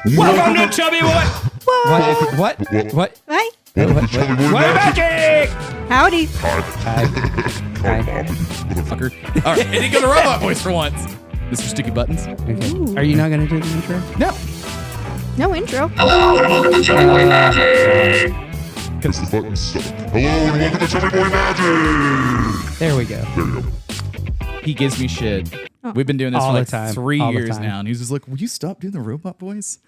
Welcome to Chubby Boys. What? Hi. We're back. Howdy. Hi. Fucker. All right, and he got the robot voice for once. Mr. Sticky Buttons. Okay. Are you not going to do the intro? No. No intro. Hello, the Chubby Boy Magic! Press the button, stop. Hello, and welcome to Chubby Boy Magic! There we go. There you go. He gives me shit. Oh. We've been doing this All for the like time. 3 All the years time. now, and he's just like, "Will you stop doing the robot voice?"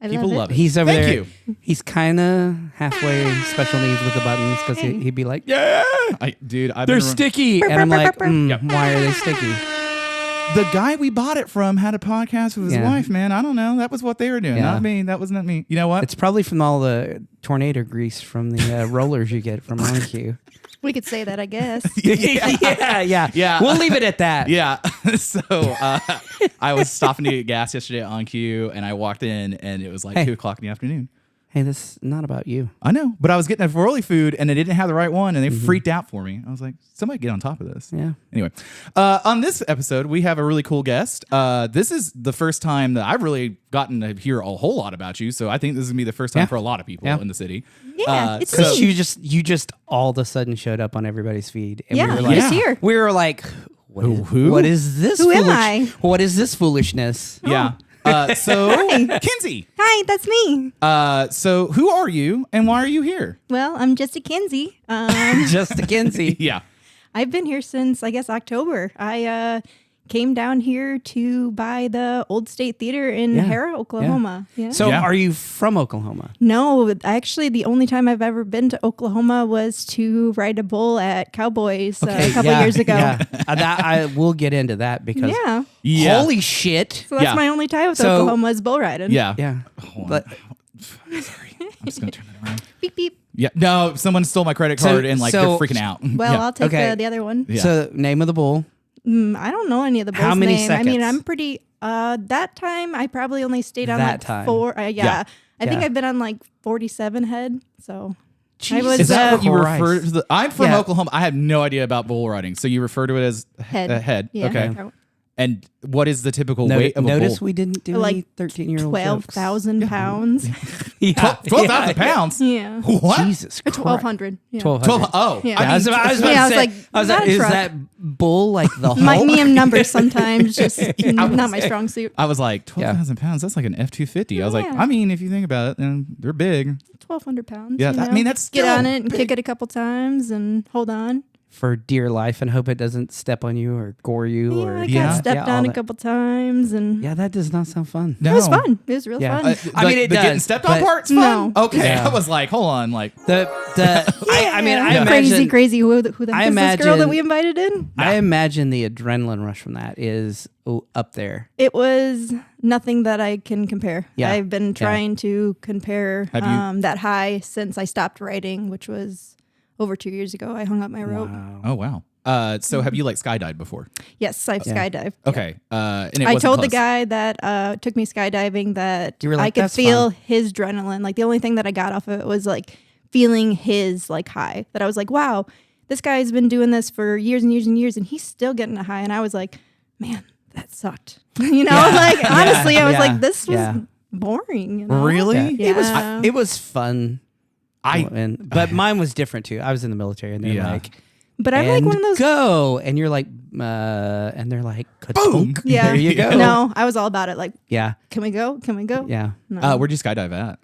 I People love it. He's over Thank there. you. He's kind of halfway special needs with the buttons because he'd be like, Yeah, dude, they're sticky. And I'm like, why are they sticky? The guy we bought it from had a podcast with his Yeah. wife, man. I don't know. That was what they were doing. Yeah. Not me. That was not me. You know what? It's probably from all the tornado grease from the rollers you get from OnQ. We could say that, I guess. yeah. We'll leave it at that. Yeah. So I was stopping to get gas yesterday at OnQ, and I walked in, and it was like 2 o'clock in the afternoon. Hey, this is not about you. I know, but I was getting a Froley food, and they didn't have the right one, and they freaked out for me. I was like, somebody get on top of this. Yeah. Anyway, on this episode, we have a really cool guest. This is the first time that I've really gotten to hear a whole lot about you, so I think this is going to be the first time for a lot of people in the city. Yeah, it's so- me. You just all of a sudden showed up on everybody's feed. And Yeah, we were you're like, just here. We were like, what Who? is this? Who am I? What is this foolishness? Yeah. So, Kenzie. Hi, that's me. So, who are you, and why are you here? Well, I'm just a Kenzie. Just a Kenzie. Yeah. I've been here since, I guess, October. I came down here to buy the Old State Theater in Harrah, Oklahoma. Yeah. So Yeah. are you from Oklahoma? No, actually, the only time I've ever been to Oklahoma was to ride a bull at Cowboys a couple years ago. Yeah. I will get into that because Yeah. holy shit. So that's Yeah. my only tie with So- Oklahoma is bull riding. Yeah. Yeah. Hold on. But Sorry. I'm just going to turn that around. Beep, beep. Yeah. No, someone stole my credit card, and like they're freaking out. Well, Yeah. I'll take Okay. the other one. Yeah. so name of the bull. I don't know any of the bulls' How many name. I mean, seconds? I'm pretty. That time, I probably only stayed on That like time. 4. Yeah. I think Yeah. I've been on like 47 head. So I Jesus was. Is that what you Christ. refer to? I'm from Yeah. Oklahoma. I have no idea about bull riding. So you refer to it as Head. a head. Yeah. Okay. And what is the typical weight of a Notice bull? we didn't do Like any 13-year-old 12,000 pounds. Yeah. 12,000 pounds? Yeah. What? Jesus Christ. 1,200. Yeah. 1,200. 12. Oh. Yeah. I mean, I was about Yeah, I to was say, like, I was not like, a is truck. that bull like the My Hulk? me numbers sometimes just not my strong suit. I was like, 12,000 pounds? That's like an F-250. I was like, Yeah. I mean, if you think about it, then they're big. 1,200 pounds. Yeah, you I know? mean, that's get still on it and kick it a couple times and hold on. For dear life and hope it doesn't step on you or gore you. Yeah, or I got Yeah. stepped all on a that. couple times and Yeah, that does not sound fun. No. it was fun. It was real Yeah. fun. I mean, it the getting does, stepped on but- part's fun? No. Okay. Yeah. I was like, hold on. Like, I mean, I Yeah. imagine, crazy. Who the I heck is this girl that imagine- we invited in? I imagine the adrenaline rush from that is up there. It was nothing that I can compare. Yeah. I've been trying to compare Have you- that high since I stopped riding, which was over 2 years ago. I hung up my rope. Wow. oh, wow. So have you like skydived before? Yes, I've skydived. Okay. And it I wasn't told the close. guy that took me skydiving that You were like, I could "That's feel fun." his adrenaline. Like the only thing that I got off of it was like feeling his like high. That I was like, wow, this guy's been doing this for years and years and years, and he's still getting a high. And I was like, man, that sucked. You know, like honestly, I was like, this was boring. You know? Really? Yeah. It was fun. But mine was different too. I was in the military, and they're Yeah. like, But I'm like "And one of those. go," and you're like, and they're like, Boom. "Ka-tunk." Yeah. There you go. No, I was all about it. Like, Yeah, can we go? Can we go? yeah. No. Where'd you skydive at?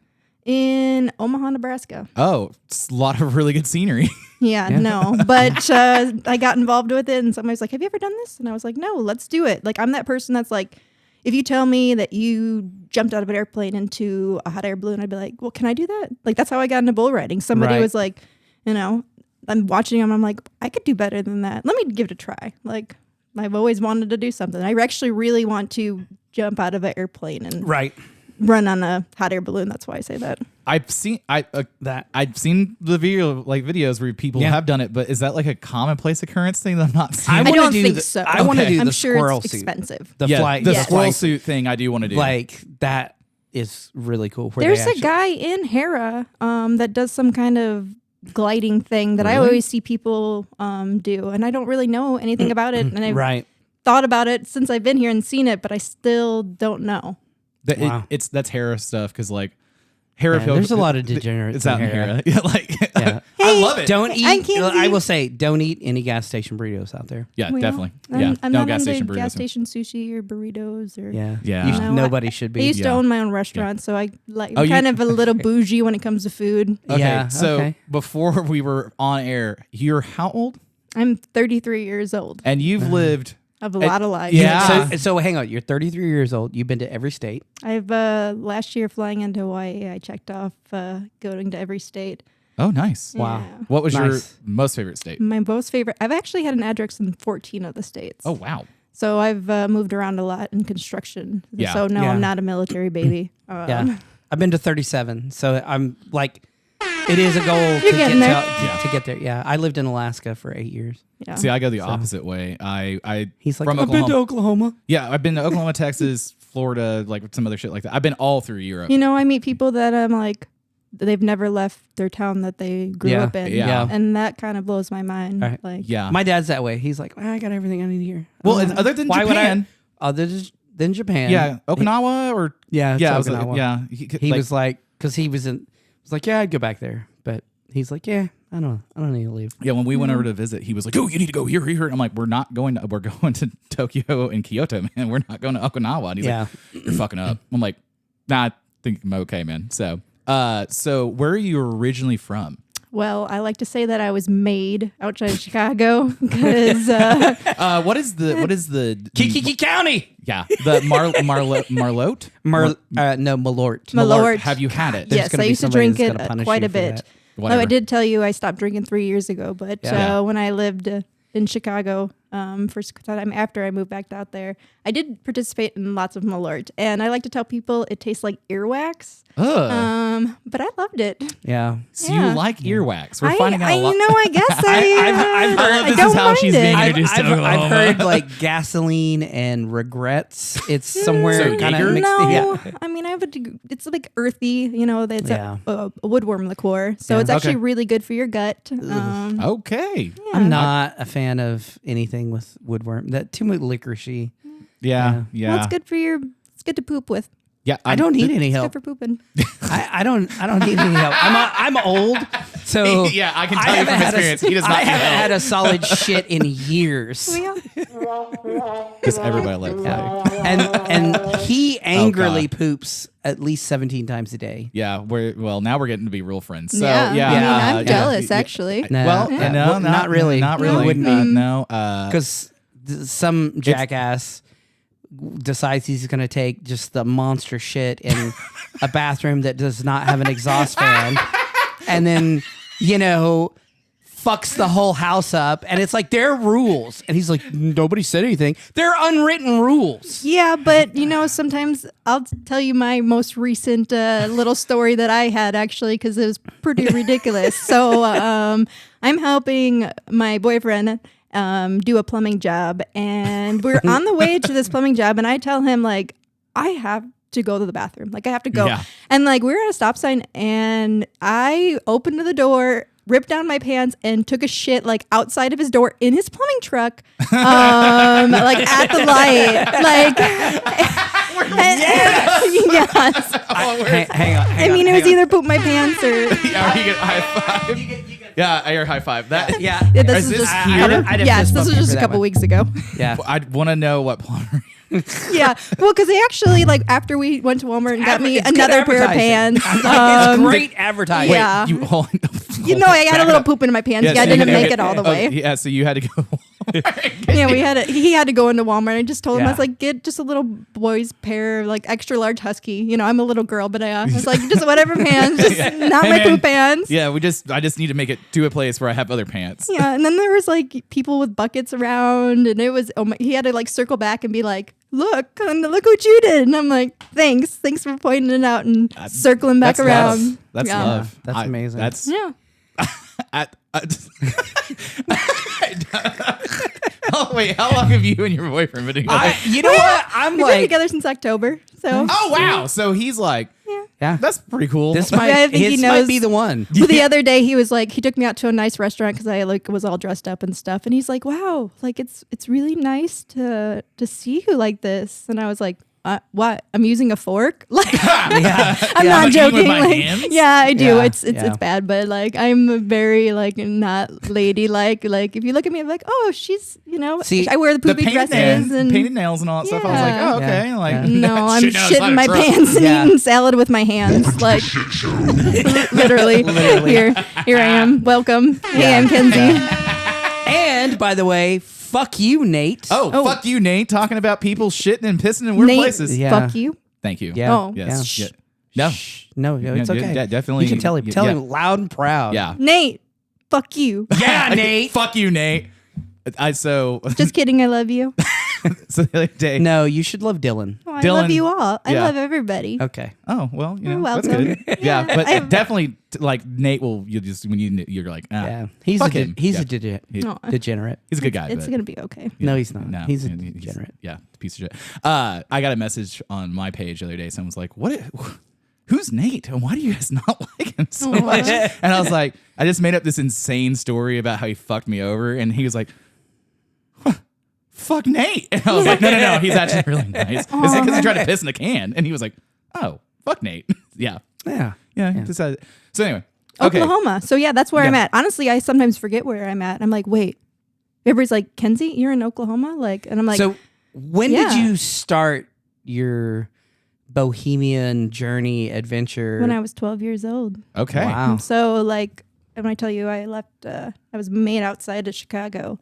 In Omaha, Nebraska. Oh, it's a lot of really good scenery. Yeah, no. But I got involved with it and somebody was like, have you ever done this? And I was like, no, let's do it. Like, I'm that person that's like, if you tell me that you jumped out of an airplane into a hot air balloon, I'd be like, well, can I do that? Like, that's how I got into bull riding. Somebody Right. was like, you know, I'm watching them. I'm like, I could do better than that. Let me give it a try. Like, I've always wanted to do something. I actually really want to jump out of an airplane and Right. run on a hot air balloon. That's why I say that. I've seen I've seen the videos where people have done it, but is that like a commonplace occurrence thing that I'm not seeing? I wanna don't do think the- so. I want to Okay. do I'm the sure squirrel it's suit. expensive. The yeah, fly, the Yes. squirrel suit thing I do want to do. like that is really cool. Where There's they a actually- guy in Harrah that does some kind of gliding thing that I Really? always see people do, and I don't really know anything about it. And I've right. thought about it since I've been here and seen it, but I still don't know. Wow. That's Harrah stuff because like Harrah. There's a lot of degenerates. It's out in Harrah. Harrah. Yeah, like Yeah. I love it. Don't I'm eat. Kenzie. I will say, don't eat any gas station burritos out there. Yeah, Well, definitely. I'm, Yeah, I'm no not gas into station burritos. gas station sushi or burritos or. Yeah, Yeah. You No, nobody should I be. used to Yeah. own my own restaurant, so I like Oh, I'm you- kind of a little bougie when it comes to food. Okay, Yeah, so okay. before we were on air, you're how old? I'm 33 years old. And you've lived. I have a lot of lives. Yeah. So hang on. You're 33 years old. You've been to every state. I've last year flying into Hawaii, I checked off going to every state. Oh, nice. Wow. Yeah. What was your Nice. most favorite state? My most favorite. I've actually had an address in 14 of the states. Oh, wow. So I've moved around a lot in construction. Yeah. So no, Yeah. I'm not a military baby. Yeah, I've been to 37. So I'm like, it is a goal to getting get there. to get there. Yeah, I lived in Alaska for 8 years. Yeah. See, I go the opposite way. I He's like, from I've been to Oklahoma. Yeah, I've been to Oklahoma, Texas, Florida, like some other shit like that. I've been all through Europe. You know, I meet people that I'm like, they've never left their town that they grew Yeah. up in. Yeah. And that kind of blows my mind. Right. Like, Yeah. My dad's that way. He's like, I got everything I need here. Well, other than Why Japan. Other than Japan. Yeah, Okinawa or Yeah, it's yeah, I was like, Okinawa. yeah. He was like, because he was like, yeah, I'd go back there, but he's like, yeah, I don't need to leave. Yeah, when we went over to visit, he was like, "Oh, you need to go here, here." I'm like, "We're going to Tokyo and Kyoto, man. We're not going to Okinawa." And he's Yeah. like, "You're fucking up." I'm like, "Nah, I think I'm okay, man." So, so where are you originally from? well, I like to say that I was made outside of Chicago because What is the Kiki County. Yeah, the Marlotte. No, Malort. Malort. Have you had it? There's yes, gonna I be used to somebody drink that's it gonna punish quite you a for bit. that. Though I Whatever. did tell you I stopped drinking 3 years ago, but Yeah. when I lived in Chicago for time after I moved back out there, I did participate in lots of Malort, and I like to tell people it tastes like earwax. Ugh. But I loved it. Yeah. So yeah. you like earwax? We're finding out a lot. I guess I've I heard this don't is how mind she's it. being I've, introduced to I've Oklahoma. heard like gasoline and regrets. It's somewhere So kind Jaeger? of mixed. No, Yeah. I mean it's like earthy, it's Yeah. a woodworm liqueur, so Yeah. it's actually Okay. really good for your gut. Okay. I'm not a fan of anything with woodworm. That too much licoricey. Yeah. Well, it's good for it's good to poop with. Yeah. I don't need any It's help. good for pooping. I don't need any help. I'm old, so Yeah, I can tell you haven't from had experience, he does not I need haven't help. had a solid shit in years. Because everybody let play. And he angrily God. poops at least 17 times a day. Yeah, now we're getting to be real friends. So yeah, yeah, I mean, Yeah. I'm jealous actually. No, Well, yeah. no, Well, not really. not really. Wouldn't be. No, Because some jackass decides he's going to take just the monster shit in a bathroom that does not have an exhaust fan, and then fucks the whole house up, and it's like their rules, and he's like, nobody said anything. They're unwritten rules. Yeah, but sometimes I'll tell you my most recent little story that I had actually because it was pretty ridiculous. So I'm helping my boyfriend do a plumbing job, and we're on the way to this plumbing job, and I tell him like I have to go to the bathroom, like I have to go, Yeah. and like we're at a stop sign, and I opened the door, ripped down my pants, and took a shit like outside of his door in his plumbing truck, like at the light, like. Yes. Hang on. I mean, it was either poop my pants or. Yeah, you get a high five. Yeah, I hear high five. That Yeah. Yeah, this Is is this just here? yes, this was just a that couple one. weeks ago. Yeah. I want to know what plumber. Yeah, well, because they actually like after we went to Walmart and got me It's good another pair of advertising. pants. It's great advertising. Yeah. You hold. I had a little poop in my pants. Yes, Yeah, I you didn't had to make go- it all the way. Yeah, so you had to go. Yeah, he had to go into Walmart. I just told him I was Yeah. like, get just a little boy's pair, like extra large husky. I'm a little girl, but I was like, just whatever pants, just not Hey, my man. poop pants. Yeah, I just need to make it to a place where I have other pants. Yeah, and then there was like people with buckets around, and it was he had to like circle back and be like, look what you did, and I'm like, thanks for pointing it out and circling back That's around. love. That's Yeah. love. That's amazing. That's Yeah. Oh wait, how long have you and your boyfriend been together? You know what? I'm We've been like, together since October, so Oh wow! So he's like, yeah. that's pretty cool. This I might, think he his knows- might be the one. Well, the other day he was like, he took me out to a nice restaurant because I like was all dressed up and stuff, and he's like, wow, like it's really nice to see you like this, and I was like, what? I'm using a fork? Like, Yeah. I'm not Like, eating joking. with my Like, hands? yeah, I do. Yeah, It's yeah. bad, but like, I'm very like not ladylike. Like, if you look at me, I'm like, oh, she's, See, I wear the The poopy painted dresses and painted nails and all that stuff. I was like, Yeah. oh, okay. Yeah. Like, Yeah. no, I'm shit knows how shitting to my trust. pants and Yeah. eating salad with my hands. Like, literally. Here I am. Welcome. Hey, I'm Kenzie. And by the way, fuck you, Nate. Oh, fuck you, Nate. Talking about people shitting and pissing in weird Nate, places. Yeah. fuck you. Thank you. Yeah. Oh. Yes. Yeah. Yeah. No. Shh. No, it's Yeah, okay. definitely. You can tell him. Tell him loud and proud. Yeah. Nate, fuck you. Yeah, Nate. Fuck you, Nate. So Just kidding. I love you. the other day. No, you should love Dylan. Oh, I Dylan, love you all. I yeah. love everybody. Okay. Oh well, You're that's welcome. good. Yeah, Yeah, but I've- definitely like Nate will. You just when you're like, Yeah. He's fuck a him. he's Yeah. a Aw. degenerate. He's a good guy. It's but- gonna be okay. No, he's not. No, He's a he's- degenerate. Yeah, piece of shit. I got a message on my page the other day. Someone was like, who's Nate? And why do you guys not like him so much? And I was like, I just made up this insane story about how he fucked me over. And he was like, fuck Nate. And I was like, no. He's actually really nice. It's because he tried to piss in the can. And he was like, oh, fuck Nate. Yeah. Yeah. Yeah. He decided. So anyway. Okay. Oklahoma. So yeah, that's where I'm Yeah. at. Honestly, I sometimes forget where I'm at. I'm like, wait. Everybody's like, Kenzie, you're in Oklahoma? Like, and I'm like, So when yeah. did you start your bohemian journey adventure? when I was 12 years old. Okay. Wow. So like, when I tell you I left, I was made outside of Chicago.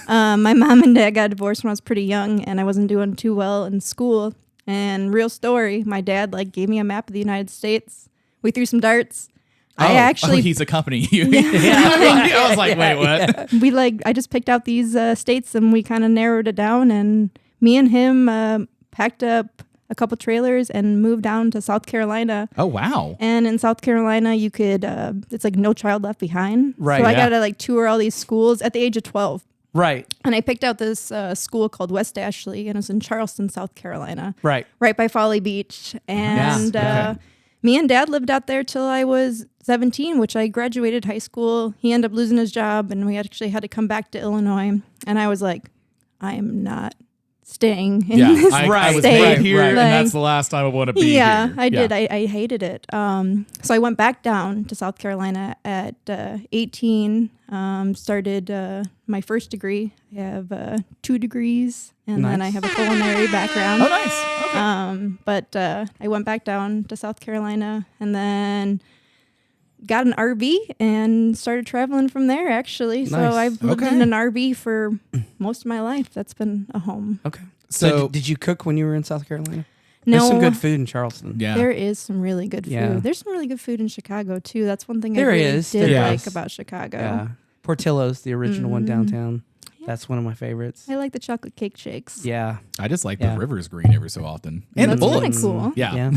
My mom and dad got divorced when I was pretty young, and I wasn't doing too well in school. And real story, my dad like gave me a map of the United States. We threw some darts. he's accompanying you. I was like, wait, what? I just picked out these states, and we kind of narrowed it down. And me and him packed up a couple trailers and moved down to South Carolina. Oh, wow. And in South Carolina, you could, it's like No Child Left Behind. Right, So I yeah. got to like tour all these schools at the age of 12. Right. And I picked out this school called West Ashley, and it's in Charleston, South Carolina, Right. right by Folly Beach. And okay. me and Dad lived out there till I was 17, which I graduated high school. He ended up losing his job, and we actually had to come back to Illinois. And I was like, I am not staying in this I was state. made here, Right. and Like, that's the last time I want to be yeah, here. I did. I hated it. So I went back down to South Carolina at 18, started my first degree. I have 2 degrees, and then I Nice. have a culinary background. Oh, nice. Okay. But I went back down to South Carolina, and then got an RV and started traveling from there, actually. So Nice. I've lived Okay. in an RV for most of my life. That's been a home. Okay. So- So did you cook when you were in South Carolina? No, There's some good food in Charleston. Yeah. there is some really good food. Yeah. There's some really good food in Chicago too. That's one thing There I really is. did There like is. about Chicago. Yeah. Portillo's, the original one downtown. Yeah. That's one of my favorites. I like the chocolate cake shakes. Yeah. I just like Yeah. the river's green every so often. And the That's kinda bullets. cool. Yeah. Yeah.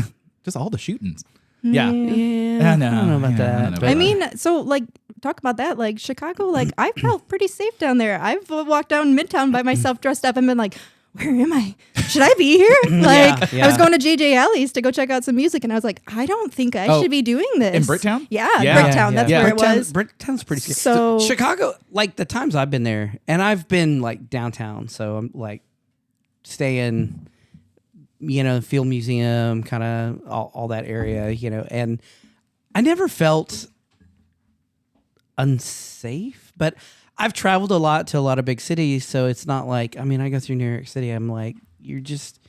Just all the shootings. Yeah. Yeah. I know. I don't know about Yeah, I that. don't know but- I mean, so like talk about that. Like Chicago, like I felt pretty safe down there. I've walked down Midtown by myself dressed up and been like, where am I? Should I be here? Like Yeah. I was going to JJ Alley's to go check out some music, and I was like, I don't think I Oh, should be doing this. in Bricktown? Yeah, Yeah. Bricktown. That's Yeah. where it was. Bricktown's pretty scary. So- Chicago, like the times I've been there, and I've been like downtown, so I'm like staying, Field Museum, kind of all that area, and I never felt unsafe, but I've traveled a lot to a lot of big cities, so it's not like, I go through New York City, I'm like, you're just,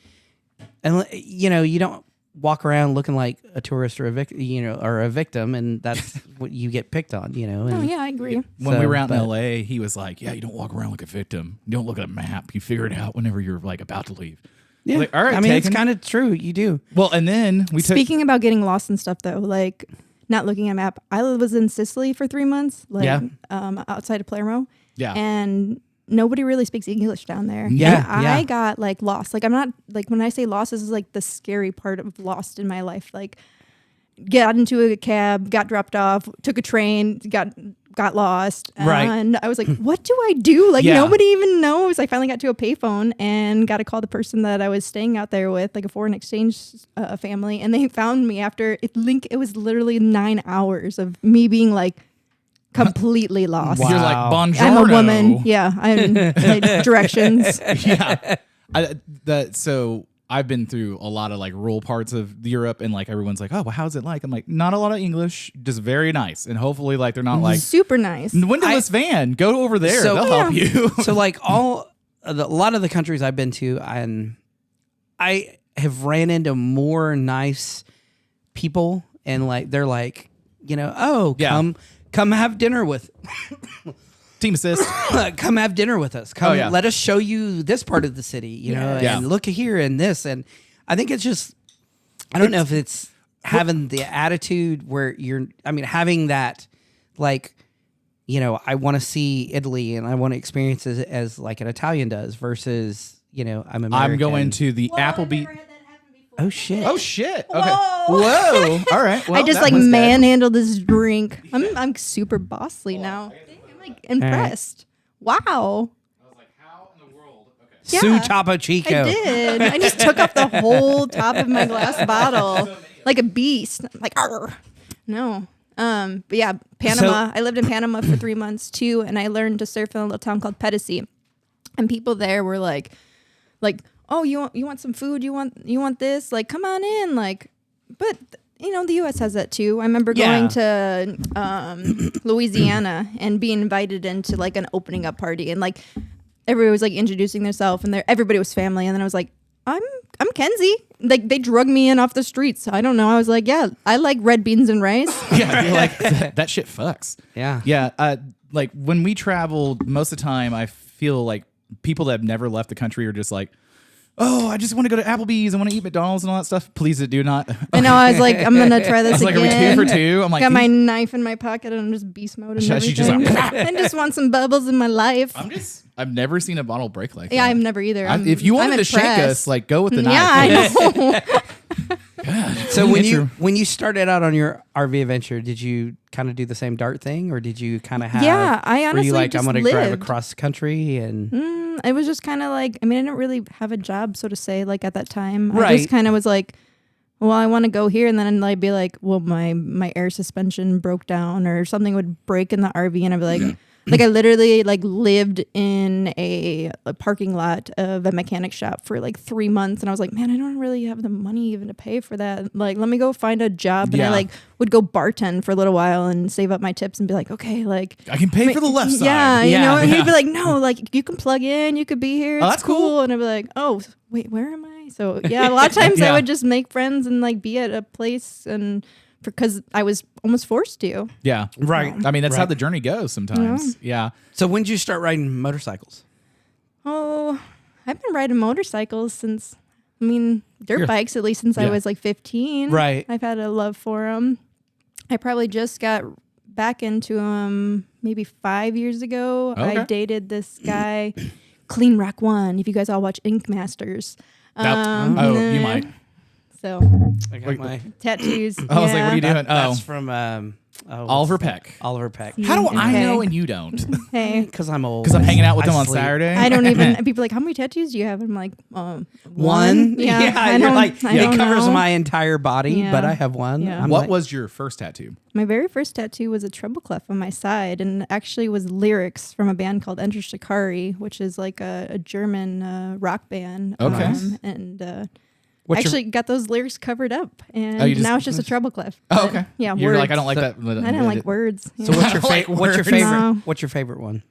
and you don't walk around looking like a tourist or a victim, and that's what you get picked on, and Oh yeah, I agree. When we So, were out in but- LA, he was like, yeah, you don't walk around like a victim. You don't look at a map. You figure it out whenever you're like about to leave. Yeah, Like, all right, it's Tegan. kind of true. You do. Well, and then we took. Speaking about getting lost and stuff, though, like not looking at a map, I was in Sicily for 3 months, like Yeah. outside of Palermo, Yeah. and nobody really speaks English down there. Yeah, And yeah. I got like lost. Like I'm not like when I say lost, this is like the scary part of lost in my life. Like got into a cab, got dropped off, took a train, got lost, Right. and I was like, what do I do? Like Yeah. nobody even knows. I finally got to a payphone and got to call the person that I was staying out there with, like a foreign exchange family, and they found me after it was literally 9 hours of me being like completely lost. Wow. You're like, bonjour. I'm a woman. Yeah, I'm like directions. Yeah. So I've been through a lot of like rural parts of Europe, and like everyone's like, oh, well, how's it like? I'm like, not a lot of English, just very nice, and hopefully like they're not like super nice. windowless van. Go over there, So- they'll help you. So like a lot of the countries I've been to, and I have ran into more nice people, and like they're like, oh, Yeah. come have dinner with. Team assist. Come have dinner with us. Come, Oh, yeah. let us show you this part of the city, Yeah. and look here and this. And I think it's just, I don't know if it's having the attitude where having that, like, I want to see Italy and I want to experience it as like an Italian does versus, I'm American. I'm going to the Applebee. Oh shit! Oh shit! Okay. Whoa. Whoa! All right. Well, I just that like one's dead. manhandled this drink. I'm super bossy now. I'm like impressed. Wow. I was like, how in the world? Okay. Yeah. Su Topo Chico. I did. I just took off the whole top of my glass bottle like a beast. Like, arr. No. But yeah, Panama. I lived in Panama for 3 months too, and I learned to surf in a little town called Pedicey. And people there were like, oh, you want some food? You want this? Like, come on in. Like, but the U.S. has that too. I remember going to Louisiana and being invited into like an opening up party, and like everybody was like introducing themselves, and everybody was family. And then I was like, I'm Kenzie. Like they drug me in off the streets. I don't know. I was like, yeah, I like red beans and rice. Yeah, you're like that shit fucks. Yeah. Yeah. Like when we traveled, most of the time, I feel like people that have never left the country are just like, oh, I just want to go to Applebee's. I want to eat McDonald's and all that stuff. Please do not. I know. I was like, I'm gonna try this It's like, again. are we 2 for 2? I'm like, Got my knife in my pocket and I'm just beast mode and She's just everything. like, I just want some bubbles in my life. I've never seen a bottle break like Yeah, that. I've never either. If you wanted I'm to shank us, impressed. like go with the knife. Yeah, I know. So when you started out on your RV adventure, did you kind of do the same dart thing, or did you kind of have? Yeah, I were honestly you like, just I'm going to drive lived. across the country and It was just kind of like, I mean, I didn't really have a job, so to say, like at that time. I Right. just kind of was like, well, I want to go here. And then I'd be like, well, my air suspension broke down or something would break in the RV. And I'd be like, like I literally like lived in a parking lot of a mechanic shop for like 3 months. And I was like, man, I don't really have the money even to pay for that. Like, let me go find a job. And I Yeah. like would go bartend for a little while and save up my tips and be like, okay, like I can pay for the left side. yeah, Yeah. you know, and Yeah. he'd be like, no, like you can plug in, you could be here. Oh, It's that's cool. And I'd be like, oh, wait, where am I? So yeah, a lot of times Yeah. I would just make friends and like be at a place and because I was almost forced to. Yeah. Right. I mean, that's how Right. the journey goes sometimes. Yeah. So when did you start riding motorcycles? Oh, I've been riding motorcycles since, I mean, dirt bikes at least since I Yeah. was like 15. Right. I've had a love for them. I probably just got back into them maybe 5 years ago. Okay. I dated this guy, Clean Rock One. If you guys all watch Ink Masters. You might. So I got Wait, my tattoos. I was like, what are you doing? That's from Oliver Peck. Oliver Peck. How do I Okay. know and you don't? Hey, Because I'm old. Because I'm hanging out with I them on sleep. Saturday. I don't even. People are like, how many tattoos do you have? I'm like, One? Yeah, I you're don't, like, I it don't covers know. my entire body, Yeah. but I have one. Yeah. I'm What like, was your first tattoo? My very first tattoo was a treble clef on my side, and actually was lyrics from a band called Enter Shikari, which is like a German rock band. Okay. And What's your- actually got those lyrics covered up, and Oh, you just- now it's just a treble clef. Oh, But, okay. Yeah, You're words. like, I don't like So- that. I don't like words. So what's your I like favorite? What's your words. favorite? No. What's your favorite one?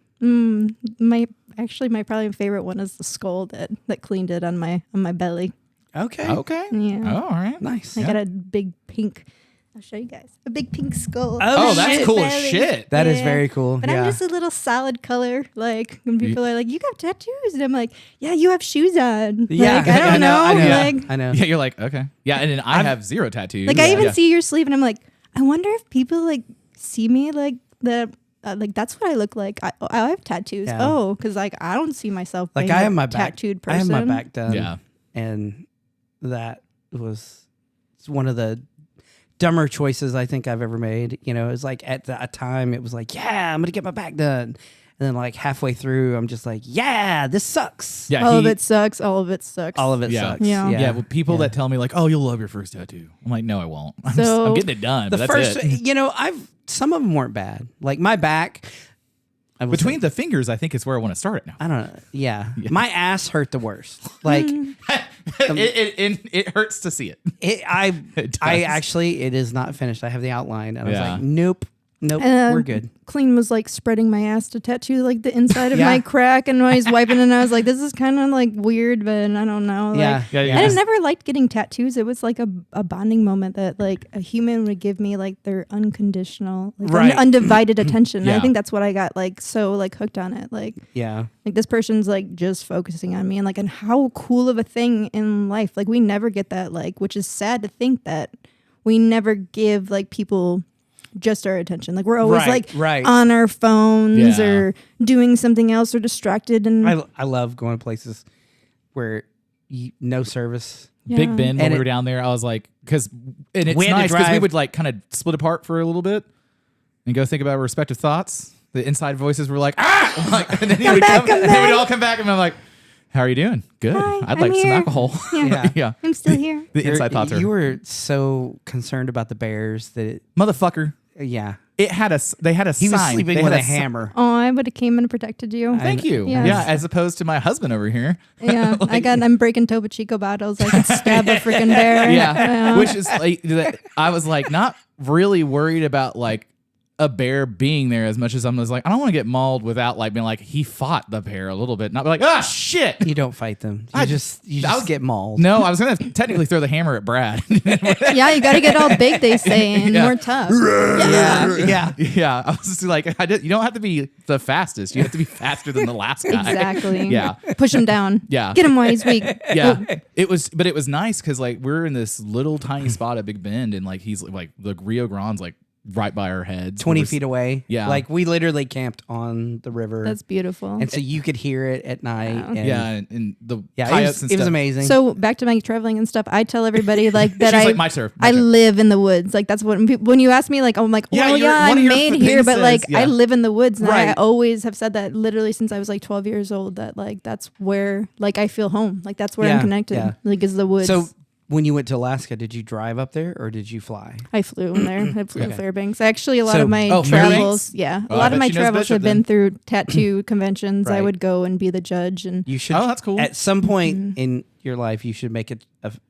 My probably favorite one is the skull that cleaned it on my belly. Okay. Okay. Yeah. Oh, all right. Nice. I got a big pink. I'll show you guys a big pink skull. Oh, that's shit. cool as Belly. shit. That is Yeah. very cool. But yeah. I'm just a little solid color. Like when people are like, "You got tattoos," and I'm like, "Yeah, you have shoes on." Yeah. Like, I don't know. I know. Like, I know. Yeah, you're like, okay. Yeah, and then I have zero tattoos. like I even Yeah. see your sleeve, and I'm like, I wonder if people like see me like that. Like that's what I look like. I have tattoos. Yeah. Oh, because like I don't see myself Like being I a have my back. tattooed I person. have my back done. Yeah. And that was one of the dumber choices I think I've ever made. You know, it's like at that time it was like, yeah, I'm gonna get my back done. And then like halfway through, I'm just like, yeah, this sucks. Yeah, All he- of it sucks. All of it sucks. All of it Yeah. sucks. Yeah. Yeah, well, people Yeah. that tell me like, "Oh, you'll love your first tattoo," I'm like, "No, I won't. I'm So- getting it done." The but first, that's it. you know, some of them weren't bad. Like my back. I will Between say- the fingers, I think is where I want to start it now. I don't know. Yeah. My ass hurt the worst. Like it hurts to see it. I does. actually, it is not finished. I have the outline, and I was Yeah. like, nope, we're good. Clean was like spreading my ass to tattoo like the inside of Yeah. my crack, and when he's wiping, and I was like, this is kind of like weird, but I don't know. Like, Yeah. Yeah, I never liked getting tattoos. It was like a bonding moment that like a human would give me like their unconditional, like Right. undivided attention. Yeah. I think that's what I got like so like hooked on it. Like this person's like just focusing on me, and like and how cool of a thing in life. Like we never get that, like, which is sad to think that we never give like people just our attention. Like we're always Right. on our phones Yeah. or doing something else or distracted. And I love going to places where no service. Big Ben, when And we were down there, I was like, and it's We had to nice because we drive- would like kind of split apart for a little bit and go think about our respective thoughts. The inside voices were like, ah! Like, and then he would back, come, come and they would back. all come back, and I'm like, how are you doing? Good. Hi, I'd I'm like some here. alcohol. Yeah. Yeah. I'm still here. The inside thoughts are, You were so concerned about the bears that, motherfucker. yeah. They had a He sign. was sleeping They with had a si- hammer. Oh, I would have came and protected you. Thank you. Yes. Yeah, as opposed to my husband over here. Yeah, I'm breaking Topo Chico bottles. I could stab a freaking bear. Yeah. Which is like, I was like not really worried about like a bear being there as much as I was like, I don't want to get mauled without like being like, he fought the bear a little bit. Not be like, ah, shit. You don't fight them. You I- just I was- get mauled. No, I was going to technically throw the hammer at Brad. Yeah, you got to get all big, they say, and Yeah. more tough. Yeah. Yeah. I was just like, you don't have to be the fastest. You have to be faster than the last guy. Exactly. Yeah. Push him down. Yeah. Get him while he's weak. Yeah. It was nice because like we're in this little tiny spot at Big Bend and like he's like the Rio Grande's like right by our heads. 20 We're- feet away. Yeah. Like we literally camped on the river. That's beautiful. and so you could hear it at night. Wow. And Yeah. And the Yeah, coyotes it and was stuff. amazing. So back to my traveling and stuff, I tell everybody like that She's I like, my turf. I live in the woods. Like that's what when you ask me, like I'm like, Yeah, well, you're- yeah, one of I'm your made things here, but says- like yeah. I live in the woods, and I Right. always have said that literally since I was like 12 years old. That like that's where like I feel home. Like that's where I'm Yeah, connected. yeah. Like is the woods. So when you went to Alaska, did you drive up there or did you fly? I flew in there. I flew to Okay. Fairbanks. Actually, a lot So- of my Oh, travels, Fairbanks? yeah, Oh, a I lot of bet my she knows travels Bishop have been then. through tattoo conventions. I Right. would go and be the judge, and You should. Oh, that's cool. At some point in your life, you should make it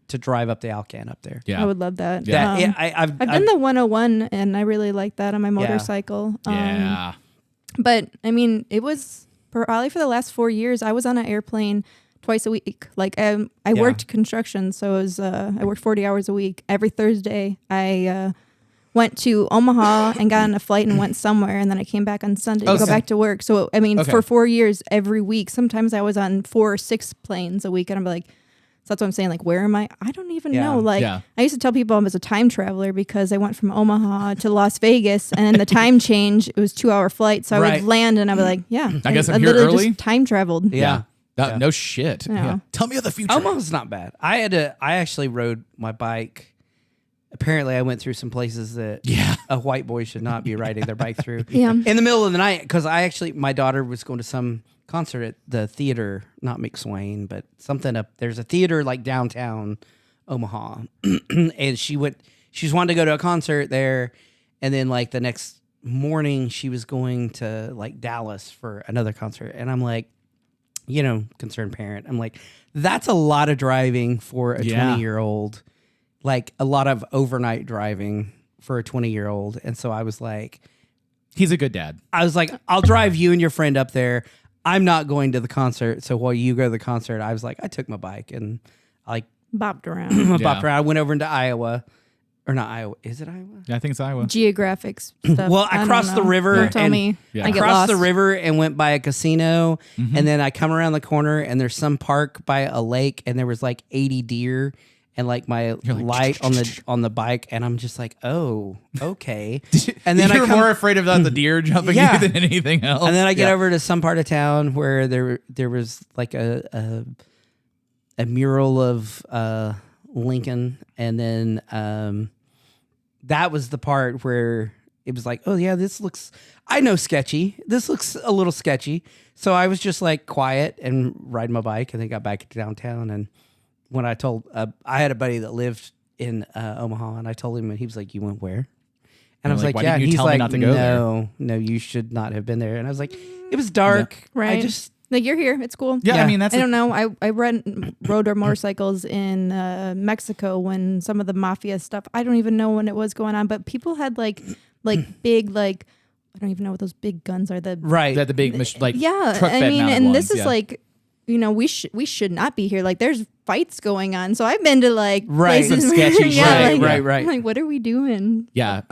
to drive up the Alcan up there. Yeah. I would love that. Yeah. That, I've I've done the 101, and I really like that on my motorcycle. Yeah. But I mean, it was probably for the last 4 years. I was on an airplane twice a week. Like I worked construction, so it was I worked 40 hours a week. Every Thursday, I went to Omaha and got on a flight and went somewhere, and then I came back on Sunday to go back to work. So I mean, Okay. for 4 years, every week. Sometimes I was on 4 or 6 planes a week, and I'm like. So that's what I'm saying. Like, where am I? I don't even Yeah. know. Like, Yeah. I used to tell people I was a time traveler because I went from Omaha to Las Vegas, and the time change, it was 2-hour flight. So I Right. would land, and I was like, yeah. I guess I'm here literally early? just time traveled. Yeah. No shit. Yeah. Yeah. Tell me of the future. Omaha's not bad. I actually rode my bike. Apparently, I went through some places that a white boy should not be riding their bike through. Yeah. In the middle of the night, because my daughter was going to some concert at the theater, not McSwain, but something up. There's a theater like downtown Omaha, and she was wanting to go to a concert there, and then like the next morning she was going to like Dallas for another concert, and I'm like, concerned parent. I'm like, that's a lot of driving for a 20-year-old, like a lot of overnight driving for a 20-year-old. And so I was like, He's a good dad. I'll drive you and your friend up there. I'm not going to the concert. So while you go to the concert, I was like, I took my bike and I Bopped around. bopped around. I went over into Iowa. Or not Iowa. Is it Iowa? Yeah, I think it's Iowa. Geographics stuff. Well, I don't crossed the know. river Don't tell and- me. Yeah. I get Crossed lost. the river and went by a casino, and then I come around the corner and there's some park by a lake, and there was like 80 deer, and like my light on the bike, and I'm just like, oh, okay. And then You're I come, more afraid of the deer jumping Yeah. you than anything else. and then I get Yeah. over to some part of town where there was like a mural of Lincoln, and then that was the part where it was like, oh yeah, this looks sketchy. This looks a little sketchy. So I was just like quiet and riding my bike, and then got back to downtown. And when I told, I had a buddy that lived in Omaha, and I told him, and he was like, "You went where?" And I was like, like, "Why "Yeah." didn't you And he's tell me like, not to go there?" "No, you should not have been there." And I was like, "It was dark. Right. I just Like you're here, it's cool. Yeah, I mean that's I don't know. I rode our motorcycles in Mexico when some of the mafia stuff. I don't even know when it was going on, but people had like big like I don't even know what those big guns are. The big like yeah. truck I bed mean, mounted and ones, this is like we should not be here. Like there's fights going on. So I've been to like places some sketchy where, yeah, shit. like, Right. I'm like, what are we doing? Yeah.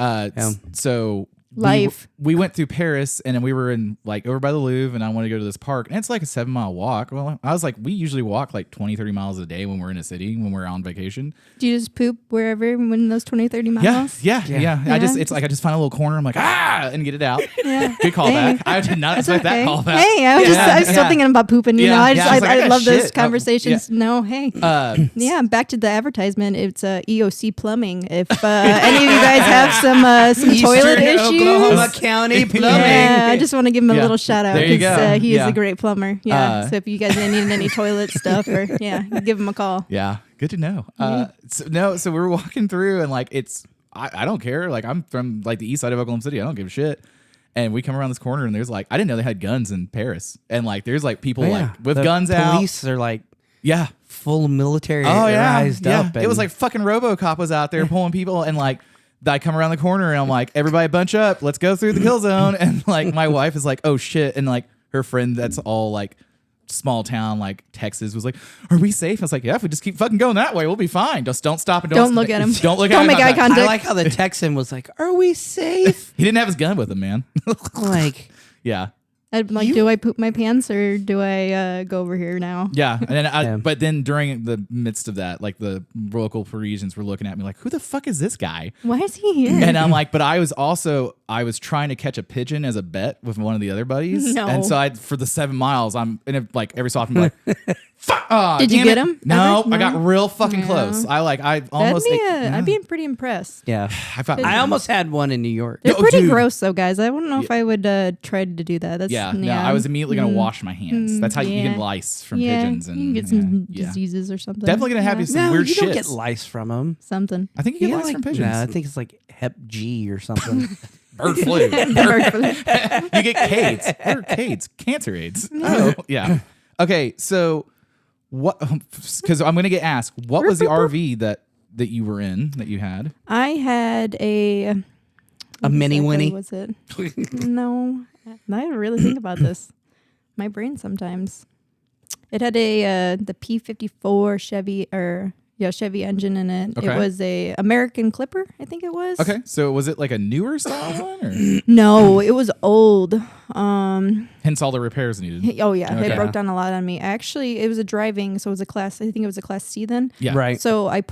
So Life. We went through Paris and then we were in like over by the Louvre and I wanted to go to this park and it's like a 7-mile walk. Well, I was like, we usually walk like 20, 30 miles a day when we're in a city, when we're on vacation. Do you just poop wherever when those 20, 30 miles? Yeah. I just find a little corner. I'm like, and get it out. Yeah. Good callback. I did not expect that callback. Hey, I was still thinking about pooping. You know, I love those shit. conversations. No, hey. Yeah, back to the advertisement. It's EOC Plumbing. If any of you guys have some toilet issues. Oklahoma County Plumbing. Yeah, I just want to give him a little shout out There you go. he is a great plumber. Yeah, so if you guys need any toilet stuff or give him a call. Yeah, good to know. So we were walking through and like I don't care. Like I'm from like the east side of Oklahoma City. I don't give a shit. And we come around this corner and there's like I didn't know they had guns in Paris. And like there's like people like with guns out. Police are like full military up. And It was like fucking RoboCop was out there pulling people and like I come around the corner and I'm like, everybody bunch up, let's go through the kill zone. And like my wife is like, oh shit. And like her friend that's all like small town like Texas was like, are we safe? I was like, yeah, if we just keep fucking going that way, we'll be fine. Just don't stop and Don't look at him. Don't look at Don't him. make eye contact. I like how the Texan was like, are we safe? He didn't have his gun with him, man. Like, yeah. I'd be like, do I poop my pants or do I go over here now? Yeah, and then but then during the midst of that, like the local Parisians were looking at me like, who the fuck is this guy? Why is he here? And I'm like, but I was trying to catch a pigeon as a bet with one of the other buddies. No. And so for the 7 miles, I'm and like every so often I'm like, fuck. Did you get him? No, Ever? I got real fucking Yeah. close. I almost. I'd be pretty impressed. yeah. I I almost had one in New York. They're Oh, pretty dude. gross, though, guys. I don't know if I would try to do that. That's, No, I was immediately gonna wash my hands. That's how you get lice from pigeons and you can get some diseases or something. Definitely gonna have you some No, weird you shit. don't get lice from them. something. I think you get lice from pigeons. Nah, I think it's like Hep G or something. Bird flu. You get AIDS, cancer AIDS. Oh, yeah. Okay, so what? Because I'm gonna get asked, what was the RV that you were in that you had? I had a mini Winnie. Was it? No, I don't really think about this. My brain sometimes. It had the P54 Chevy engine in it. Okay. It was a American Clipper, I think it was. Okay, so was it like a newer style one, or No, it was old. hence all the repairs needed? Oh yeah, Okay. it broke down a lot on me. Actually, it was a driving, so it was a class. I think it was a Class C then. Yeah, Right. So I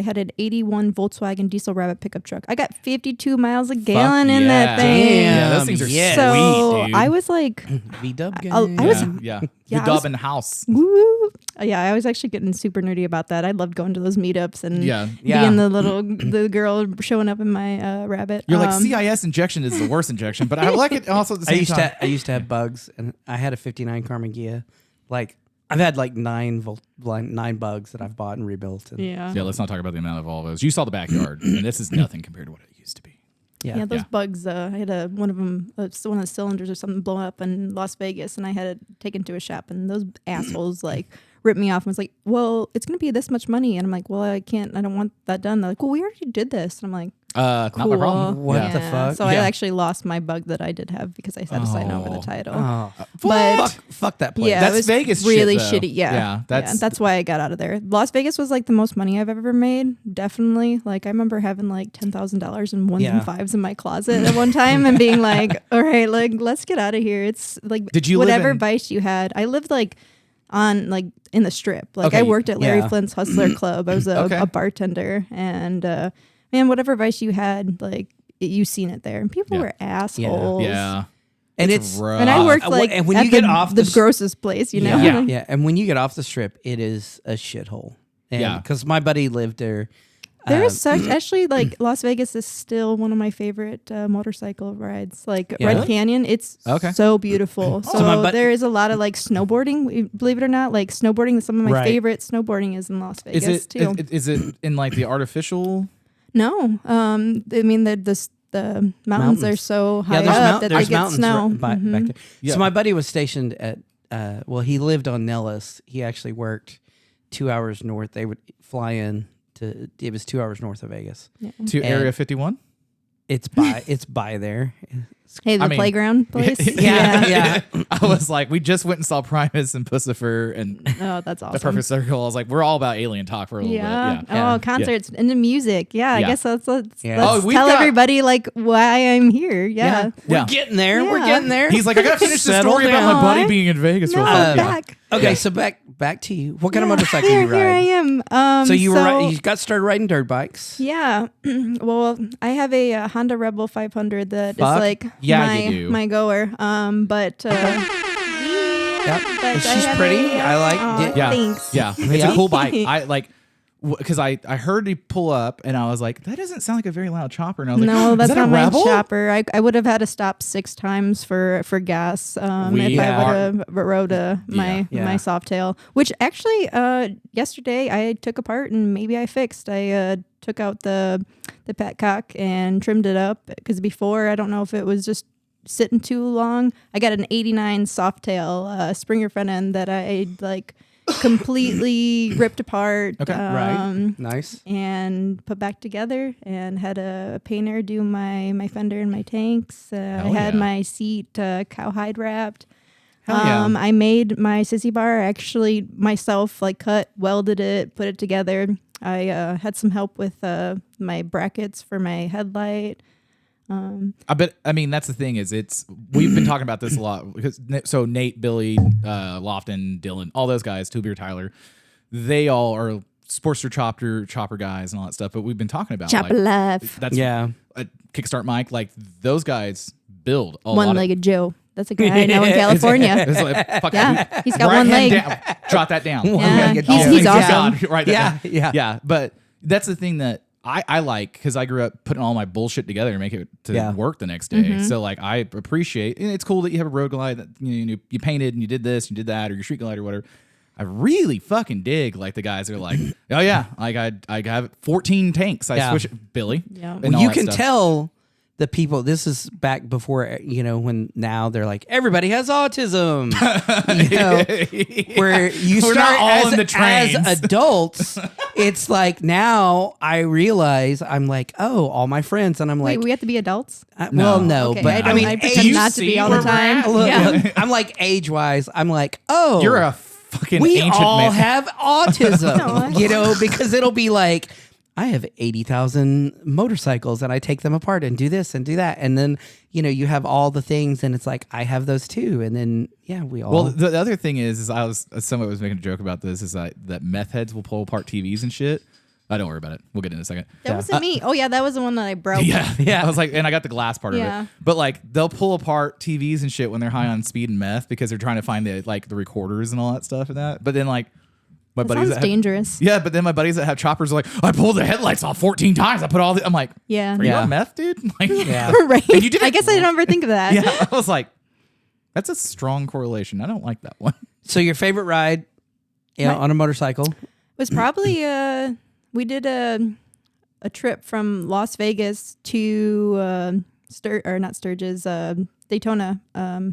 had an 81 Volkswagen Diesel Rabbit pickup truck. I got 52 miles a gallon in that thing. Yeah, those things are So sweet, dude. I was like, V-dub gang. I was yeah. Yeah, You I dub was- in the house. woo. Yeah, I was actually getting super nerdy about that. I loved going to those meetups and Yeah. being the girl showing up in my Rabbit. You're like, CIS injection is the worst injection, but I like it also at the same time. I used to have bugs, and I had a '59 Karmann Ghia. Like I've had like nine bugs that I've bought and rebuilt. And Yeah, Let's not talk about the amount of Volvos. You saw the backyard, and this is nothing compared to what it used to be. Yeah, those Yeah. bugs. I had one of them, one of the cylinders or something blow up in Las Vegas, and I had it taken to a shop, and those assholes like ripped me off and was like, "Well, it's gonna be this much money," and I'm like, "Well, I don't want that done." They're like, "Well, we already did this," and I'm like, Not my problem. What the fuck? So I Yeah. actually lost my bug that I did have because I had to sign over the title. Oh, But fuck that place. yeah, That's it was Vegas shit, really though. shitty. Yeah, Yeah, that's- why I got out of there. Las Vegas was like the most money I've ever made. Definitely, like I remember having like $10,000 in ones and fives in my closet at one time and being like, "All right, like let's get out of here." It's like Did you live whatever in- vice you had. I lived like on like in the Strip. Like Okay, I worked at Larry yeah. Flint's Hustler Club. I was Okay. a bartender, and man, whatever vice you had, like you seen it there, and people Yeah. were assholes. Yeah. and it's rough. And I worked Uh, like and when at you get the, off the the s- grossest place, you know. yeah, yeah. And when you get off the Strip, it is a shithole. Yeah. because my buddy lived there. There is such actually like Las Vegas is still one of my favorite motorcycle rides. Like Yeah. Red Really? Canyon, it's Okay. so beautiful. So my there is a lot of like snowboarding. Believe it or not, like snowboarding. Some of my Right. favorite snowboarding is in Las Vegas Is it too. is it in like the artificial? No, I mean the mountains are so high Yeah, up that they there's get mountains snow. back there. Yeah. So my buddy was stationed at well, he lived on Nellis. He actually worked 2 hours north. They would fly in to. It was 2 hours north of Vegas. Yeah. To And- Area 51? It's by there. Hey, the playground place. Yeah. I was like, we just went and saw Primus and Pussifer and Oh, that's awesome. The Perfect Circle. I was like, we're all about alien talk for a little Yeah. bit. Yeah. Oh, concerts and the music. Yeah, I Yeah. guess let's Yeah. Oh, let's we've tell got- everybody like why I'm here. Yeah. We're Yeah. getting there. We're Yeah. getting there. He's like, I gotta finish the Settle story about down. my buddy being in Vegas No, real quick. back. Okay, Yeah. so back to you. What kind of Yeah, motorcycle here, you ride? Here I am. So you you got started riding dirt bikes. Yeah. Well, I have a Honda Rebel 500 that is Fuck. like Yeah, you do. my goer. But Yep. but And I she's have pretty. a, I like aw, it. Yeah. Thanks. Yeah. It's Yeah. a cool bike. I like, because I heard he pull up and I was like, that doesn't sound like a very loud chopper. And I was like, No, is that's that not a my Rebel? chopper. I would have had to stop 6 times for gas if I would have rode my Yeah. Softail. Which actually, yesterday I took apart and maybe I fixed. I took out the petcock and trimmed it up because before I don't know if it was just sitting too long. I got an '89 Softail Springer front end that I like completely ripped apart. Okay. Right. Nice. And put back together and had a painter do my fender and my tanks. I had yeah. my seat cowhide wrapped. Hell yeah. I made my sissy bar actually myself, like cut, welded it, put it together. I had some help with my brackets for my headlight. I mean, that's the thing is we've been talking about this a lot because so Nate, Billy, Lofton, Dylan, all those guys, Two Beer Tyler, they all are Sportster chopper guys and all that stuff. But we've been talking about Chopper life. that's Kickstart Mike, like those guys build a lot of One-legged Joe. That's a guy I know in California. It's like, fuck Yeah, he's got right one hand leg. down. Jot that down. Yeah, One-legged he's Joe. awesome. Write that Yeah, down. yeah. Yeah. But that's the thing that I like because I grew up putting all my bullshit together and make it to work the next day. Mm-hmm. So like I appreciate, and it's cool that you have a road glide that you painted and you did this, you did that, or your street glide or whatever. I really fucking dig like the guys are like, oh yeah, like I have 14 tanks. I switch it, Billy. Yeah. and all You that can stuff. tell the people. This is back before when now they're like everybody has autism. Where you We're start not all as, in the trains. as adults. It's like now I realize I'm like, oh, all my friends, and I'm like, Wait, we have to be adults? well, no, Okay, but I I mean, pretend age- not to be all where the we're time. at? Look, Yeah. look, I'm like age wise. I'm like, oh, You're a fucking we ancient all man. have autism, No. because it'll be like, I have 80,000 motorcycles and I take them apart and do this and do that. And then, you have all the things and it's like, I have those too. And then, we all. Well, the other thing is someone was making a joke about this is that meth heads will pull apart TVs and shit. Don't worry about it. We'll get in a second. That wasn't me. Oh yeah, that was the one that I broke. Yeah. I was like, and I got the glass part of Yeah. it. But like, they'll pull apart TVs and shit when they're high on speed and meth because they're trying to find the recorders and all that stuff and that. But then like, my That buddies sounds that have, dangerous. yeah, but then my buddies that have choppers are like, I pulled the headlights off 14 times. I put all the. I'm like, Yeah. are you Yeah. on meth, dude? Like, Right. And you did I it- guess I didn't ever think of that. yeah. I was like, that's a strong correlation. I don't like that one. so your favorite ride on a motorcycle? Was probably we did a trip from Las Vegas to not Sturgis, Daytona.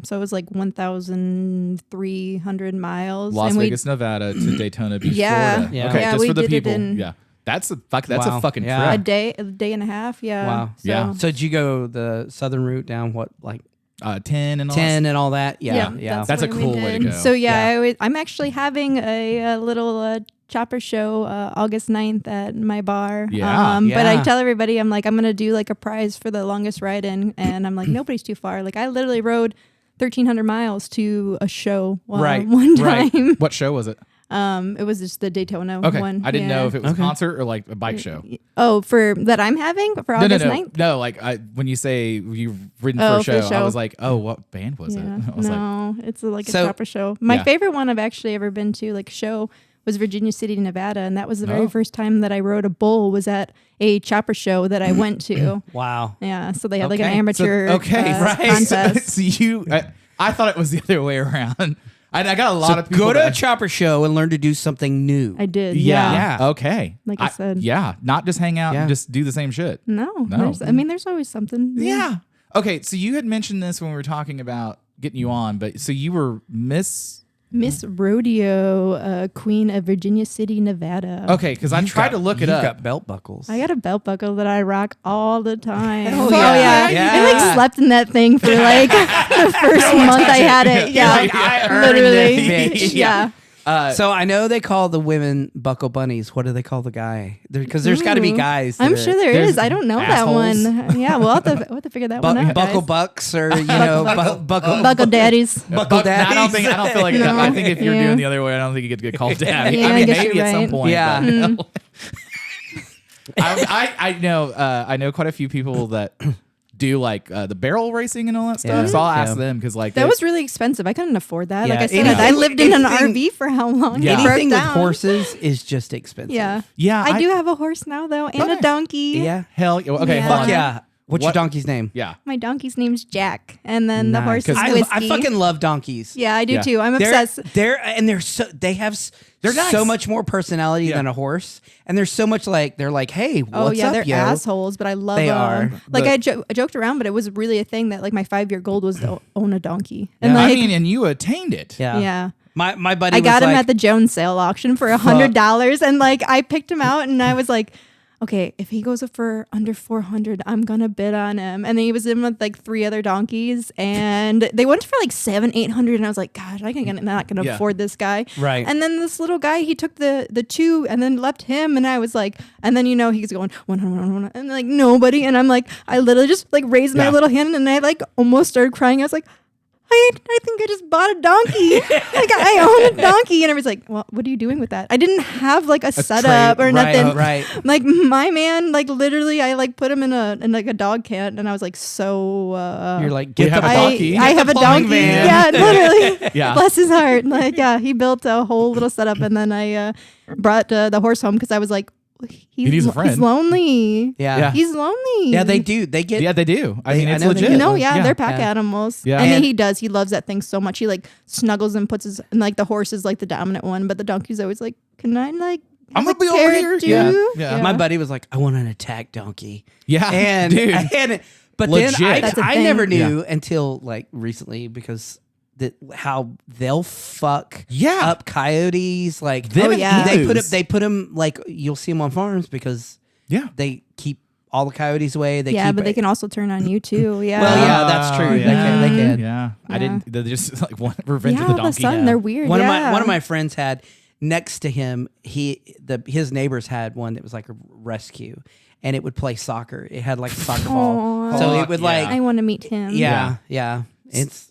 So it was like 1,300 miles. Las and Vegas, Nevada to Daytona Beach, Yeah. Florida. Yeah. Okay, Yeah, just we for the did it people. in- Yeah. That's a Wow. fucking Yeah. a trip. day and a half. Yeah. Wow. So, Yeah. So did you go the southern route down 10 and all 10 and all that? Yeah, Yeah. That's a what we cool way to did. go. So Yeah. I'm actually having a little chopper show August 9th at my bar. Yeah. But I Yeah. tell everybody, I'm like, I'm going to do like a prize for the longest ride in. And I'm like, nobody's too far. Like I literally rode 1,300 miles to a show Right, one right. time. What show was it? It was just the Daytona Okay. one. I didn't yeah. know if it was Okay. a concert or like a bike show. Oh, for that I'm having for August 9th? No, like when you say you've ridden Oh, for a for the show, I show. was like, oh, what band was it? Yeah. I was like, No, it's like a So- chopper show. My Yeah. favorite one I've actually ever been to, like show, was Virginia City, Nevada, and that was the very Oh. first time that I rode a bull. Was at a chopper show that I went to. Wow. Yeah, so they had like an Okay. amateur right. contest. So I thought it was the other way around. I got a lot of people Go to a that- chopper show and learn to do something new. I did. Yeah. Yeah. Yeah. Okay. Like I said. Yeah. Not just hang out Yeah. and just do the same shit. No, No. there's always something. Yeah. Okay. So you had mentioned this when we were talking about getting you on, but so you were Miss Miss Rodeo Queen of Virginia City, Nevada. Okay, because I tried to look it up. You've got belt buckles. I got a belt buckle that I rock all the time. Hell Oh yeah. yeah. Yeah. I like slept in that thing for like the first month I had it. Yeah, like, I earned literally. this, bitch. Yeah. So I know they call the women buckle bunnies. What do they call the guy? Because there's got to be Ooh. guys. I'm that sure are- there is. I don't know assholes. that one. Yeah, we'll have to figure that one out. buckle guys. bucks or buckle Buckle daddies. buckle I don't think. I don't feel like. No. I think if you're Yeah. doing the other way, I don't think you get to get called daddy. Yeah, I I mean, guess maybe you're at some right. point. Yeah. but- I know. I know quite a few people that do like the barrel racing and all that stuff. Yeah. So I'll ask Yeah. them because like That was really expensive. I couldn't afford that. Yeah, Like I said, anything- I lived in an anything- RV for how long? Yeah. It broke Anything with down. horses is just expensive. Yeah. yeah. I do have a horse now though, and Okay. a donkey. Yeah. Hell. Okay. Yeah. Hold Fuck on. yeah. What's your What- donkey's name? Yeah. My donkey's name's Jack, and then the Nice. horse is 'Cause Whiskey. I fucking love donkeys. Yeah, I do Yeah. too. I'm They're obsessed. they have They're nice. so much more personality Yeah. than a horse, and there's so much like they're like, hey, what's Oh yeah, up, they're yo? assholes, but I love They them. are. Like The- I joked around, but it was really a thing that like my 5-year goal was to own a donkey. And Yeah. like, I mean, and you attained it. Yeah. yeah. My buddy. I was got him like, at the Jones sale auction for $100, and like I picked him out, and I was like, okay, if he goes up for under 400, I'm gonna bid on him. And then he was in with like 3 other donkeys, and they went for like 700-800, and I was like, gosh, I'm not gonna Yeah. afford this guy. Right. And then this little guy, he took the 2 and then left him, and I was like, and then he's going 100, and like nobody, and I'm like, I literally just like raised my Yeah. little hand, and I like almost started crying. I was like, I think I just bought a donkey. Like I own a donkey. And everybody's like, well, what are you doing with that? I didn't have like a setup or right, nothing. right. Like my man, like literally I like put him in like a dog can, and I was like, so You're like, We get have the a donkey. I Get have the a plumbing donkey. van. Yeah, literally. Yeah. Bless his heart. Like, yeah, he built a whole little setup, and then I brought the horse home because I was like, needs a friend. He's lonely. Yeah. Yeah. He's lonely. Yeah, they do. They get. Yeah, they do. I mean, I it's know they legit. do. No, yeah, they're pack Yeah. animals. Yeah. And And- he does. He loves that thing so much. He like snuggles and puts his, and like the horse is like the dominant one, but the donkey's always like, can I like, I'm have gonna a be over carrot here. too? Yeah. My buddy was like, I want an attack donkey. Yeah, And, dude. but Legit. then That's a I thing. never knew until like recently because how they'll fuck Yeah. up coyotes. Like Them Oh, yeah. they put them like you'll see them on farms because Yeah. they keep all the coyotes away. They Yeah, keep but they can also turn on you too. Yeah. Well, yeah, that's true. They can. They can. Yeah. I Yeah. didn't. They're just like one revenge Yeah, of the all of a donkey. sudden they're weird. One yeah. of my friends had next to him. His neighbors had one that was like a rescue, and it would play soccer. It had like a soccer ball, Aw. so Fuck it would yeah. like I want to meet him. yeah. It's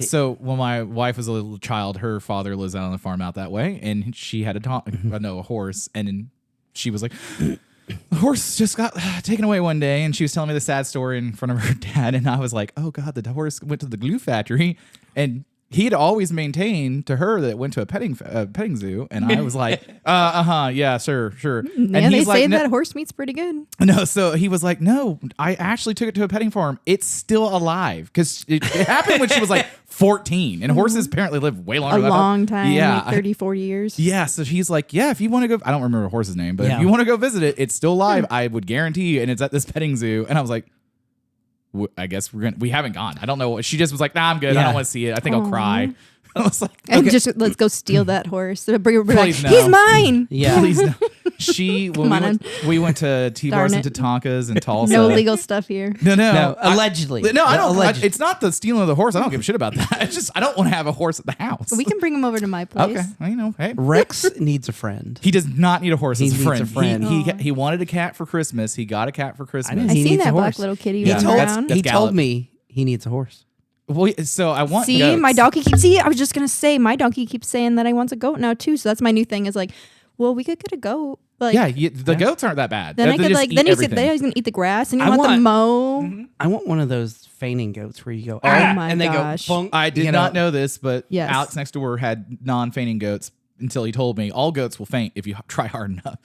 So when my wife was a little child, her father lives out on the farm out that way, and she had a horse, and then she was like, the horse just got taken away one day, and she was telling me the sad story in front of her dad, and I was like, oh god, the horse went to the glue factory, and he'd always maintained to her that it went to a petting zoo, and I was like, yeah, sure. Yeah, And they he's like, say no, that horse meat's pretty good. no, so he was like, no, I actually took it to a petting farm. It's still alive because it happened when she was like 14, and horses apparently live way longer. A than I thought. long time. Yeah, Like 30, 40 years. yeah. So he's like, yeah, if you want to go, I don't remember the horse's name, but Yeah. if you want to go visit it, it's still alive. I would guarantee you, and it's at this petting zoo. And I was like, I guess we haven't gone. I don't know. She just was like, nah, I'm good. I Yeah. don't want to see it. I think I'll cry. I was like, And just let's go steal that horse. Bring her back. Please, no. He's mine. yeah. please no. When Come on we went to T-bars Darn and it. Tatankas and Tulsa. No legal stuff here. No. No, allegedly. No, I don't. Allegedly. It's not the stealing of the horse. I don't give a shit about that. It's just I don't want to have a horse at the house. We can bring him over to my place. Okay, well, you know, hey. Rex needs a friend. He does not need a horse He as a needs friend. a friend. He wanted a cat for Christmas. He got a cat for Christmas. didn't- I He seen needs a that black horse. little kitty Yeah, running that's- around. that's He told Gallup. me he needs a horse. Well, so I want See, goats. my donkey keeps. See, I was just gonna say, my donkey keeps saying that I want a goat now too. So that's my new thing. Is like, well, we could get a goat. Like, Yeah, the goats aren't that bad. then I They could just like. eat Then he's everything. gonna eat the grass, and you I want the want- mow. I want one of those feigning goats where you go, Oh my and they gosh. go, bonk, I did you not know this, but Yes. Alex next door had non-fainting goats until he told me all goats will faint if you try hard enough.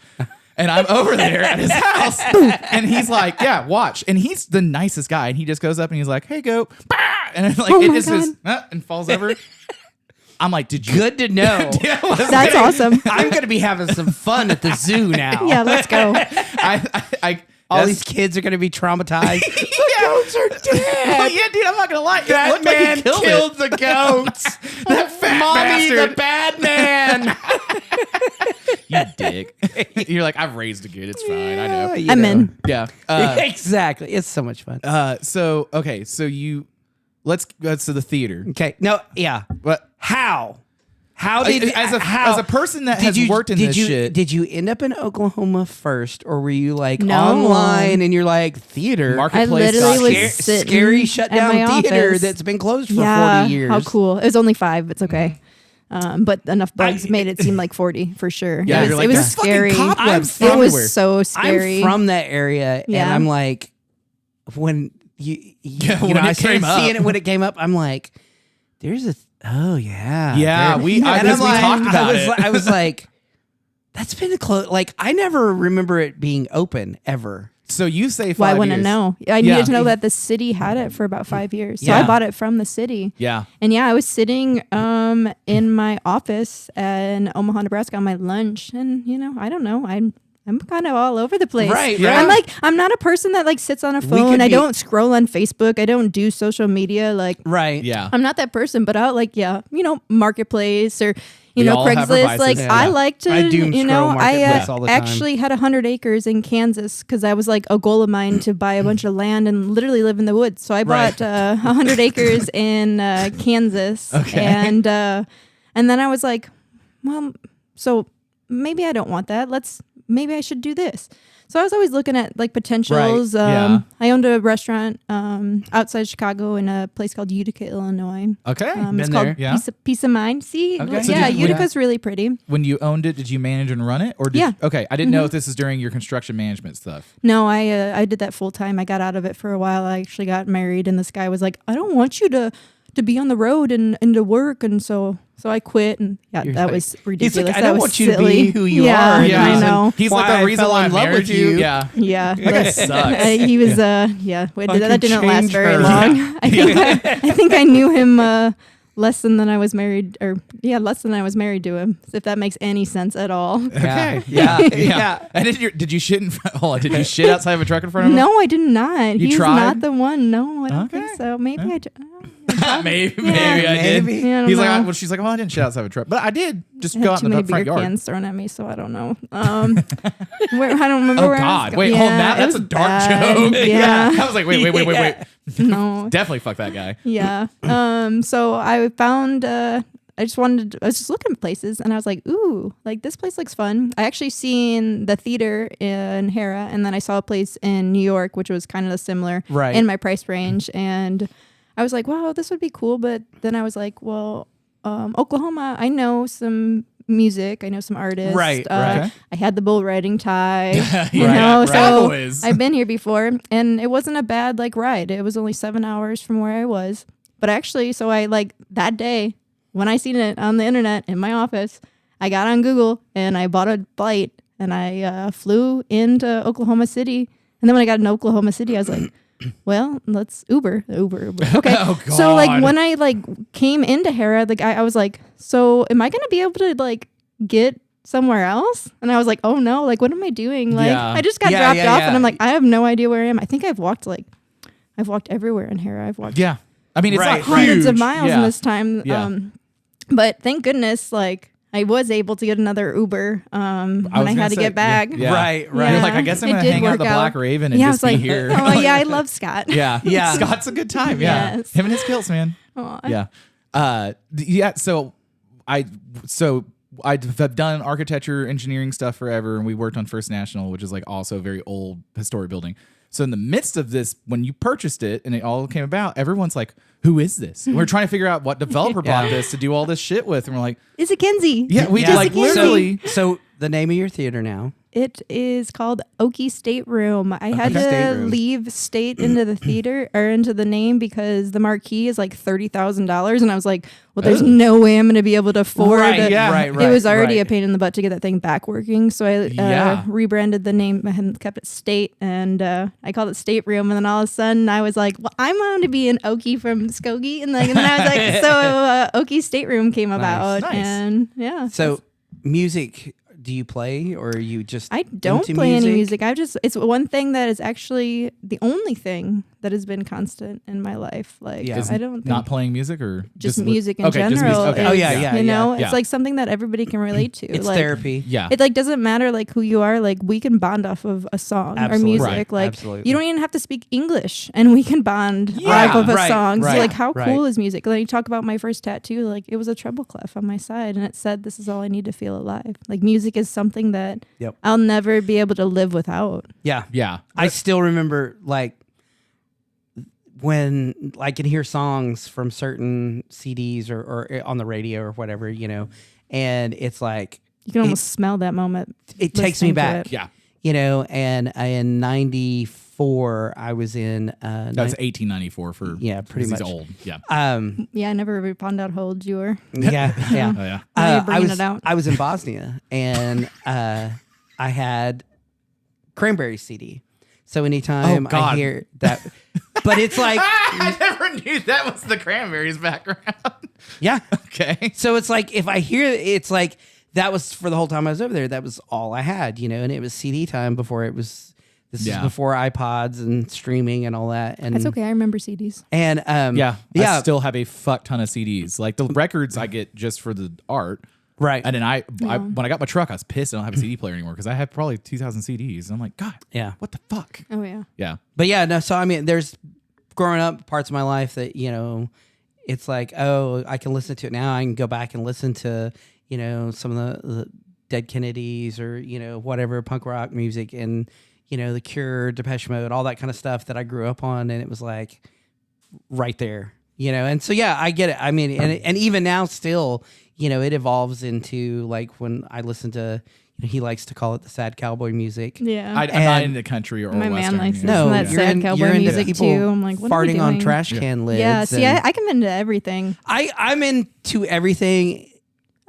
And I'm over there at his house, and he's like, "Yeah, watch." And he's the nicest guy, and he just goes up and he's like, "Hey, goat," and it's like Oh it my just goes, God. and falls over. I'm like, "Did you?" Good to know. That's awesome. I'm gonna be having some fun at the zoo now. Yeah, let's go. All that's- these kids are gonna be traumatized. goats are dead. Yeah, dude, I'm not gonna lie. It That looked like he man killed killed it. the goats. That fat Mommy, bastard. the bad man. You dick. You're like, I've raised a kid. It's fine. I know. You I'm know. in. Yeah. Exactly. It's so much fun. So let's to the theater. Okay. No. Yeah. But How? How did as a person that has worked in did this you, shit. Did you end up in Oklahoma first, or were you like No. online and you're like theater? Marketplace. I literally got was shit. sitting Scary shut at down my theater office. that's been closed for Yeah, 40 years. how cool. It was only 5. It's okay. But enough bugs made it seem like 40 for sure. Yeah, it you're was, like, it was "There's fucking scary. cobwebs It everywhere." was so scary. I'm from that area, and Yeah. I'm like, when when I it started came up. seeing it when it came up, I'm like, there's a Yeah, there- we and because I'm we like- talked about it. I was like, that's been close. Like, I never remember it being open ever. So you say 5 Well, I years. wouldn't know. I Yeah. needed to know that the city had it for about 5 years. So Yeah. I bought it from the city. Yeah. And yeah, I was sitting in my office in Omaha, Nebraska on my lunch, and I don't know, I'm kind of all over the place. Right, Yeah. right. I'm not a person that like sits on a could phone. I be- don't scroll on Facebook. I don't do social media. Like Right. Yeah. I'm not that person, but I'll like Marketplace or We all have our Craigslist. vices. Like Yeah. I like to I doom scroll I Marketplace all the time. actually had 100 acres in Kansas because I was like a goal of mine to buy a bunch of land and literally live in the woods. So I bought 100 acres in Kansas, Okay. and then I was like, well, so maybe I don't want that. Maybe I should do this. So I was always looking at like potentials. Right, yeah. I owned a restaurant outside Chicago in a place called Utica, Illinois. Okay. It's Been called there. Yeah. Peace of Mind. See, Okay. So yeah, did you- Utica's really pretty. When you owned it, did you manage and run it, or did Yeah. Okay, I didn't know if this is during your construction management stuff. No, I did that full time. I got out of it for a while. I actually got married, and this guy was like, "I don't want you to be on the road and to work," and so I quit. And yeah, You're that like- was He's ridiculous. like, I that don't was want you to silly. be who you yeah, are. Yeah. I know. He's Why like the I reason fell why I in love married with you. you. Yeah. Yeah, That guy sucks. he was. That didn't last change very her. long. I think I knew him less than I was married, less than I was married to him. If that makes any sense at all. Okay. Yeah. Yeah. Yeah. And did you shit in front? Hold on. Did you shit outside of a truck in front of him? No, I did not. You He's tried? not the one. No, I don't Okay. think so. Maybe Yeah. maybe Yeah. I did. Maybe. Yeah, I don't He's like, know. well, she's like, oh, I didn't shit outside of a truck, but I did just I go had out too in many the front beer yard. cans thrown at me, so I don't know. I don't remember. Oh where I was God! go- Wait, yeah, hold on. That, it that's a was dark bad. joke. Yeah. I was like, wait. No. Definitely fuck that guy. Yeah. So I found. I was just looking at places, and I was like, ooh, like this place looks fun. I actually seen the theater in Harrah, and then I saw a place in New York, which was kind of similar Right. in my price range, and I was like, wow, this would be cool. But then I was like, well, Oklahoma, I know some music, I know some artists. Right, right. I had the bull riding tie, you Right, know, right. so Boys. I've been here before, and it wasn't a bad like ride. It was only 7 hours from where I was. But actually, so I like that day when I seen it on the internet in my office, I got on Google and I bought a flight and I flew into Oklahoma City. And then when I got in Oklahoma City, I was like, well, let's Uber. Okay. Oh, So like God. when I like came into Harrah, the guy, I was like, so am I going to be able to like get somewhere else? And I was like, oh no, like what am I doing? Like Yeah. I just got Yeah, dropped yeah, off yeah. and I'm like, I have no idea where I am. I think I've walked everywhere in Harrah. I've walked Yeah. I mean, it's Right. not hundreds of huge. miles Yeah. in this time. Yeah. But thank goodness, like I was able to get another Uber when I was had gonna to say, get back. Yeah. Right, right. Yeah. You're like, I guess I'm It gonna did hang out at work the out. Black Raven and Yeah, I just was be like, here. oh yeah, I love Scott. Yeah. Yeah. Scott's a good time. Yeah. Yes. Him and his kills, man. Aw. Yeah. Yeah. So I've done architecture, engineering stuff forever, and we worked on First National, which is like also a very old historic building. So in the midst of this, when you purchased it and it all came about, everyone's like, "Who is this?" And we're trying to figure out what developer bought this to do all this shit with, and we're like, Is it Kenzie? "Yeah, we Yeah. like literally." So the name of your theater now. It is called Okie State Room. I had Okie State to Room. leave state into the theater or into the name because the marquee is like $30,000, and I was like, "Well, there's no way I'm going to be able to afford Right, it." yeah. right, It was already right. a pain in the butt to get that thing back working, so I Yeah. rebranded the name and kept it State, and I called it State Room. And then all of a sudden, I was like, "Well, I'm going to be an Okie from Skokie," and then I was like, "So Okie State Room came about," Nice. and yeah, So music. do you play, or are you just I don't into play any music. It's one thing that is actually the only thing that has been constant in my life. Like Yeah. I don't think Not playing music or just music in okay, just general. music. Okay. Oh, yeah, is, yeah, You know, yeah. it's like something that everybody can relate to. It's like, therapy. Yeah. It like doesn't matter like who you are. Like we can bond off of a song Absolutely. or music. Right. Like Absolutely. you don't even have to speak English, and we can bond Yeah. off of a Right, song. right, So like how right. cool is music? Like you talk about my first tattoo. Like it was a treble clef on my side, and it said, "This is all I need to feel alive." Like music is something that Yep. I'll never be able to live without. Yeah. Yeah. I still remember like when I can hear songs from certain CDs or on the radio or whatever, you know, and it's like You can almost smell that moment. it takes me listening to back. it. Yeah. You know, and in '94 I was in That was 1894 for Yeah, pretty because much. He's old. Yeah. Yeah, I never really found out how old you were. yeah. Oh yeah. Now you're I bringing was it out. I was in Bosnia and I had Cranberry CD. So anytime Oh, God. I hear that, but it's like, I never knew that was the Cranberries background. yeah. Okay. So it's like if I hear it's like that was for the whole time I was over there. That was all I had, you know, and it was CD time before it was. This Yeah. is before iPods and streaming and all that. And That's okay. I remember CDs. And Yeah. yeah, I still have a fuck ton of CDs. Like the records I get just for the art. right. And then I when I got my truck, I was pissed I don't have a CD player anymore because I have probably 2,000 CDs. And I'm like, God, Yeah. what the fuck? Oh yeah. Yeah. But yeah, no. So I mean, there's growing up parts of my life that you know, it's like, oh, I can listen to it now. I can go back and listen to you know some of the Dead Kennedys or you know whatever punk rock music and you know the Cure, Depeche Mode, all that kind of stuff that I grew up on, and it was like right there, you know. And so yeah, I get it. I mean, and even now, still, you know, it evolves into like when I listen to. He likes to call it the sad cowboy music. Yeah. I'm not And into country or my Western. man likes music. to listen No, to that you're sad in- cowboy you're into music people too. I'm like, what are we farting on doing? trash can lids. Yeah. See, and- I come into everything. I'm into everything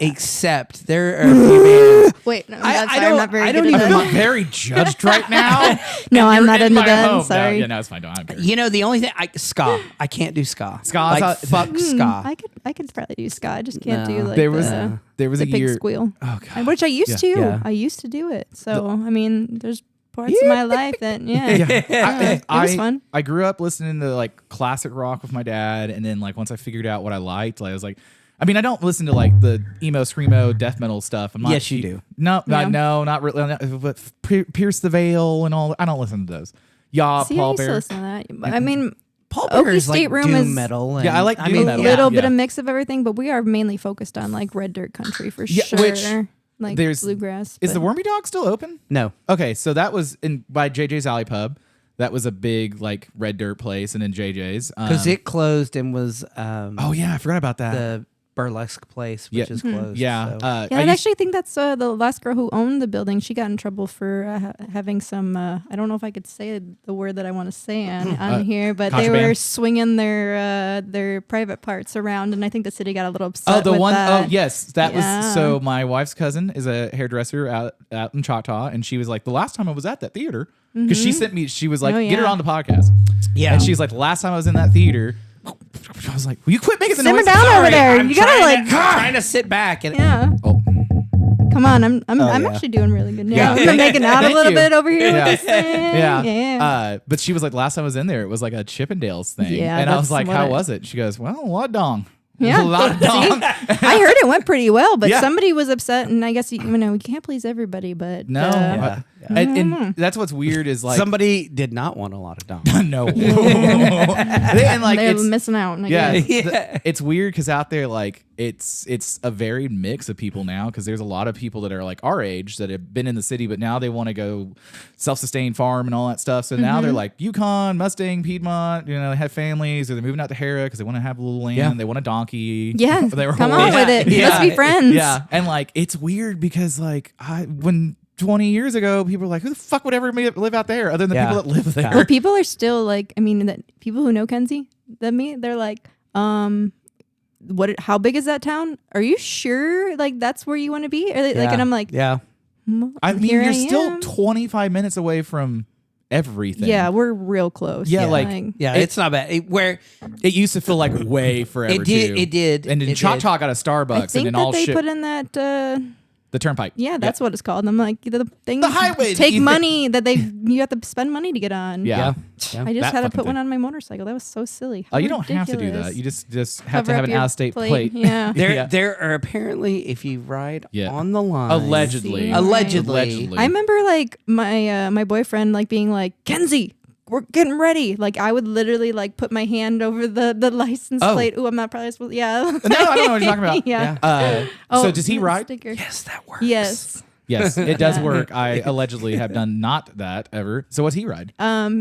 except there are a few bands. Wait, no, I I'm sorry, don't- I'm not very I good don't at I even- that. feel very judged right now. No, I'm You're not in into my that. home. Sorry. No, yeah, no, it's fine. I'm good. You know, the only thing ska. I can't do ska. Ska, like I thought- fuck ska. I could probably do ska. I just can't No. do like there was the a pig year. squeal, Oh God. which I used to. Yeah. I used to do it. So I mean, there's parts of my life that it was fun. I grew up listening to like classic rock with my dad, and then like once I figured out what I liked, like, I was like, I mean, I don't listen to like the emo, screamo, death metal stuff. I'm not. Yes, you do. No, Yeah. no, not really. But Pierce the Veil and all. I don't listen to those. Yeah, See, I Paul used to Bear. listen to that. I mean, Paul Okie Bear's State like Room doom is- metal. And, Yeah, I like doom a metal. little bit Yeah. of mix of everything, but we are mainly focused on like red dirt country for Yeah, sure. which like there's- bluegrass. Is but- the Wormy Dog still open? No. Okay, so that was in by JJ's Alley Pub. That was a big like red dirt place, and then JJ's Because it closed and was Oh yeah, I forgot about that. the burlesque place, Yeah. which is closed. Yeah, so. Yeah, I I used- actually think that's the last girl who owned the building. She got in trouble for having some. I don't know if I could say the word that I want to say on here, but they contraband? were swinging their private parts around, and I think the city got a little upset. Oh, the with one that. oh yes, that Yeah. was so. My wife's cousin is a hairdresser out in Choctaw, and she was like, the last time I was at that theater, because she sent me. She was like, Oh, get her yeah. on the podcast. Yeah. and she's like, the last time I was in that theater, I was like, will you quit making the Simmer noise? down over there. I'm You gotta trying like. to, I'm trying to sit back and Yeah. Oh, Come on, I'm yeah. actually doing really good now. Yeah. I'm making out a Thank little you. bit over here Yeah. with this thing. yeah. Yeah. But she was like, last time I was in there, it was like a Chippendales thing. Yeah, and I was that's like, what how I- was it? She goes, well, a lot of dong. Yeah. A lot of dong. I heard it went pretty well, but Yeah. somebody was upset, and I guess you know we can't please everybody, but No. Yeah. And that's what's weird is like, somebody did not want a lot of dong. no. And like, they're it's, missing out. I yeah, guess. it's weird because out there, like, it's a varied mix of people now, because there's a lot of people that are like our age that have been in the city, but now they want to go self-sustained farm and all that stuff. So now they're like Yukon, Mustang, Piedmont, you know, they have families, or they're moving out to Harrah because they want to have a little land. Yeah. They want a donkey. Yeah, They were come always- on with it. Yeah. Let's be friends. Yeah. And like, it's weird because like when 20 years ago, people were like, who the fuck would ever live out there other than the Yeah. people that live there? Well, people are still like, I mean, that people who know Kenzie, they're like, how big is that town? Are you sure? Like, that's where you want to be? Or like, Yeah. and I'm like, Yeah. I mean, here you're I still am. 25 minutes away from everything. Yeah, we're real close. Yeah, like- Yeah, it's not bad. It used to feel like way forever. It did. too. It did. And then It Choctaw got a I Starbucks, and think then that all they shit. put in that The turnpike. Yeah, that's what it's called. I'm like the thing. The highway. Take money that you have to spend money to get on. Yeah. I just That had to fucking put one thing. on my motorcycle. That was so silly. Oh, you don't have to do ridiculous. that. You just have Cover to have up an your out-of-state plate. Yeah. There are apparently, if you ride Yeah. on the line, Allegedly. See? Allegedly. I remember like my boyfriend like being like, Kenzie, we're getting ready. Like I would literally like put my hand over the license Oh. plate. Ooh, I'm not probably supposed. Yeah. No, I don't know what you're talking about. Yeah. So does he that ride? sticker. Yes, that works. Yes. Yes, it does work. I allegedly have done not that ever. So what's he ride?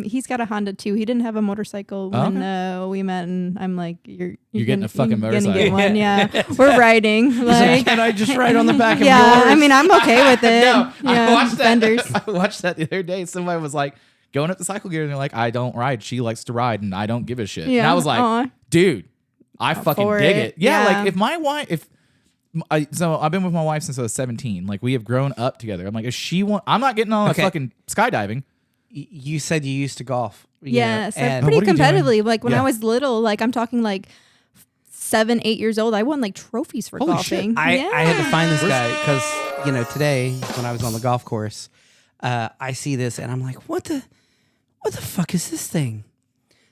He's got a Honda too. He didn't have a motorcycle when we met, and I'm like, you're getting a fucking you're gonna get motorcycle. one. Yeah, we're riding. Like, Can I just ride on the back of yeah, yours? I mean, I'm okay with it. No, yeah, I watched that. fenders. I watched that the other day. Somebody was like going up the cycle gear, and they're like, "I don't ride. She likes to ride, and I don't give a shit." And Yeah, I was like, aw. "Dude, I fucking for dig it. it." Yeah, Yeah. like if my wife, so I've been with my wife since I was 17. Like we have grown up together. I'm like, if she want, I'm not getting on Okay. a fucking skydiving. You said you used to golf. you know, Yes, I'm and pretty What are you doing? competitively. Like when Yeah. I was little, like I'm talking like 7, 8 years old, I won like trophies for Holy shit. golfing. I had to find this Yeah. guy because today when I was on the golf course, I see this and I'm like, what the fuck is this thing?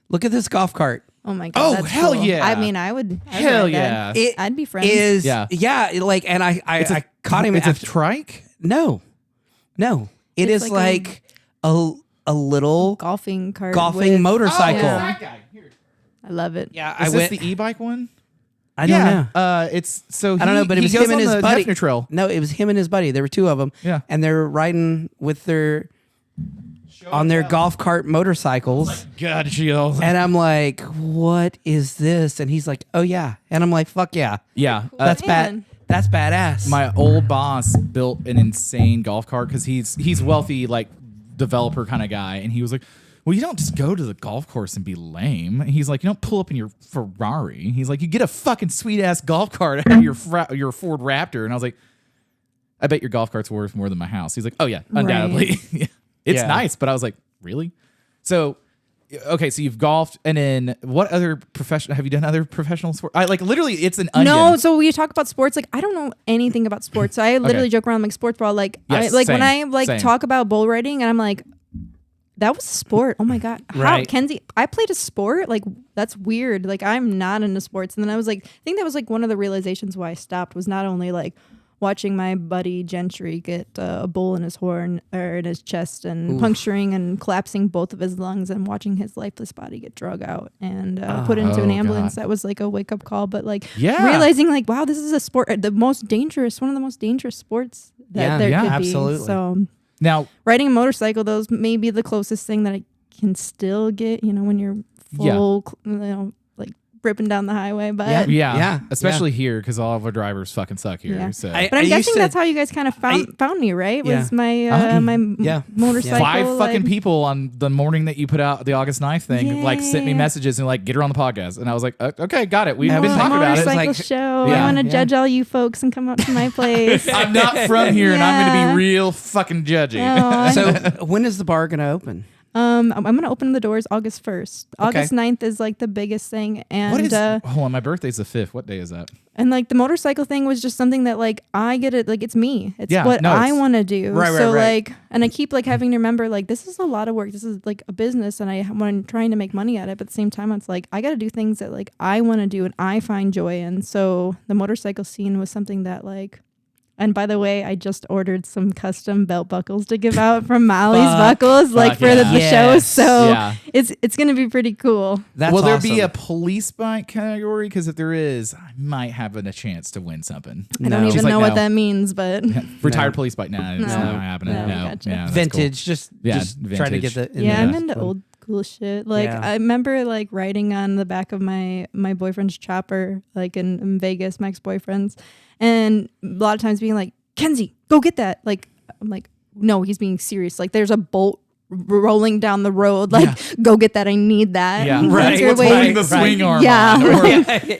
Look at this golf cart. Oh my god! Oh, that's hell cool. yeah. I mean, I would. I'd Hell ride that. yeah. I'd be friends. Is Yeah. like, and I caught him. It's after, a trike. no, it It's is like like a little golfing cart. golfing with- motorcycle. Yeah. guy. Here. I love it. Yeah, Is I this went. the e-bike one? I don't know. It's so I don't know, but it was he goes him and on his the buddy. Hefner Trail. No, it was him and his buddy. There were two of them. Yeah. and they're riding with their on their golf cart motorcycles. God, Jill. And I'm like, what is this? And he's like, oh, yeah. And I'm like, fuck yeah. Yeah, That's Man. That's badass. my old boss built an insane golf cart because he's wealthy, like developer kind of guy, and he was like, well, you don't just go to the golf course and be lame. And he's like, you don't pull up in your Ferrari. He's like, you get a fucking sweet ass golf cart out of your Ford Raptor. And I was like, I bet your golf cart's worth more than my house. He's like, oh yeah, undoubtedly. It's Yeah. nice, but I was like, really? So okay, so you've golfed, and then what other professional have you done? Other professional sport? I like literally, it's an onion. No, so we talk about sports. Like I don't know anything about sports. So I literally joke around like sports ball. Like Yes, when same, I like same. talk about bull riding, and I'm like, that was a sport. Oh my god, how Right. Kenzie? I played a sport. Like that's weird. Like I'm not into sports. And then I was like, I think that was like one of the realizations why I stopped was not only like watching my buddy Gentry get a bull in his horn or in his chest and puncturing and collapsing both of his lungs and watching his lifeless body get drug out and put into an Oh, ambulance. God. That was like a wake up call. But like Yeah. realizing like, wow, this is a sport, one of the most dangerous sports that Yeah, there yeah, could absolutely. be. So Now, riding a motorcycle, those may be the closest thing that I can still get, when you're full, like ripping down the highway. But yeah, especially here because all of our drivers fucking suck here. Yeah. So I- But I'm used guessing to- that's how you guys kind of found me, right? Yeah. Was my Yeah. motorcycle 5 fucking like, people on the morning that you put out the August 9th thing, like sent me Yeah. messages and like, get her on the podcast. And I was like, okay, got it. We've Yeah, been well, talking about it. motorcycle Like- show. Yeah, I want to yeah. judge all you folks and come up to my place. I'm not from here and I'm going to Yeah. be real fucking judgy. Oh, So when is the bar going to open? I'm gonna open the doors August 1st. August 9th is like the biggest thing, and What is, hold on, my birthday's the 5th. What day is that? and like the motorcycle thing was just something that like I get it, like it's me. It's Yeah, what no, I it's- want to do. Right, so right. like, and I keep like having to remember like this is a lot of work. This is like a business, and I'm trying to make money at it. But at the same time, it's like I got to do things that like I want to do and I find joy in. So the motorcycle scene was something that like. And by the way, I just ordered some custom belt buckles to give out from Molly's Buckles, like Fuck for the yeah. show. Yes. So Yeah. it's gonna be pretty cool. That's Will there awesome. be a police bike category? Because if there is, I might have a chance to win something. I don't No. even She's like, know no. what that means, but Retired police bike? Nah, it's No. not happening. No, No, gotcha. yeah, that's vintage? Just Yeah, try to get vintage. the yeah, Yeah. I'm into old cool shit. Like Yeah. I remember like riding on the back of my boyfriend's chopper, like in Vegas, my ex-boyfriend's, and a lot of times being like, Kenzie, go get that. Like I'm like, no, he's being serious. Like there's a bolt rolling down the road. Like go get that. I need that. Yeah, And right. that's your What's way- Putting the swing arm Yeah. on. Or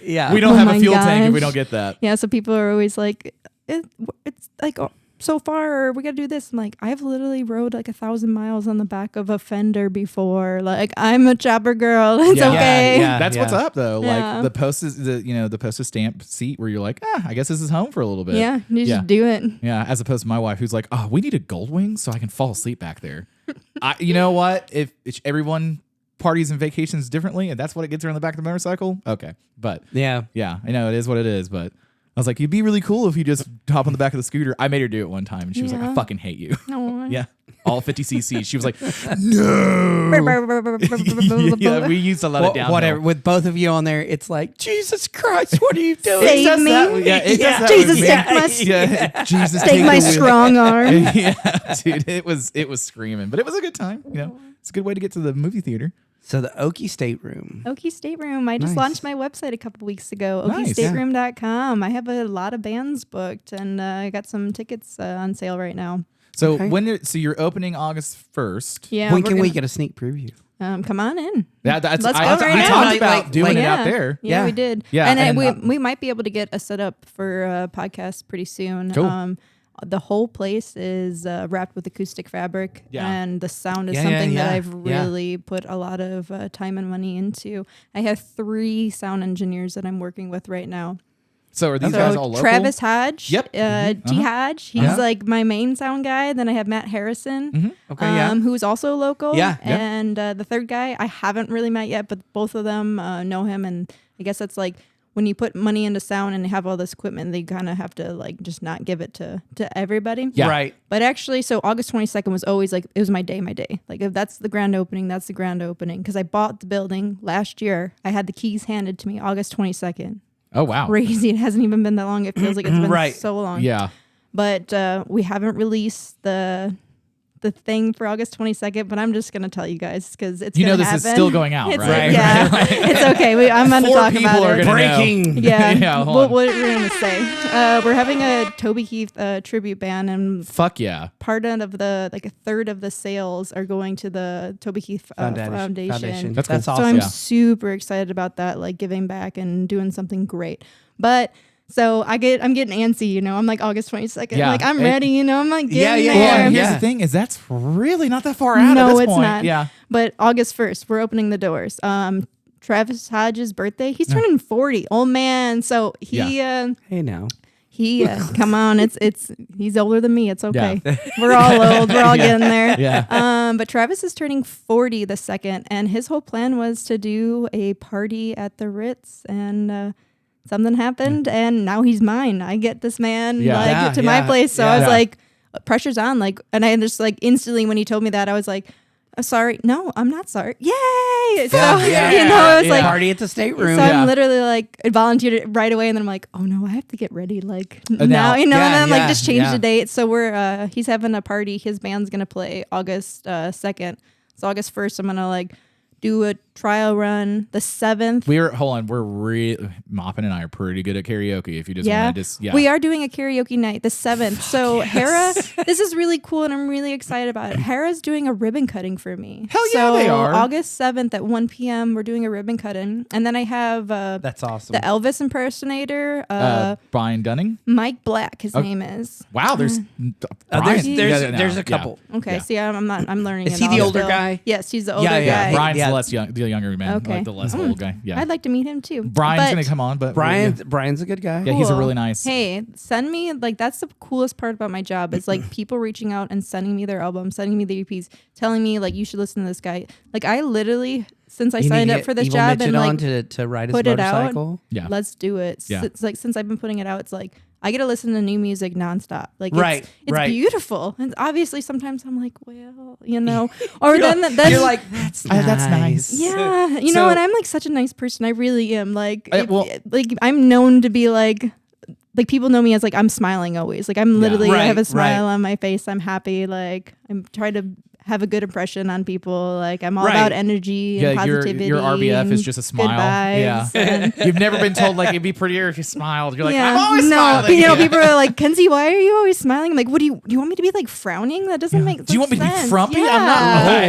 yeah. we don't Oh have a my fuel tank if we gosh. don't get that. Yeah, so people are always like, it's like so far, or we got to do this. I'm like, I've literally rode like 1,000 miles on the back of a Fender before. Like, I'm a chopper girl. It's okay. That's what's up though. Yeah. Like the postage stamp seat where you're like, I guess this is home for a little bit. Yeah, you just do it. Yeah, as opposed to my wife who's like, we need a gold wing so I can fall asleep back there. You know what? If everyone parties and vacations differently and that's what it gets her on the back of the motorcycle, okay. But Yeah. I know it is what it is, but I was like, it'd be really cool if you just hop on the back of the scooter. I made her do it one time and she was like, I fucking hate you. No. Yeah. All 50 cc. She was like, no. Yeah, we used a lot of downhill. Whatever. With both of you on there, it's like, Jesus Christ, what are you doing? It Save does me. that- yeah, it does that Jesus, with me. take my, Jesus, take my the wheel. strong arm. Yeah, dude, it was screaming, but it was a good time. You know, it's a good way to get to the movie theater. So the Okie State Room. Okie State Room. I just Nice. launched my website a couple weeks ago, Nice. okiestateroom.com. I have a lot of bands booked, and I got some tickets on sale right now. So Okay. so you're opening August 1st. Yeah, When we're can we gonna- get a sneak preview? Come on in. That's Let's go we right now. talked about Like- doing like- it Yeah. out there. Yeah, Yeah. we did. Yeah, and, and, we might be able to get a setup for a podcast pretty soon. Cool. The whole place is wrapped with acoustic fabric, Yeah. and the sound is Yeah, something yeah, that yeah. I've really put a lot of time and money into. I have 3 sound engineers that I'm working with right now. So are these So guys all local? Travis Hodge, Yep. G Hodge, he's Uh-huh. like my main sound guy. Then I have Matt Harrison, Okay, yeah. who's also local. Yeah. And the third guy I haven't really met yet, but both of them know him. And I guess that's like when you put money into sound and have all this equipment, they kind of have to like just not give it to everybody. Yeah. Right. But actually, so August 22nd was always like, it was my day. Like if that's the grand opening, that's the grand opening. Because I bought the building last year. I had the keys handed to me August 22nd. Oh wow. Crazy. It hasn't even been that long. It feels like it's been Right. so long. Yeah. But we haven't released the thing for August 22nd, but I'm just going to tell you guys because it's You know gonna this is happen. still going out, It's right? Yeah. It's okay. I'm going to 4 talk people about are it. gonna know. Breaking. Yeah. Yeah, hold what on. we're going to say. We're having a Toby Keith tribute band, and Fuck yeah. part of the, like a third of the sales are going to the Toby Keith Foundation. That's cool. That's So awesome. I'm Yeah. super excited about that, like giving back and doing something great. But so I'm getting antsy, you know. I'm like August 22nd. Yeah. Like I'm It- ready, you know. I'm like getting yeah, there. Well, and here's Yeah. the thing is that's really not that far out No, at this it's point. not. Yeah. But August 1st, we're opening the doors. Travis Hodge's birthday. He's turning 40. Oh man. So he Hey now. come on, it's he's older than me. It's okay. We're all old. We're all getting there. Yeah. But Travis is turning 40 the 2nd, and his whole plan was to do a party at the Ritz, and something happened, and now he's mine. I get this man Yeah. like Yeah, to my yeah, place. So yeah. I was Yeah. like, pressure's on. Like, and I just like instantly when he told me that, I was like, sorry. No, I'm not sorry. Yay! So you know, it was like. Party at the stateroom. So Yeah. I'm literally like, I volunteered it right away, and then I'm like, oh no, I have to get ready like now. now, you know, Yeah, and then yeah, like just change yeah. the date. So we're he's having a party. His band's gonna play August 2nd. So August 1st, I'm gonna like do a trial run. The 7th. We're Moppin and I are pretty good at karaoke. If you just Yeah. want to just We are doing a karaoke night the 7th. So Harrah, this is really cool, and I'm really excited about it. Harrah's doing a ribbon cutting for me. Hell yeah, so they are. August 7th at 1 p.m. we're doing a ribbon cutting, and then I have That's awesome. the Elvis impersonator, Brian Dunning. Mike Black. His name is. Wow, there's there's Brian. there's a couple. Okay, Yeah. see, I'm learning. Is it he the all older still. guy? Yes, he's the older Yeah, yeah. guy. Brian's Yeah. the younger man, Okay. like the less old guy. Yeah. I'd like to meet him too. Brian's But- gonna come on, but Brian's a good guy. Yeah, he's a Cool. really nice. Hey, send me like that's the coolest part about my job is like people reaching out and sending me their albums, sending me the EPs, telling me like you should listen to this guy. Like I literally since I You need signed to up get for this Evil job Mitchell and like on to ride his put it out. motorcycle. Yeah. Let's do it. Yeah. It's like since I've been putting it out, it's like I get to listen to new music nonstop. Like Right, it's right. beautiful. And obviously sometimes I'm like, well, you know, or then You're like, that's nice. yeah, you So- know, and I'm like such a nice person. I really am. Like, well- like I'm known to be like people know me as like I'm smiling always. Like I'm literally I have a Right, smile right. on my face. I'm happy. Like I'm trying to have a good impression on people. Like I'm all Right. about energy and positivity. Your RBF is and just a smile. good vibes and- You've never been told like it'd be prettier if you smiled. You're like, yeah. I'm always no, smiling. you know, Yeah. people are like, Kenzie, why are you always smiling? I'm like, what do you want me to be like frowning? That doesn't make sense. Do you want me to be sense. frumpy? Yeah. I'm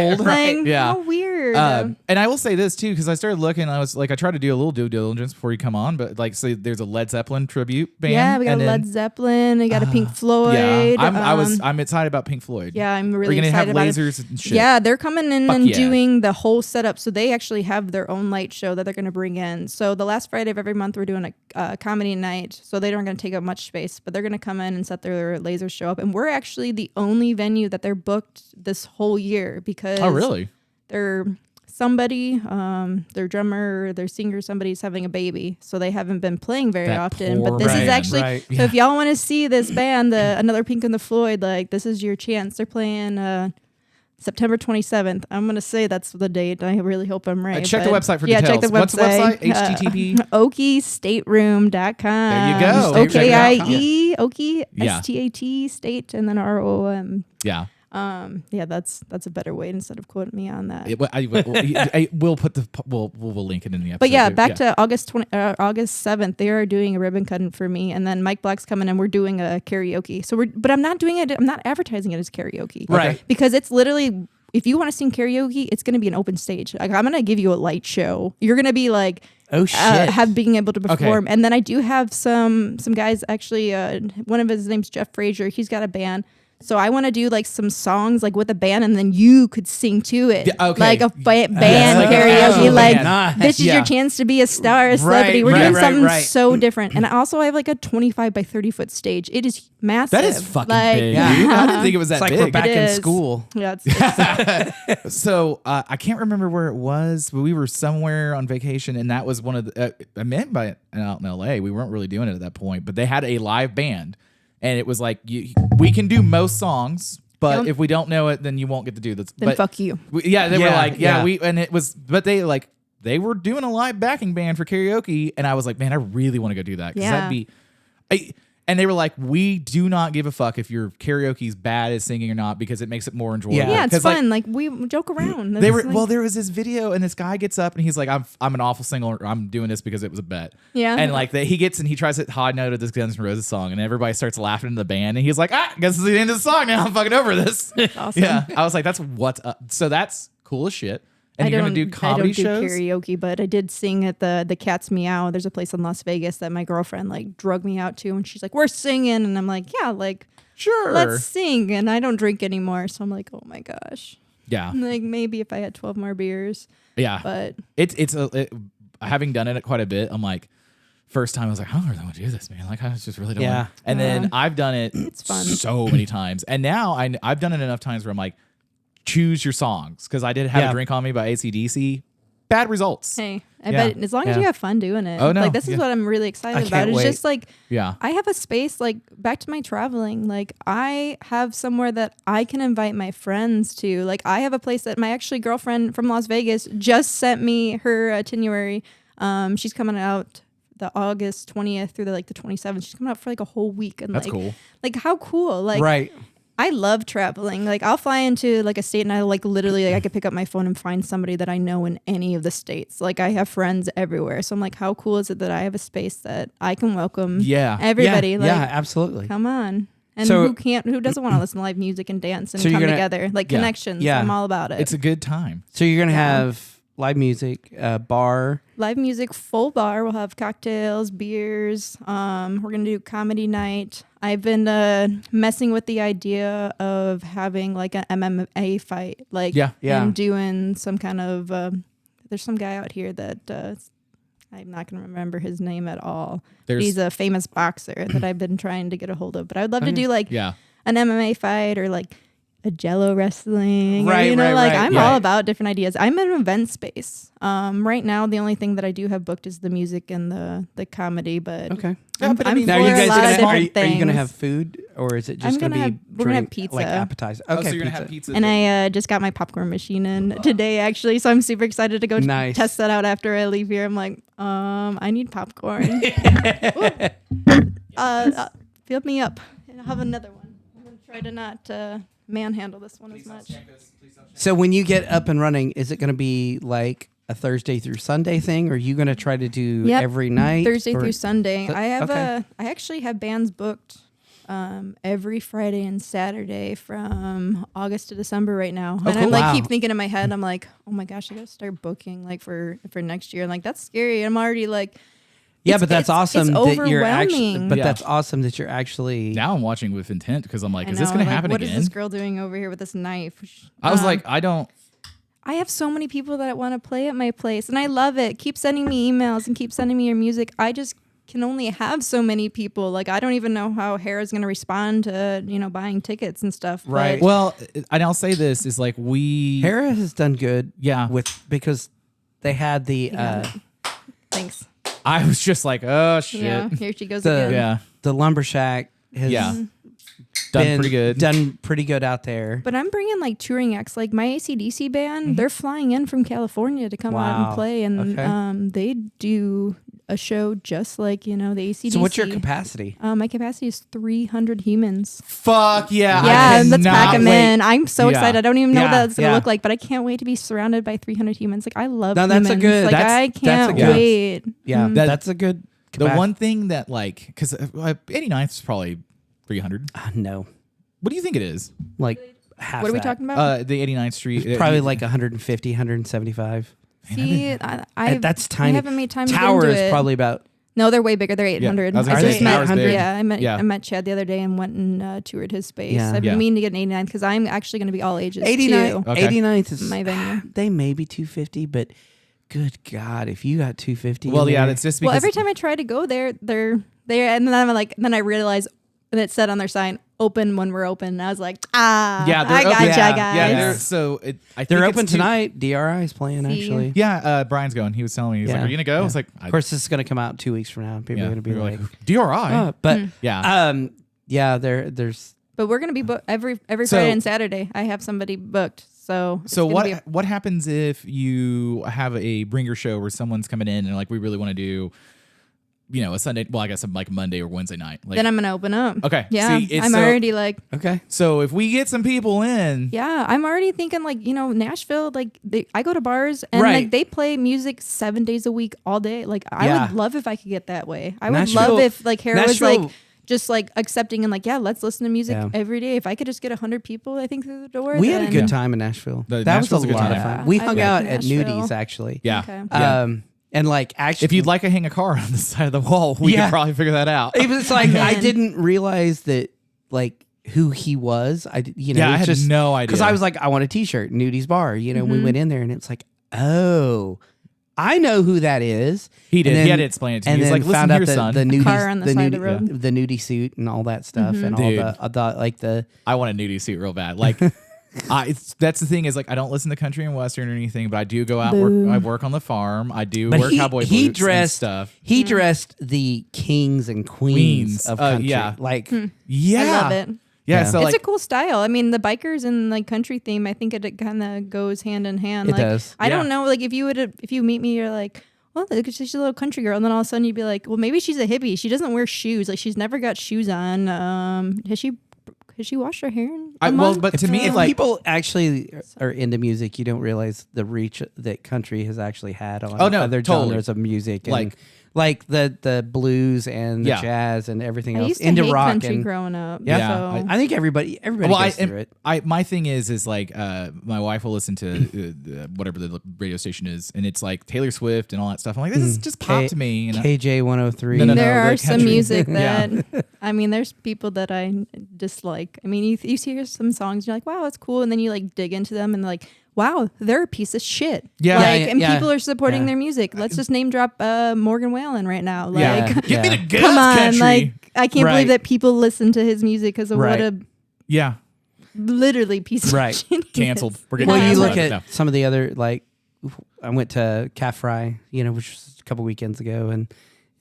not old. Like, Yeah. how weird. And I will say this too, because I started looking. I was like, I tried to do a little due diligence before you come on, but like, say there's a Led Zeppelin tribute band. yeah, we got and a then- Led Zeppelin. We got a Pink Floyd. Yeah, I'm excited about Pink Floyd. Yeah, I'm Are really you gonna excited have about it. lasers and shit? Yeah, they're coming in Fuck and yeah. doing the whole setup. So they actually have their own light show that they're going to bring in. So the last Friday of every month, we're doing a comedy night. So they aren't going to take up much space, but they're going to come in and set their laser show up. And we're actually the only venue that they're booked this whole year because Oh, really? they're somebody, their drummer, their singer, somebody's having a baby, so they haven't been playing very That often. poor But this man. is actually Right. so. If y'all want to see this band, another Pink and the Floyd, like this is your chance. They're playing September 27th. I'm gonna say that's the date. I really hope I'm right. Check the but- website for yeah, details. check the What's the website? website. HTTP. OkieStateRoom.com. There you go. OKIE, Okie, Yeah. STAT, state, and then ROM. Yeah. Yeah, that's a better way instead of quoting me on that. We'll put we'll link it in the episode. But yeah, too. back to August 7th, they are doing a ribbon cutting for me, and then Mike Black's coming, and we're doing a karaoke. But I'm not doing it. I'm not advertising it as karaoke, Right. Because it's literally, if you want to sing karaoke, it's going to be an open stage. Like I'm going to give you a light show. You're going to be like, Oh shit. being able to perform. And then I do have some guys actually. One of his name's Jeff Frazier. He's got a band. So I want to do like some songs like with a band, and then you could sing to it, Yeah, okay. like a band like a karaoke. actual Like band. this is Yeah. your chance to be a star, a celebrity. We're right, doing right, something right. so different. And also I have like a 25 by 30 foot stage. It is massive. That is fucking like, big. Yeah. Dude. I didn't think it was that It's like big. we're back It in is. school. Yeah, it's So I can't remember where it was, but we were somewhere on vacation, and that was one of the. I meant by out in LA. We weren't really doing it at that point, but they had a live band, and it was like we can do most songs, but Yep. if we don't know it, then you won't get to do this. then But fuck you. they were Yeah, like, yeah. and it was, but they were doing a live backing band for karaoke, and I was like, man, I really want to go do that because Yeah. that'd be. And they were like, we do not give a fuck if your karaoke's bad at singing or not because it makes it more enjoyable. Yeah. Yeah, it's 'Cause, like, fun. Like we joke around. they It's were like- there was this video and this guy gets up and he's like, I'm an awful singer. I'm doing this because it was a bet. Yeah. And like he gets and he tries to high note of this Guns N' Roses song and everybody starts laughing in the band and he's like, guess this is the end of the song now. I'm fucking over this. awesome. Yeah. I was like, that's what's up. So that's cool as shit. And I you're don't gonna do comedy shows. karaoke, but I did sing at the Cat's Meow. There's a place in Las Vegas that my girlfriend like drug me out to, and she's like, "We're singing," and I'm like, "Yeah, like Sure. let's sing." And I don't drink anymore, so I'm like, "Oh my gosh!" Yeah. Like maybe if I had 12 more beers, Yeah. but Having done it quite a bit, I'm like, first time I was like, I don't really want to do this, man. Like I just really don't. Yeah. Want to. And then I've done it fun. so many times, and now I've done it enough times where I'm like, choose your songs because I did Have Yeah. a Drink on Me by AC/DC. Bad results. hey, I Yeah. bet as long as Yeah. you have fun doing it. Oh, no. Like this is Yeah. what I'm really excited I about. can't It's wait. just like Yeah. I have a space, like back to my traveling, like I have somewhere that I can invite my friends to. Like I have a place that my actually girlfriend from Las Vegas just sent me her itinerary. She's coming out the August 20th through the 27th. She's coming out for like a whole week. And That's like, cool. Like how cool. Like Right. I love traveling. Like I'll fly into like a state and I like literally like I could pick up my phone and find somebody that I know in any of the states. Like I have friends everywhere. So I'm like, how cool is it that I have a space that I can welcome Yeah. everybody? Yeah, Like yeah, absolutely. come on. And So- who doesn't want to listen to live music and dance and So you're come gonna- together? Like Yeah. connections. Yeah. I'm all about it. It's a good time. So you're gonna have live music, bar. Live music, full bar. We'll have cocktails, beers. We're gonna do comedy night. I've been messing with the idea of having like an MMA fight, like Yeah. Yeah. and doing some kind of. There's some guy out here that I'm not gonna remember his name at all. He's a famous boxer that I've been trying to get a hold of. But I would love to do like Yeah. an MMA fight or like a Jello wrestling. Or, Right, you know, right, like right. I'm Yeah. all about different ideas. I'm in an event space. Right now, the only thing that I do have booked is the music and the comedy. But Okay. I'm, but I I'm mean- for Now, are you a guys lot gonna of different are you gonna things. have food or is it just I'm gonna, gonna be have- we're gonna have drink, pizza. like appetizer? Okay, Oh, so you're gonna have pizza. And I just got my popcorn machine in today, actually. So I'm super excited to go Nice. test that out after I leave here. I'm like, I need popcorn. Fill me up. I'll have another one. I'm gonna try to not manhandle this one as much. So when you get up and running, is it going to be like a Thursday through Sunday thing, or are you going to try to do Yep. every night? Thursday or- through Sunday. So- I have okay. I actually have bands booked every Friday and Saturday from August to December right now. And cool. I'm like Wow. keep thinking in my head, I'm like, oh my gosh, I gotta start booking like for next year. And like that's scary. I'm already like Yeah, it's- but that's it's awesome that you're actually. overwhelming. But Yeah. that's awesome that you're actually. Now I'm watching with intent because I'm like, I is this know, going to like, happen what again? is this girl doing over here with this knife? I was like, I don't. I have so many people that want to play at my place, and I love it. Keep sending me emails and keep sending me your music. I just can only have so many people. Like, I don't even know how Harrah's going to respond to, buying tickets and stuff. but- Right. Well, and I'll say this is like Harrah has done good. Yeah. because they had the Thanks. I was just like, oh shit. Yeah, here she goes The- again. Yeah. the lumbershack has Yeah. Done been pretty good. Done pretty good out there. But I'm bringing like touring acts. Like my AC/DC band, they're flying in from California to come out Wow. and play, and Okay. they do a show just like the AC/DC. So what's your capacity? My capacity is 300 humans. Fuck yeah. Yeah, I let's pack cannot them wait. in. I'm so Yeah. excited. I don't even know what Yeah, that's gonna yeah. look like, but I can't wait to be surrounded by 300 humans. Like I love No, that's a humans. good- Like that's- I that's a can't good- wait. Yeah, Mhm. that's a good. The one thing that like, because 89th is probably 300. No, What do you think it is? like half. What are we that. talking about? The 89th Street. Probably like 150, 175. See, I That's tiny. I haven't made time Tower to get into is it. probmet about. No, they're way bigger. They're 800. I was gonna say, just met, 800 big. yeah, Yeah. I met Chad the other day and went and toured his space. Yeah. I've Yeah. been meaning to get an 89 because I'm actually going to be all ages 89, too. Okay. 89th is My venue. They may be 250, but good God, if you got 250, Well, in yeah, there- that's just because. Well, every time I try to go there, they're there, and then I'm like, then I realize that it said on their sign, "Open when we're open." And I was like, Yeah, they're I open. gotcha, Yeah, guys. Yeah, Yeah. I think they're it's open too- tonight. DRI is playing See. actually. Yeah, Brian's going. He was telling me, he's like, Yeah. "Are you gonna go?" I was like, Of course, this is going to come out 2 weeks from now. People are going to be we were like, DRI. oh, but Yeah. yeah, there's But we're gonna be booked every So- Friday and Saturday. I have somebody booked. So it's So gonna be what happens if you have a bringer show where someone's coming in and like we really want to do, a Sunday? Well, I guess like Monday or Wednesday night. Like, then I'm gonna open up. Okay, Yeah, see, it's I'm so- already like. okay. so if we get some people in, Yeah, I'm already thinking like Nashville. Like I go to bars and Right. like they play music 7 days a week, all day. Like I Yeah. would love if I could get that way. I would Nashville- love if like Harrah was like Nashville- just like accepting and like let's listen to music Yeah. every day. If I could just get 100 people, I think through the door. We had a then- good time in Nashville. The That Nashville's was a good a lot of time. fun. We I hung like out at Nashville. Nudies actually. yeah, Okay. yeah. And like actually, If you'd like to hang a car on the side of the wall, we Yeah. could probably figure that out. it was like I Man. didn't realize that like who he was. I Yeah, I had just no idea. because I was like, I want a T-shirt, Nudies Bar. We went in there and it's like, oh, I know who that is. He did. And He had to explain it to me. And He's then like, "Listen found here, out son." the nudies, car on the side of the road. the nudie suit and all that stuff and Dude. all the like the I want a nudie suit real bad. Like, that's the thing is like I don't listen to country and western or anything, but I do go out Boo. work. I work on the farm. I do But wear cowboy boots and dressed stuff. He dressed the kings and queens of country. yeah. Like Yeah, I love it. Yeah, Yeah. so It's like a cool style. I mean, the bikers and like country theme, I think it kind of goes hand in hand. It like, does. I Yeah. don't know, like if you meet me, you're like, well, look, she's a little country girl, and then all of a sudden you'd be like, well, maybe she's a hippie. She doesn't wear shoes. Like she's never got shoes on. Has she washed her hair? In a month? but to me, if like people actually are into music, you don't realize the reach that country has actually had on Oh, no, other totally. genres of music, and Like- the blues and the Yeah. jazz and everything I else used to into hate rock country and growing up. yeah. so. I think everybody well, goes through it. my thing is like my wife will listen to whatever the radio station is, and it's like Taylor Swift and all that stuff. I'm like, this is just pop to me. You know? KJ 103. No, there the are some country. music Yeah. that I mean, there's people that I dislike. I mean, you hear some songs, you're like, wow, that's cool, and then you like dig into them and like, wow, they're a piece of shit. Yeah. like, Yeah, and yeah. people are supporting Yeah. their music. Let's just name drop Morgan Wallen right now. Like, Yeah. Yeah. Give me the goods, come on, country. like I can't Right. believe that people listen to his music because of what Right. a yeah, literally piece Right. of shit. he canceled. is. We're getting Well, you canceled. look at No. some of the other like I went to Calf Fry, which was a couple weekends ago, and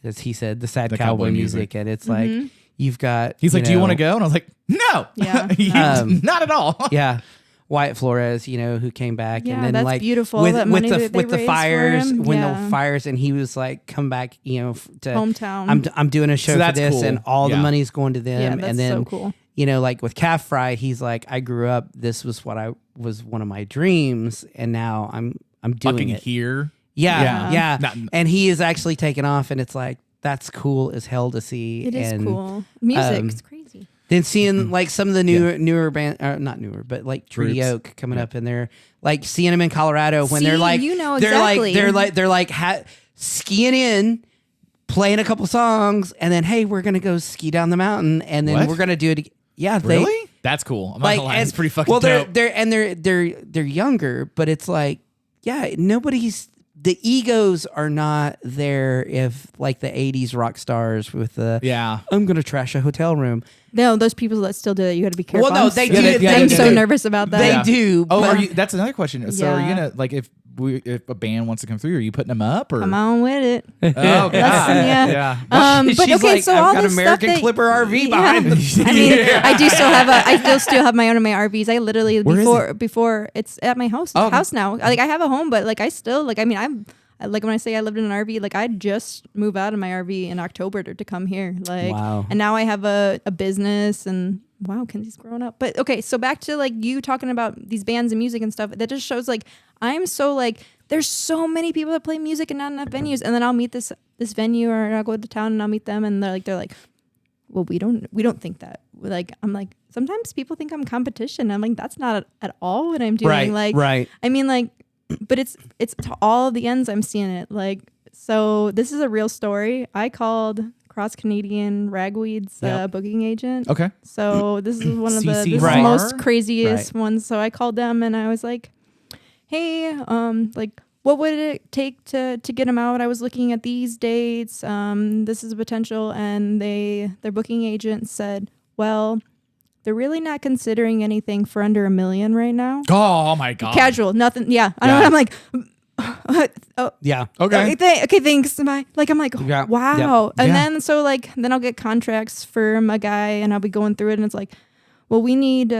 as he said, the sad The cowboy, cowboy music, music. and it's like you've got. He's like, "Do you want to know, go?" And I was like, "No, Yeah. not at all." Yeah, Wyatt Flores, who came back, Yeah, and then that's like beautiful, with that with money the that they with the raised for fires him. when Yeah. the fires, and he was like, come back, to Hometown. I'm doing a show for that's this, cool. and all the Yeah. money's going to Yeah, them, that's and then so cool. you know, like with Calf Fry, he's like, I grew up, this was one of my dreams, and now I'm doing Fucking it. here. Yeah. Not- And he is actually taken off, and it's like, that's cool as hell to see. It is and, cool. Music is crazy. Then seeing like some of the newer band, not newer, but like Treaty Groups. Oak coming up in there, like seeing them in Colorado when they're See, like, you know they're exactly. like skiing in, playing a couple songs, and then hey, we're gonna go ski down the mountain, and then What? we're gonna do it. Yeah, Really? That's cool. I'm not gonna lie. It's pretty fucking dope. they're younger, but it's like, yeah, the egos are not there if like the 80s rock stars with the I'm gonna trash a hotel room. No, those people that still do it, you got to be careful. Well, no, they do. I'm so nervous about that. They do. Oh, but that's another question. So are you Yeah. gonna like if a band wants to come through, are you putting them up or? Come on with it. Oh god. yeah. Yeah. But she's okay, like, so I've all got this American stuff that, Clipper RV yeah. behind me. I mean, I still have my own in my RVs. I literally Where is before it's at my house now. Like I have a home, but like I still like. I mean, like when I say I lived in an RV, like I just moved out of my RV in October to come here. Like, Wow. And now I have a business and wow, Kenzie's growing up. But okay, so back to like you talking about these bands and music and stuff. That just shows like I'm so like there's so many people that play music and not enough venues. And then I'll meet this venue or I'll go to town and I'll meet them and they're like, well, we don't think that. Like I'm like sometimes people think I'm competition. I'm like that's not at all what I'm doing. Right. I mean like. But it's to all the ends I'm seeing it. Like, so this is a real story. I called Cross Canadian Ragweed's booking agent. Okay. So this is one of the CC this is Right. the most craziest Right. ones. So I called them and I was like, hey, like what would it take to get them out? I was looking at these dates. This is a potential. And their booking agent said, well, they're really not considering anything for under $1 million right now. Oh my god. Casual, nothing. Yeah, I don't know. I'm like, oh, Yeah. Okay. okay, thanks. Bye. Like, I'm like, Yeah. wow. Yep. And Yeah. then so like, then I'll get contracts from a guy, and I'll be going through it, and it's like, well, we need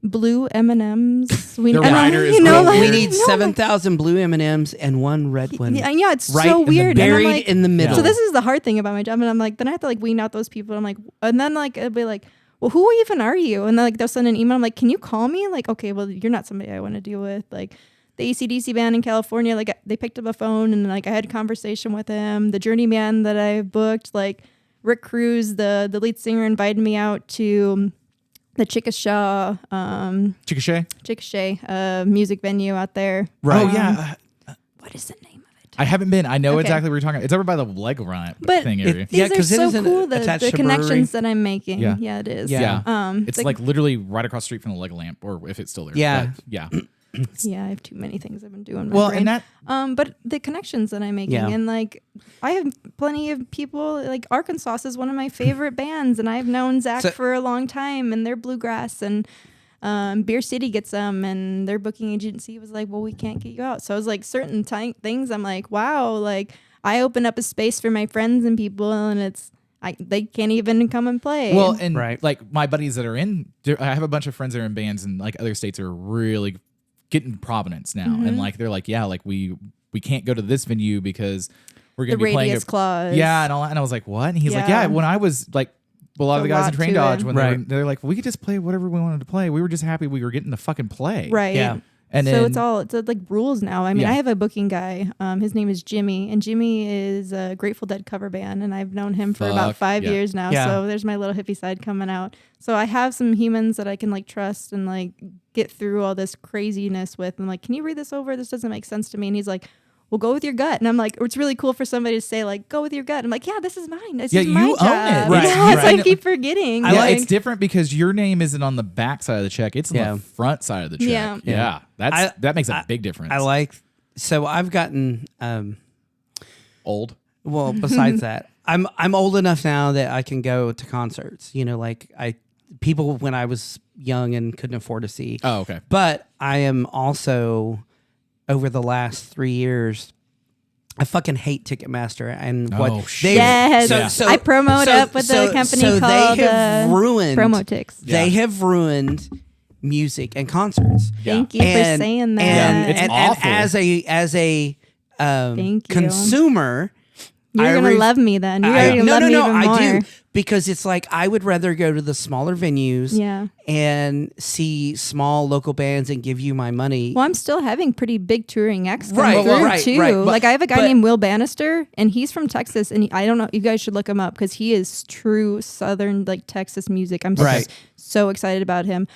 blue M&Ms. We The and I'm- rider is you know, real like, We need no, 7,000 blue M&Ms and one red one. Yeah, it's Right so in the weird. And I'm buried like, in the middle. So this is the hard thing about my job, and I'm like, then I have to like wean out those people. I'm like, and then like it'll be like, well, who even are you? And then like they'll send an email. I'm like, can you call me? Like, okay, well, you're not somebody I want to deal with. Like the AC/DC band in California, like they picked up a phone and like I had a conversation with him. The Journeyman that I booked, like Rick Cruz, the lead singer, invited me out to the Chickasha music venue out there. Right. Oh yeah. What is the name of it? I haven't been. I know Okay. exactly what you're talking about. It's over by the leg run But thing area. These Yeah, are 'cause it so isn't cool. The attached to a connections brewery. that I'm making. Yeah. Yeah, it is. Yeah. It's like like literally right across the street from the leg lamp, or if it's still there. Yeah. But, yeah. yeah, I have too many things I've been doing. in my Well, brain. and that but the connections that I'm making, Yeah. and like I have plenty of people. Like Arkansas is one of my favorite bands, and I've known Zach So- for a long time, and they're bluegrass, and Beer City gets them, and their booking agency was like, "Well, we can't get you out." So I was like, certain things, I'm like, "Wow!" Like I open up a space for my friends and people, and they can't even come and play. well, and Right. like my buddies that are I have a bunch of friends that are in bands, and like other states are really getting prominence now, Mm-hmm. and like they're like, yeah, like we can't go to this venue because we're the gonna be playing radius clause. Yeah, and all that. And I was like, what? And he's like, Yeah. yeah. When I was like, a lot of It's the a guys in lot Train to Dodge, it. when Right. they're like, we could just play whatever we wanted to play. We were just happy we were getting to fucking play. Right. Yeah. And so then, it's like rules now. I mean, Yeah. I have a booking guy. His name is Jimmy, and Jimmy is a Grateful Dead cover band, and I've known him for about Fuck, 5 yeah. years now. Yeah. So there's my little hippie side coming out. So I have some humans that I can like trust and like get through all this craziness with. And like, can you read this over? This doesn't make sense to me. And he's like, well, go with your gut. And I'm like, it's really cool for somebody to say like, go with your gut. I'm like, yeah, this is mine. This Yeah, is you my own job. it. Right, You know, it's right. like I keep forgetting. yeah, like, it's different because your name isn't on the back side of the check; it's on Yeah. the front side of the check. Yeah. Yeah, that makes a big difference. I like. So I've gotten. old. Well, besides that, I'm old enough now that I can go to concerts. You know, like people when I was young and couldn't afford to see. Oh, okay. But I am also over the last 3 years. I fucking hate Ticketmaster and Oh, what shit. they Yes. I promote up with a company called, they have ruined Promotix. They have ruined music and concerts. Thank you for saying that. Yeah, it's and awful. as a Thank you. consumer, You're gonna love me then. You're gonna love me even more. I do, because it's like I would rather go to the smaller venues, Yeah. and see small local bands and give you my money. Well, I'm still having pretty big touring acts Right, coming through right, too. right. Like I have a guy But- named Will Bannister, and he's from Texas, and I don't know. You guys should look him up because he is true Southern like Texas music. I'm Right. so excited about him.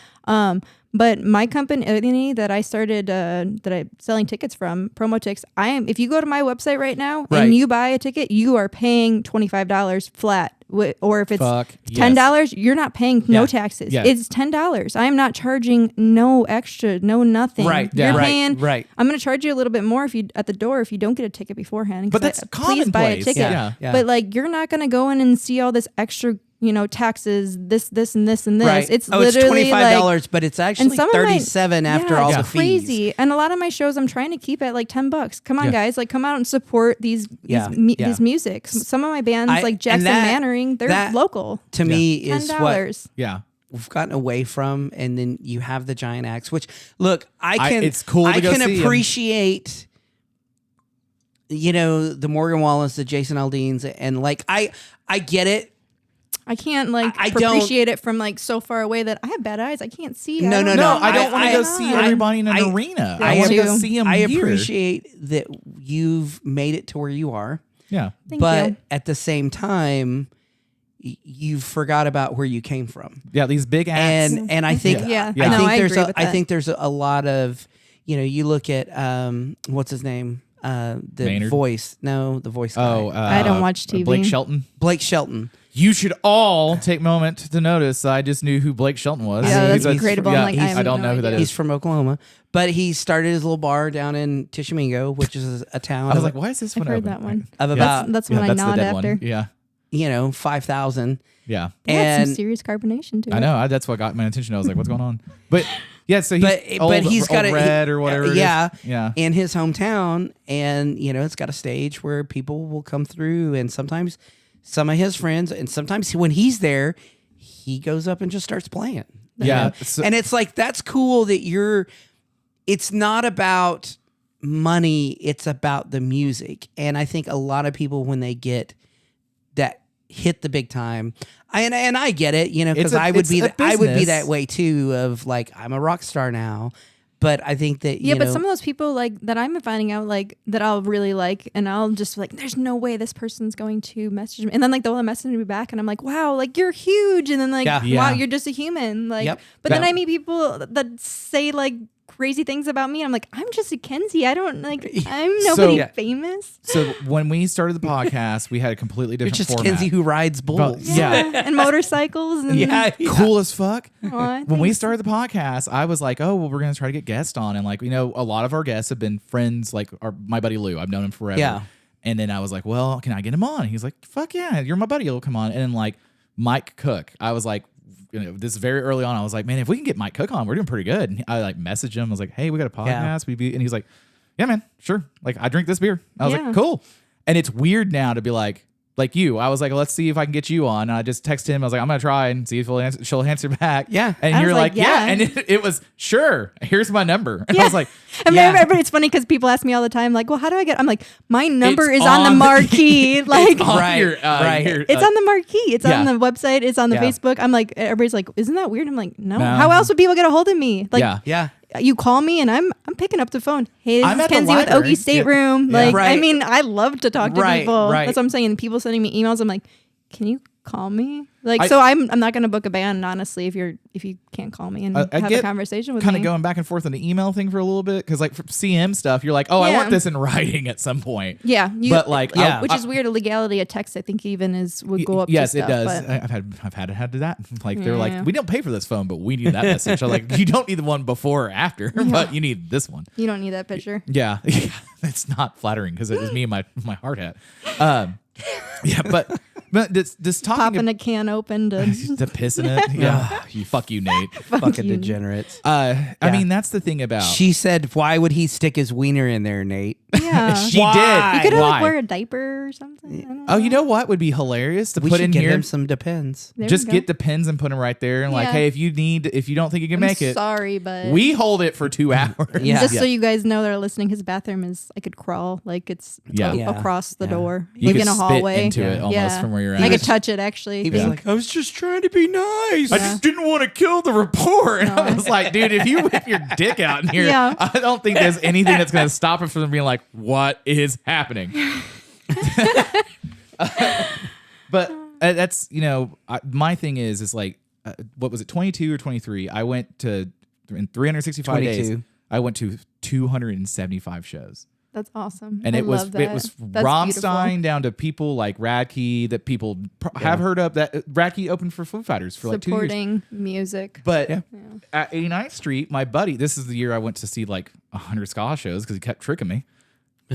But my company that I started that I'm selling tickets from, Promotix, if you go to my website right now Right. and you buy a ticket, you are paying $25 flat. Or if it's Fuck, $10, you're not paying no taxes. Yeah. It's $10. I am not charging no extra, no nothing. Right. You're Yeah. Right. paying. Right. I'm going to charge you a little bit more if you at the door if you don't get a ticket beforehand. But that's please buy a commonplace. ticket. Yeah. But like you're not going to go in and see all this extra, taxes, this, and this, and this. Right. It's it's literally $25, like, but it's actually some of my- $37 after all the it's fees. crazy. And a lot of my shows I'm trying to keep at like $10. Come on, Yeah. guys, like come out and support these Yeah. these music. Some of my bands like and Jackson that- Mannering, they're that- local. To me, is what $10. Yeah. we've gotten away from, and then you have the giant acts. Which look, it's cool to I go can see 'em. appreciate. The Morgan Wallen's, the Jason Aldean's, and like I get it. I can't like I don't- appreciate it from like so far away that I have bad eyes. I can't see. No, I don't no, know. I don't want to go what's see going on. everybody in an I- arena. I I want to go do. see them I here. appreciate that you've made it to where you are, Yeah. Thank but you. at the same time, you forgot about where you came from. Yeah, these big acts. And I think Yeah. Yeah. I No, think I there's agree with I that. think there's a lot of you look at what's his name the Maynard? voice the voice guy. I don't watch TV. Blake Shelton. Blake Shelton. You should all take a moment to notice. I just knew who Blake Shelton was. Yeah, He's that's a- incredible. I'm like, I have I don't no know who that idea. is. He's from Oklahoma, but he started his little bar down in Tishomingo, which is a town I was like, why is this I've one heard open? that one. of Yeah. about That's when I that's the nod dead after. one. Yeah. 5,000. Yeah. They had some And serious carbonation to it. I know. That's what got my attention. I was like, what's going on? But yeah, so he's but he's got old a red or whatever. it is. yeah, Yeah. in his hometown, and it's got a stage where people will come through, and sometimes some of his friends, and sometimes when he's there, he goes up and just starts playing. Yeah. So- And it's like, that's cool that it's not about money, it's about the music. And I think a lot of people, when they get that hit the big time, and I get it, because I would it's be a I would be business. that way too, of like, I'm a rock star now. But I think that Yeah, but some of those people like that I'm finding out like that I'll really like, and I'll just be like, there's no way this person's going to message me, and then like they'll message me back, and I'm like, wow, like you're huge, and then like, Yeah. wow, Yeah. you're just a human, like. Yep. But then That- I meet people that say like crazy things about me. I'm like, I'm just a Kenzie. I don't like. I'm nobody So- famous. So when we started the podcast, we had a completely you're different just format. Kenzie who rides bulls. Yeah. And motorcycles. And yeah. Cool as fuck. Aw, When we thanks. started the podcast, I was like, oh, well, we're going to try to get guests on. And like, a lot of our guests have been friends, like my buddy Lou. I've known him forever. Yeah. And then I was like, well, can I get him on? And he's like, fuck yeah, you're my buddy. He'll come on. And then like Mike Cook, I was like, this is very early on. I was like, man, if we can get Mike Cook on, we're doing pretty good. And I like messaged him. I was like, hey, we got a podcast. And he's like, yeah, man, sure. Like I drink this beer. I was Yeah. like, cool. And it's weird now to be like you. I was like, let's see if I can get you on. And I just texted him. I was like, I'm gonna try and see if she'll answer back. Yeah. And I you're was like, like, yeah. yeah. And it was sure. Here's my number. And I Yeah. was like, I mean, yeah. everybody, it's funny because people ask me all the time, like, well, how do I get? I'm like, my number It's is on the on- marquee. Like, It's on Right, your, right. it's on the marquee. It's on yeah. the website. It's on the Yeah. Facebook. I'm like, everybody's like, isn't that weird? I'm like, no. No. How else would people get a hold of me? Like, Yeah. Yeah. you call me and I'm picking up the phone. Hey, this I'm is at the Kenzie with library. Okie State Yeah. Room. Yeah. Like, I Right. mean, I love to talk to Right, people. right. That's what I'm saying. And people sending me emails. I'm like, can you call me? Like, I- so I'm not going to book a band, honestly, if you can't call me and I have a get conversation with kind me. of going back and forth on the email thing for a little bit because like for CM stuff, you're like, oh, I Yeah. want this in writing at some point. Yeah, But, like, yeah. which is weird. A legality of text, I think, even would go up. Yes, to it stuff, does. but- I've had to that. Like they're Yeah. like, we don't pay for this phone, but we need that message. I'm like, you don't need the one before or after, but you need this one. You don't need that picture. Yeah, it's not flattering because it was me and my hard hat. Yeah, but But this talking Popping a can open to to piss in it. Yeah. Fuck you, Nate. Fucking you. degenerates. I mean, that's the thing about. She said, "Why would he stick his wiener in there, Nate?" yeah. She Why? did. You could Why? like wear a diaper or something. I don't know. Oh, you know what would be hilarious to We put should in get here? him some Depends. There we Just go. get the pins and put them right there, and like, Yeah. hey, if you don't think you can I'm make it, sorry, but we hold it for 2 hours. Yeah. just so you guys know that are listening, his bathroom is I could crawl like it's Yeah. Yeah. across the Yeah. door, You like could in a spit hallway. into it almost yeah. from where you're at. I could touch it actually. He was Yeah. like, "I was just trying to be nice." I just didn't want to kill the report. And I No. was like, dude, if you whip your dick out in here, Yeah. I don't think there's anything that's going to stop it from being like, what is happening? But that's, my thing is like, what was it, 22 or 23? I went to, in 365 days, 22. I went to 275 shows. That's awesome. And I it was love that. it was That's Rammstein beautiful. down to people like Radke that people have heard of. That Radke opened for Foo Fighters for like 2 years. Supporting music. But Yeah. at 89th Street, my buddy, this is the year I went to see like 100 ska shows because he kept tricking me.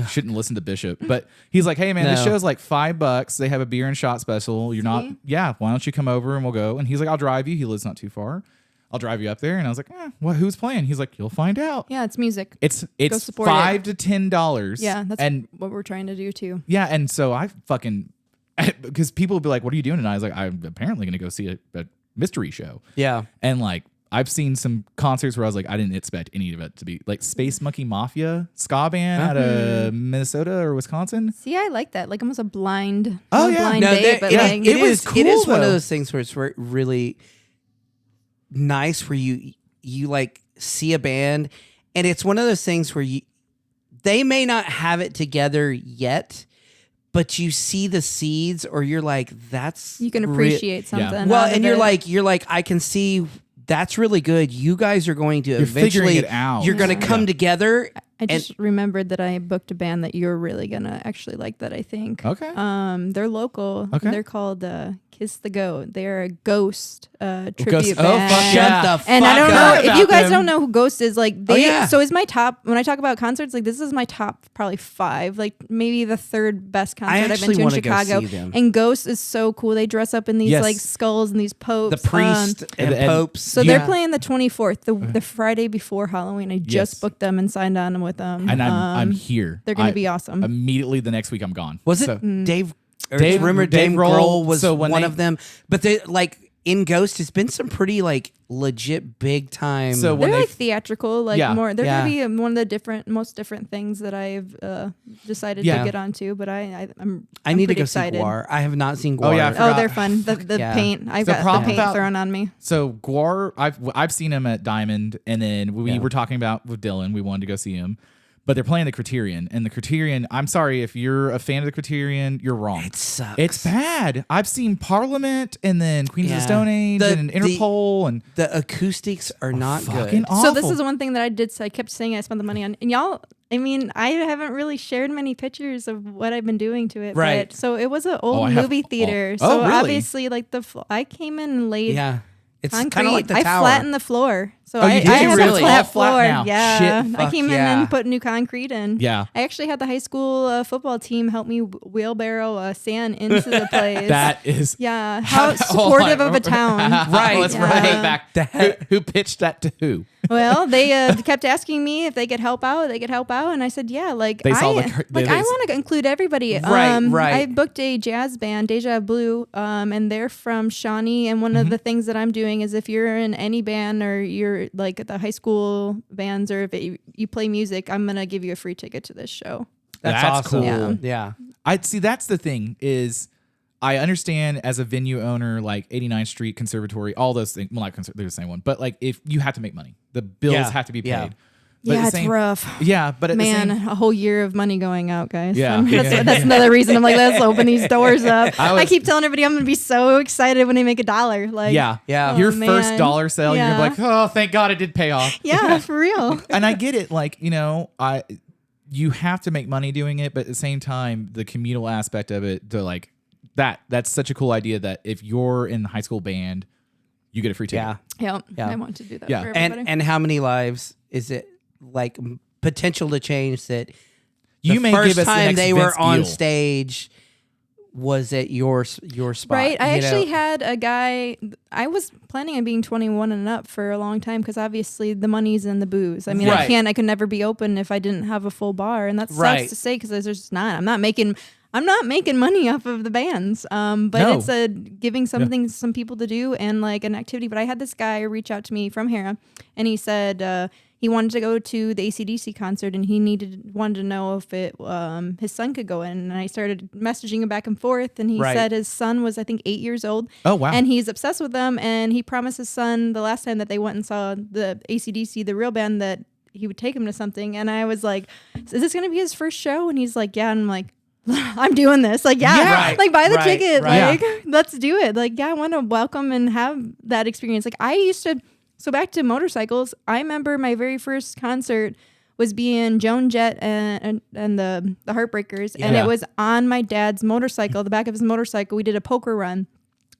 Shouldn't listen to Bishop, but he's like, "Hey man, this No. show's like $5. They have a beer and shot special. You're not, See? yeah. Why don't you come over and we'll go?" And he's like, "I'll drive you." He lives not too far. I'll drive you up there. And I was like, "What? Who's playing?" He's like, "You'll find out." Yeah, it's music. It's support $5 to $10. Yeah, that's and what we're trying to do too. yeah, and so I fucking because people would be like, "What are you doing?" And I was like, "I'm apparently going to go see a mystery show." Yeah. And like I've seen some concerts where I was like, I didn't expect any of it to be like Space Monkey Mafia ska band out of Minnesota or Wisconsin. See, I like that. Like almost a blind, Oh, not a yeah. blind No, date, but it, like it was is. It is cool, one of though. those things where it's really nice, where you like see a band, and it's one of those things where they may not have it together yet, but you see the seeds, or you're like, that's you can re- appreciate something. Well, out of and it. you're like, I can see. That's really good. You guys are going to figuring eventually. it out. You're going to come together. I just remembered that I booked a band that you're really gonna actually like. That I think. Okay. They're local. Okay. They're called Kiss the Goat. They're a Ghost tribute Ghost- band. oh, fuck Shut yeah. the And I fuck don't up. know if about you guys them. don't know who Ghost is. Like they, yeah. so is my top when I talk about concerts. Like this is my top probably 5. Like maybe the 3rd best concert I've been actually to in wanna go Chicago. see them. And Ghost is so cool. They dress up in these Yes. like skulls and these popes. The priest and and- popes. So they're playing the 24th, the Friday before Halloween. I just Yes. booked them and signed on with them. And I'm here. They're going to be awesome. Immediately the next week I'm gone. Was it So- Dave? Or Dave- remember Dave Dave Grohl, Grohl was so when one they- of them. But they like in Ghost, it's been some pretty like legit big time. So when They're they like theatrical, like Yeah. more. They're Yeah. going to be one of the most different things that I've decided Yeah. to get onto. But I'm I need to pretty go excited. see Guar. I have not seen Guar. Oh, yeah, I Oh, forgot. they're fun. The Yeah. paint. I've The got the problem paint about- thrown on me. So Guar, I've seen him at Diamond, and then we Yeah. were talking about with Dylan. We wanted to go see him, but they're playing the Criterion, and the Criterion. I'm sorry if you're a fan of the Criterion, you're wrong. It sucks. It's bad. I've seen Parliament, and then Queens of Yeah. the Stone Age, and Interpol, and The acoustics are not fucking good. awful. So this is one thing that I did. So I kept saying I spent the money on, and y'all. I mean, I haven't really shared many pictures of what I've been doing to it. Right. But, so it was an I old have movie theater. all- So Oh, really? obviously, like I came in and laid Yeah, it's concrete. kind of like the I tower. flattened the floor. So Oh, you I did? have Really? a flat All flat floor. now. Yeah. Shit, I fuck came in yeah. and put new concrete in. Yeah. I actually had the high school football team help me wheelbarrow sand into the place. that is Yeah. How supportive of a town. Right, Let's yeah. run it back. Who pitched that to who? Well, they kept asking me if they could help out. They could help out, and I said, "Yeah." Like They saw I want to include everybody. Right, right. I booked a jazz band, Deja Blue, and they're from Shawnee. And one of the things that I'm doing is if you're in any band or you're like at the high school bands or if you play music, I'm gonna give you a free ticket to this show. That's cool. awesome. Yeah. Yeah. I see. That's the thing is, I understand as a venue owner, like 89th Street Conservatory, all those things. Well, not they're the same one, but like if you have to make money, the bills Yeah. have to be paid. Yeah. But at Yeah, the it's same- rough. Yeah, but at Man, the same, a whole year of money going out, guys. Yeah. That's another reason I'm like, let's open these doors up. I I, was- keep telling everybody I'm gonna be so excited when they make $1. Like, yeah, Yeah. your Oh, first man. dollar sale, you're gonna be Yeah. like, oh, thank God it did pay off. yeah, for real. And I get it, like you have to make money doing it, but at the same time, the communal aspect of it, to like that's such a cool idea that if you're in the high school band, you get a free ticket. Yeah. Yeah, Yeah. I want to do that Yeah. for everybody. And how many lives is it like potential to change that? You the may first give us the time next they were Vince on Gill. stage was at your spot. Right. I you know? actually had a guy. I was planning on being 21 and up for a long time because obviously the money's in the booze. I mean, Right. I could never be open if I didn't have a full bar, and that sucks Right. to say because there's just not. I'm not making money off of the bands. But No. it's a giving something some people to do and like an activity. But I had this guy reach out to me from Harrah, and he said he wanted to go to the AC/DC concert, and he wanted to know if his son could go in. And I started messaging him back and forth, and he Right. said his son was, I think, 8 years old. Oh, wow. And he's obsessed with them, and he promised his son the last time that they went and saw the AC/DC, the real band, that he would take him to something. And I was like, is this going to be his first show? And he's like, yeah. And I'm like, I'm doing this. Like, yeah, Right. like buy the Right. ticket. Right. Like, let's do it. Like, yeah, I want to welcome and have that experience. Like, I used to, so back to motorcycles, I remember my very first concert was being Joan Jett and the Heartbreakers. And Yeah. it was on my dad's motorcycle, the back of his motorcycle. We did a poker run.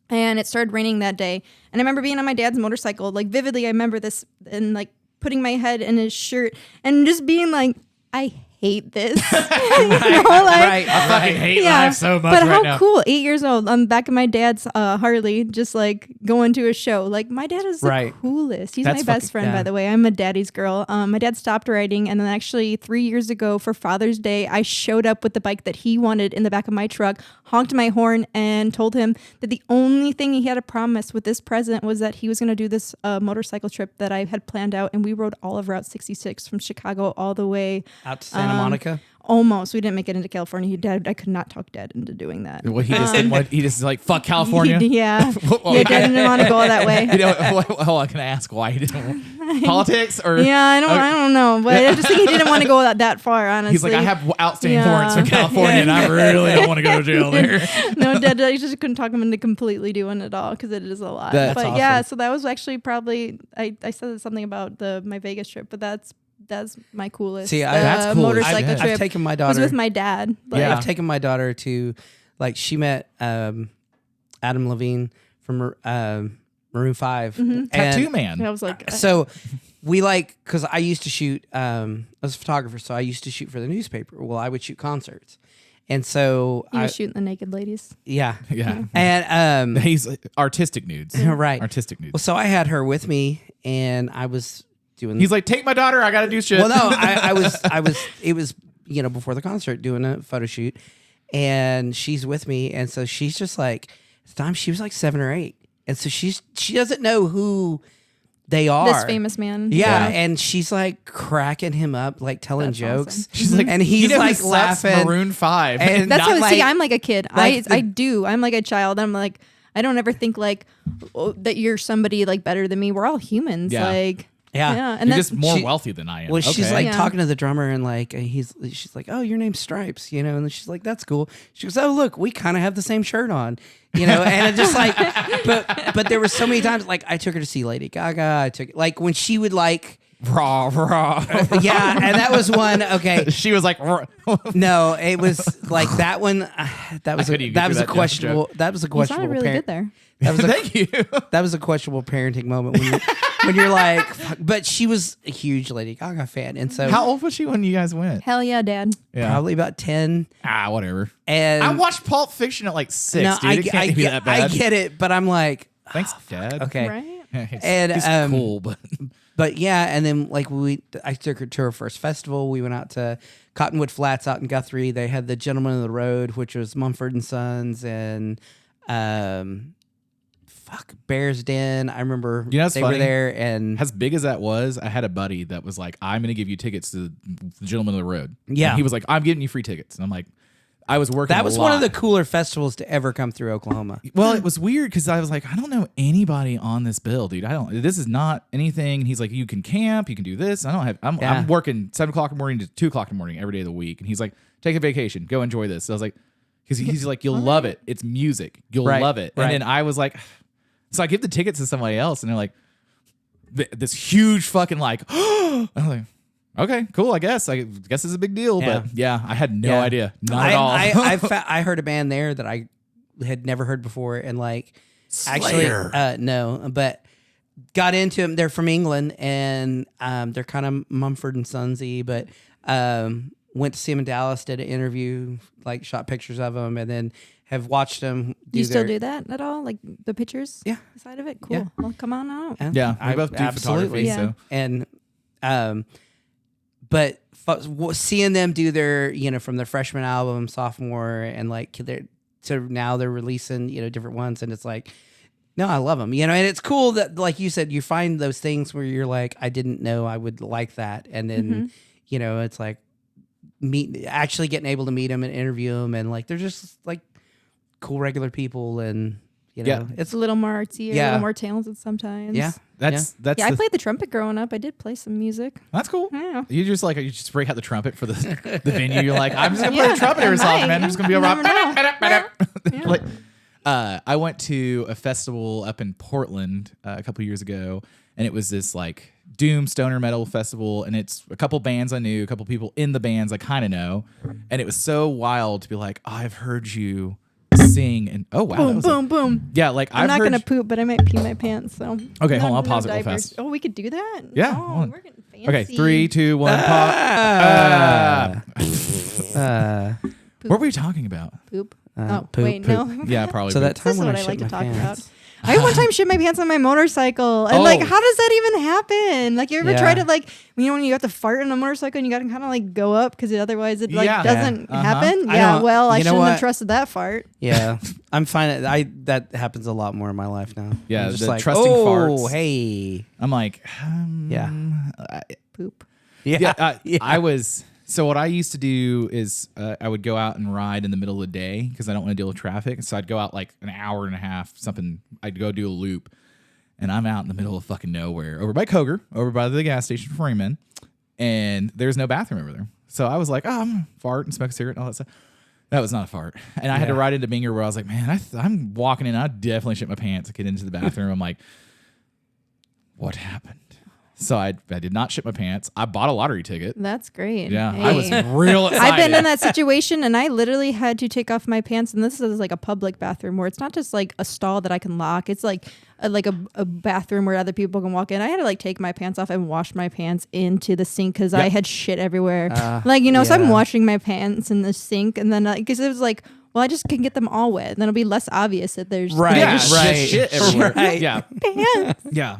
And it started raining that day. And I remember being on my dad's motorcycle, like vividly, I remember this, and like putting my head in his shirt and just being like, I hate this. Right. I fucking hate life so much but right how now. cool, 8 years old, I'm back in my dad's Harley, just like going to a show. Like, my dad is the Right. coolest. He's That's my fucking- best friend, yeah. by the way. I'm a daddy's girl. My dad stopped riding, and then actually 3 years ago for Father's Day, I showed up with the bike that he wanted in the back of my truck, honked my horn, and told him that the only thing he had a promise with this present was that he was going to do this motorcycle trip that I had planned out, and we rode all of Route 66 from Chicago all the way. Out to Santa Monica. Almost. We didn't make it into California. I could not talk Dad into doing that. Well, he just didn't want, he just like, fuck California. Yeah. Well, Yeah, Dad didn't want to go that way. You know, hold on, can I ask why he didn't want politics or? Yeah, I don't know, but I just think he didn't want to go that far. Honestly, He's like, I have outstanding Yeah. warrants from California, and I really don't want to go to jail there. No, Dad, I just couldn't talk him into completely doing it all because it is a lot. That's but awesome. yeah, so that was actually probably I said something about my Vegas trip, but that's my coolest. See, That's cool. motorcycle I've trip. I've taken my was daughter with my dad. Like, Yeah. I've taken my daughter to, like, she met Adam Levine from Maroon 5. Mm-hmm. Tattoo man. I was like, So we because I used to shoot, I was a photographer, so I used to shoot for the newspaper. Well, I would shoot concerts. And so you were shooting the naked ladies. yeah. Yeah. And He's artistic nudes. right. Artistic nudes. Well, so I had her with me, and I was doing. He's like, take my daughter. I got to do shit. well, no, I was. It was before the concert doing a photo shoot, and she's with me, and so she's just like, at the time she was like 7 or 8, and so she doesn't know who they are. This famous man. Yeah, and she's like cracking him up, like telling That's jokes. awesome. She's like, and he's you know who like sucks? laughing. Maroon 5. And That's not how. See, like- I'm like a kid. like I do. I'm like a child. I'm like, I don't ever think like that you're somebody like better than me. We're all humans. Yeah. Like, Yeah. and You're that's just more she- wealthy than I am. Well, she's Okay. like Yeah. talking to the drummer, and like she's like, "Oh, your name's Stripes," and then she's like, "That's cool." She goes, "Oh, look, we kind of have the same shirt on," and it just like, but there were so many times like I took her to see Lady Gaga. I took like when she would like, raw. yeah, and that was one. Okay, She was like, raw. no, it was like that one. That was couldn't even that get was through a that questionable. That was a you questionable. sounded really parent- good there. That was a, Thank you. that was a questionable parenting moment when you're like, fuck. But she was a huge Lady Gaga fan, and so How old was she when you guys went? Hell yeah, Dad. Yeah. probably about 10. Whatever. And I watched Pulp Fiction at like 6, no, dude. It can't be that bad. I get it, but I'm like, Thanks, Dad. okay. Right? And, He's cool, but But yeah, and then like I took her to her first festival. We went out to Cottonwood Flats out in Guthrie. They had the Gentlemen of the Road, which was Mumford and Sons, and Bear's Den. I remember You know what's they funny? were there, and as big as that was, I had a buddy that was like, I'm going to give you tickets to the Gentleman of the Road. Yeah. And he was like, I'm getting you free tickets. And I'm like, I was working that a was one of the lot. cooler festivals to ever come through Oklahoma. Well, it was weird because I was like, I don't know anybody on this bill, dude. This is not anything. And he's like, you can camp, you can do this. I'm working 7 o'clock in the morning to 2 o'clock in the morning every day of the week. And he's like, take a vacation, go enjoy this. So I was like, because he's like, you'll love it. It's music. You'll Right, love it. right. And then I was like, so I give the tickets to somebody else and they're like, this huge fucking like, I'm like, okay, cool. I guess this is a big deal, Yeah. but yeah, I had no Yeah. idea, not at all. I heard a band there that I had never heard before, and like Slayer. actually, no, but got into them. They're from England, and they're kind of Mumford and Sonsy, but went to see him in Dallas, did an interview, like shot pictures of him, and then have watched him. Do you still do that at all? Like the pictures? Yeah. Side of it? Cool. Yeah. Well, come on out. Yeah, we both do photography. Yeah. So And but seeing them do their, you know, from their freshman album, sophomore, and like so now they're releasing, you know, different ones, and it's like, no, I love them, you know, and it's cool that, like you said, you find those things where you're like, I didn't know I would like that, and then you know, it's like actually getting able to meet them and interview them, and like they're just like cool regular people, and you know, It's a little more artsy, a little more talented sometimes. Yeah. that's Yeah, I played the trumpet growing up. I did play some music. That's cool. Yeah. You just break out the trumpet for the venue. You're like, I'm just gonna play the trumpet every so often, man. I'm just gonna be a rock. I went to a festival up in Portland a couple years ago, and it was this like doom stoner metal festival, and it's a couple bands I knew, a couple people in the bands I kind of know, and it was so wild to be like, oh, I've heard you sing, and oh wow, Boom, boom, boom. yeah, like I'm not gonna poop, but I might pee my pants. So okay, hold on, I'll pause it real diapers. fast. Oh, we could do that. Yeah, Oh, hold on. we're getting fancy. Okay, 3, 2, 1, pause. What were we talking about? Poop. Poop, wait, poop. no. Yeah, probably. So that This time is when what I I like shit to my talk pants. about. I one time shit my pants on my motorcycle, and like, how does that even happen? Like, you ever try to like, you know, when you have to fart on a motorcycle and you got to kind of like go up because otherwise it like doesn't happen. Yeah, well, I shouldn't have trusted that fart. Yeah, I'm fine. That happens a lot more in my life now. Yeah, I'm just the like, trusting farts. Oh, hey. I'm like, Poop. Yeah. I was. So what I used to do is I would go out and ride in the middle of the day because I don't want to deal with traffic. So I'd go out like an hour and a half, something. I'd go do a loop, and I'm out in the middle of fucking nowhere, over by Koger, over by the gas station for Freeman, and there's no bathroom over there. So I was like, oh, I'm gonna fart and smoke a cigarette and all that stuff. That was not a fart, and I had to ride into Binger where I was like, man, I'm walking in, I definitely shit my pants to get into the bathroom. I'm like, what happened? So I did not shit my pants. I bought a lottery ticket. That's great. Yeah, Hey. I was real excited. I've been in that situation, and I literally had to take off my pants. And this is like a public bathroom where it's not just like a stall that I can lock. It's like a bathroom where other people can walk in. I had to like take my pants off and wash my pants into the sink because I had shit everywhere. So I'm washing my pants in the sink, and then because it was like, well, I just can get them all wet. Then it'll be less obvious that there's shit everywhere. Right. Yeah, pants. yeah.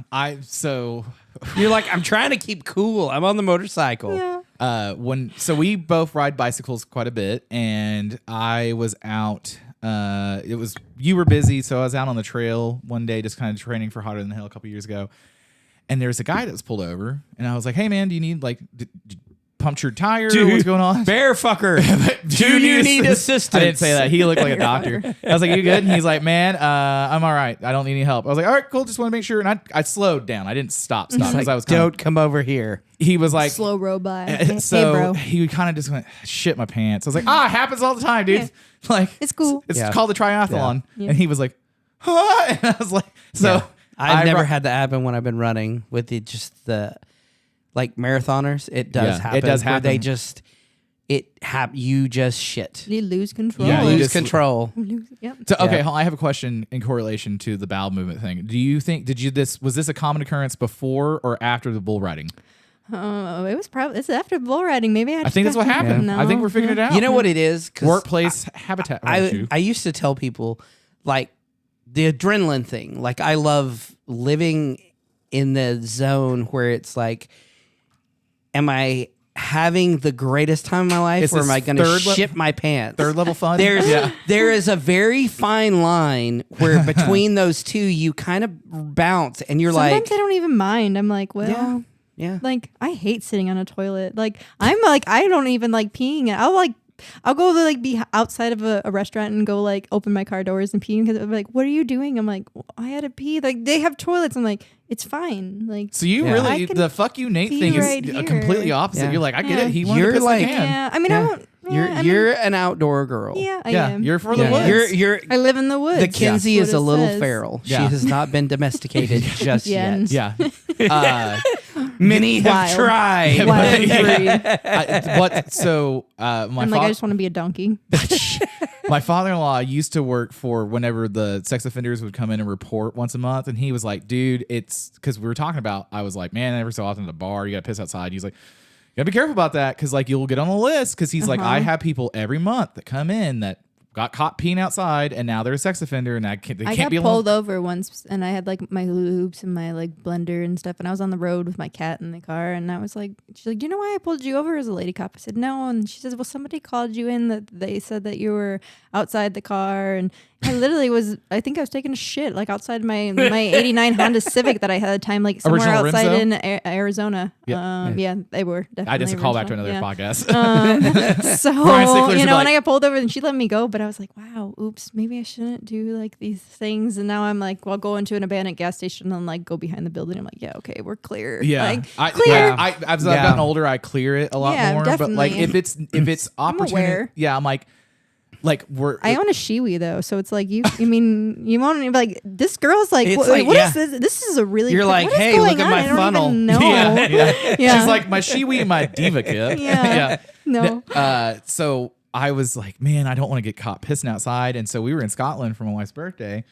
You're like, I'm trying to keep cool. I'm on the motorcycle. Yeah. So we both ride bicycles quite a bit, and I was out. You were busy, so I was out on the trail one day, just kind of training for Hotter Than Hell a couple years ago. And there's a guy that was pulled over, and I was like, "Hey man, do you need like punctured tire? Or what's going on?" Bear fucker. Do you need assistance? I didn't say that. He looked like a doctor. I was like, "You good?" And he's like, "Man, I'm all right. I don't need any help." I was like, "All right, cool. Just want to make sure." And I slowed down. I didn't stop because Like, I was don't come over here. He was like, Slow row by. so Hey, bro. he kind of just went, shit my pants. I was like, it happens all the time, dude. Yeah. Like, It's cool. It's Yeah. called the triathlon. Yeah. And he was like, huh? And I was like, so I've never had that happen when I've been running with the like marathoners. It does Yeah, happen. it does where they happen. just you just shit. You lose control. Yeah, You you lose just- control. Yep. So, okay, Yeah. I have a question in correlation to the bowel movement thing. Do you think, was this a common occurrence before or after the bull riding? It was probably it's after bull riding. Maybe I think that's what happened. No. I think we're figuring it out. You know what it is? 'Cause Workplace habitat. I used to tell people like the adrenaline thing. Like I love living in the zone where it's like, am I having the greatest time of my life, Is or am this I going to third shit my pants? Third level fun? There is a very fine line where between those two you kind of bounce, and you're Sometimes like, I don't even mind. I'm like, well, yeah. like I hate sitting on a toilet. Like I'm like I don't even like peeing. I'll go to like be outside of a restaurant and go like open my car doors and pee because I'm like, what are you doing? I'm like, well, I had to pee. Like they have toilets. I'm like, it's fine. Like So you Yeah. really, I can the fuck you Nate pee thing right is here. completely opposite. Yeah. You're like, I get Yeah. it. He wanted You're to piss like- the can. yeah. I mean, I don't. Yeah, you're an outdoor girl. Yeah, I Yeah, am. you're for the Yeah. woods. You're I live in the woods. the Kenzie That's is what a it little says. feral. Yeah. She has not been domesticated just Yeah. yet. Yeah. Many have Wild. tried. Wild and free. My I'm like, I just want to be a donkey. my father-in-law used to work for whenever the sex offenders would come in and report once a month, and he was like, dude, it's because we were talking about, I was like, man, every so often at the bar, you got to piss outside. He's like, gotta be careful about that because like you'll get on the list because he's like, I have people every month that come in that got caught peeing outside and now they're a sex offender and they can't got be pulled over once and I had like my loops and my like blender and stuff and I was on the road with my cat in the car and I was like, she's like, do you know why I pulled you over as a lady cop? I said, no. And she says, well, somebody called you in that they said that you were outside the car and I literally was, I think I was taking a shit like outside my 89 Honda Civic that I had at the time, like somewhere Original rims, outside though? in Arizona. Yeah, they were definitely. I just a callback to original. another podcast. So, Ryan Stickler's you know, like- and I got pulled over and she let me go, but I was like, wow, oops, maybe I shouldn't do like these things. And now I'm like, well, I'll go into an abandoned gas station and like go behind the building. I'm like, yeah, okay, we're clear. Yeah, Like, clear. As I've gotten older, I clear it a lot Yeah, more. But like, definitely. if it's opportunity, aware. yeah, I'm like we're. I own a Shiwi though, so it's like you. I mean, you won't be like this girl's like. It's What like, is yeah. this? This is a really. You're like, what is hey, going look at on? my I don't funnel. even know. Yeah. Yeah. She's like my Shiwi and my diva kit. Yeah. No. So I was like, man, I don't want to get caught pissing outside, and so we were in Scotland for my wife's birthday,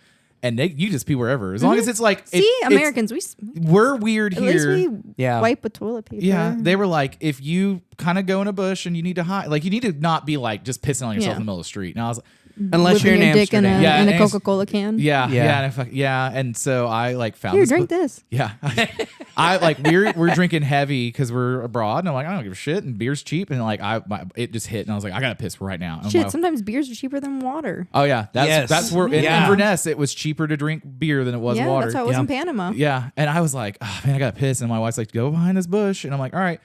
and you just pee wherever as long as it's like. See, Americans, we're weird at here. least we wipe with toilet paper. Yeah, they were like, if you kind of go in a bush and you need to hide, like you need to not be like just pissing on yourself Yeah. in the middle of the street. And I was like, Unless Whipping you're in your dick in Amsterdam. Yeah, a and Coca-Cola can. yeah, and so I like found Here, this drink book- this. Yeah, I like we're drinking heavy because we're abroad, and I'm like, I don't give a shit, and beer's cheap, and like it just hit, and I was like, I gotta piss right now. And I'm Shit, like, sometimes beers are cheaper than water. oh yeah, Yes. that's where in Yeah. Inverness it was cheaper to drink beer than it was Yeah, water. that's how it was in Panama. Yeah, and I was like, oh man, I gotta piss, and my wife's like, go behind this bush, and I'm like, all right.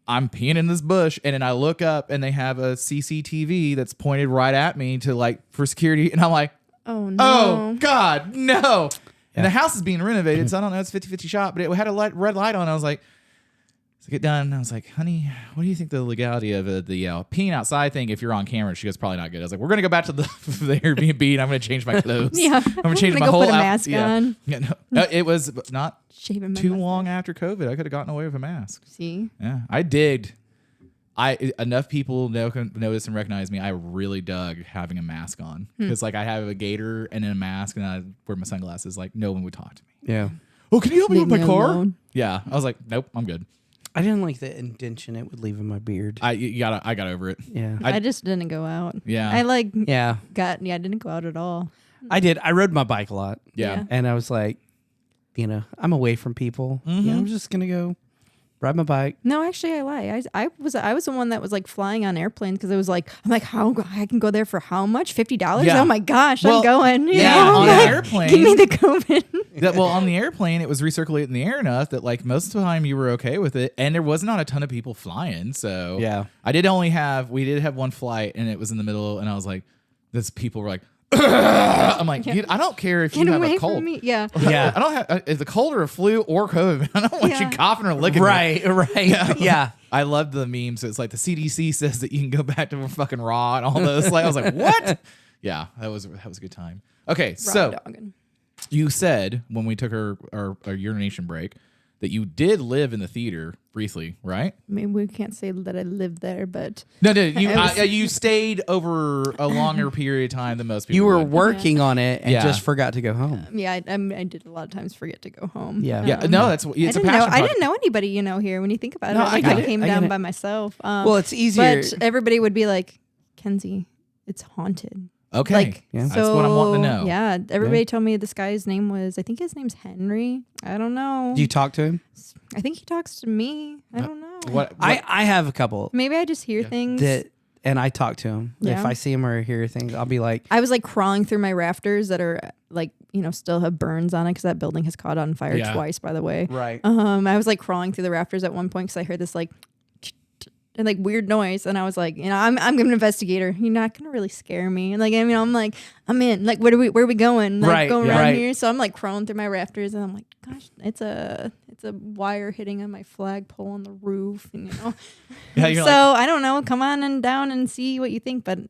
I'm peeing in this bush, and then I look up, and they have a CCTV that's pointed right at me to like for security, and I'm like, Oh no. oh God, no! And the house is being renovated, so I don't know. It's 50-50 shot, but it had a red light on. I was like, to get done, and I was like, honey, what do you think the legality of the peeing outside thing? If you're on camera, she goes, probably not good. I was like, we're gonna go back to the Airbnb, and I'm gonna change my clothes. Yeah. I'm gonna change I'm my gonna go whole put a out- mask yeah. on. Yeah, no, it was not Shaving my too mustache. long after COVID. I could have gotten away with a mask. See. Yeah, I digged. Enough people notice and recognize me. I really dug having a mask on because like I have a gaiter and then a mask and I wear my sunglasses. Like no one would talk to me. Yeah. Oh, can you help me Leave with my me car? alone. Yeah, I was like, nope, I'm good. I didn't like the indention it would leave in my beard. I got over it. Yeah. I just didn't go out. Yeah. I like Yeah. I didn't go out at all. I did. I rode my bike a lot. Yeah. And I was like, I'm away from people. I'm just going to go ride my bike. No, actually, I lie. I was the one that was like flying on airplanes because it was like I'm like how I can go there for how much $50? Yeah. Oh my gosh, Well, I'm going. You yeah, know? on Like, the airplane. Give me the COVID. On the airplane, it was recirculating in the air enough that like most of the time you were okay with it, and there was not a ton of people flying. So Yeah. we did have one flight, and it was in the middle, and I was like, this people were like. I'm like, dude, I don't care if Get you have away a cold. from me. Yeah. Yeah. I don't have is the cold or a flu or COVID. I don't want Yeah. you coughing or licking. me. Right. Yeah. I loved the memes. So it's like the CDC says that you can go back to fucking raw and all those. Like I was like, what? Yeah, that was a good time. Okay, so dogging. you said when we took our urination break that you did live in the theater briefly, right? I mean, we can't say that I lived there, but No, you I was- you stayed over a longer period of time than most people. You were would. working on it and Yeah. just forgot to go home. yeah, I did a lot of times forget to go home. Yeah. Yeah, no, it's I a didn't passion know. I project. didn't know anybody, here. When you think about No, it, I like get I it. came I get down it. by myself. Well, it's easier. But everybody would be like, Kenzie, it's haunted. Okay, Like, Yeah. that's what I'm wanting to know. Yeah, everybody told me this guy's name was, I think his name's Henry. I don't know. Do you talk to him? I think he talks to me. I don't know. What? I have a couple Maybe I just hear things. and I talk to him. Yeah. If I see him or hear things, I'll be like, I was like crawling through my rafters that are like, still have burns on it because that building has caught on fire Yeah. twice, by the way. right. I was like crawling through the rafters at one point because I heard this like and like weird noise, and I was like, I'm an investigator. You're not gonna really scare me. And like, I'm like, I'm in. Like, where are we going? Like, Right, going yeah. around Right. here. So I'm like crawling through my rafters, and I'm like, gosh, it's a wire hitting on my flagpole on the roof, and Yeah, you're so like- I don't know. Come on and down and see what you think, but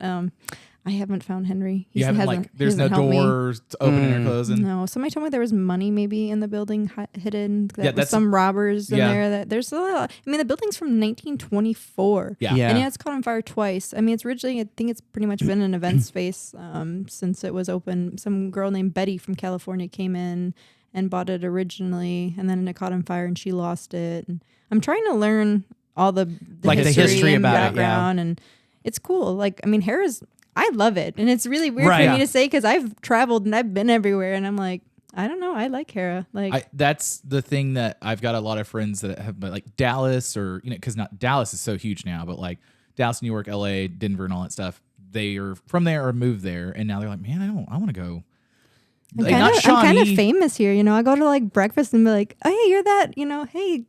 I haven't found Henry. You haven't hasn't- like there's he no hasn't helped me. doors opening or closing. No, somebody told me there was money maybe in the building hidden. That Yeah, was that's- some robbers in yeah. there. That there's a lot. I mean, the building's from 1924. Yeah. Yeah. And it's caught on fire twice. I mean, it's originally, I think it's pretty much been an event space since it was open. Some girl named Betty from California came in and bought it originally, and then it caught on fire and she lost it. And I'm trying to learn Like the history and about it, yeah. background, and it's cool. Like, I mean, Harrah's, I love it, and it's really weird Right. for me to say because I've traveled and I've been everywhere, and I'm like, I don't know, I like Harrah. Like, That's the thing that I've got a lot of friends that have, but like Dallas or because not Dallas is so huge now, but like Dallas, New York, LA, Denver, and all that stuff. They are from there or moved there, and now they're like, man, I want to go. I'm Like, kind of famous here, you know. I go to like breakfast and be like, oh, hey, you're that, you know, hey,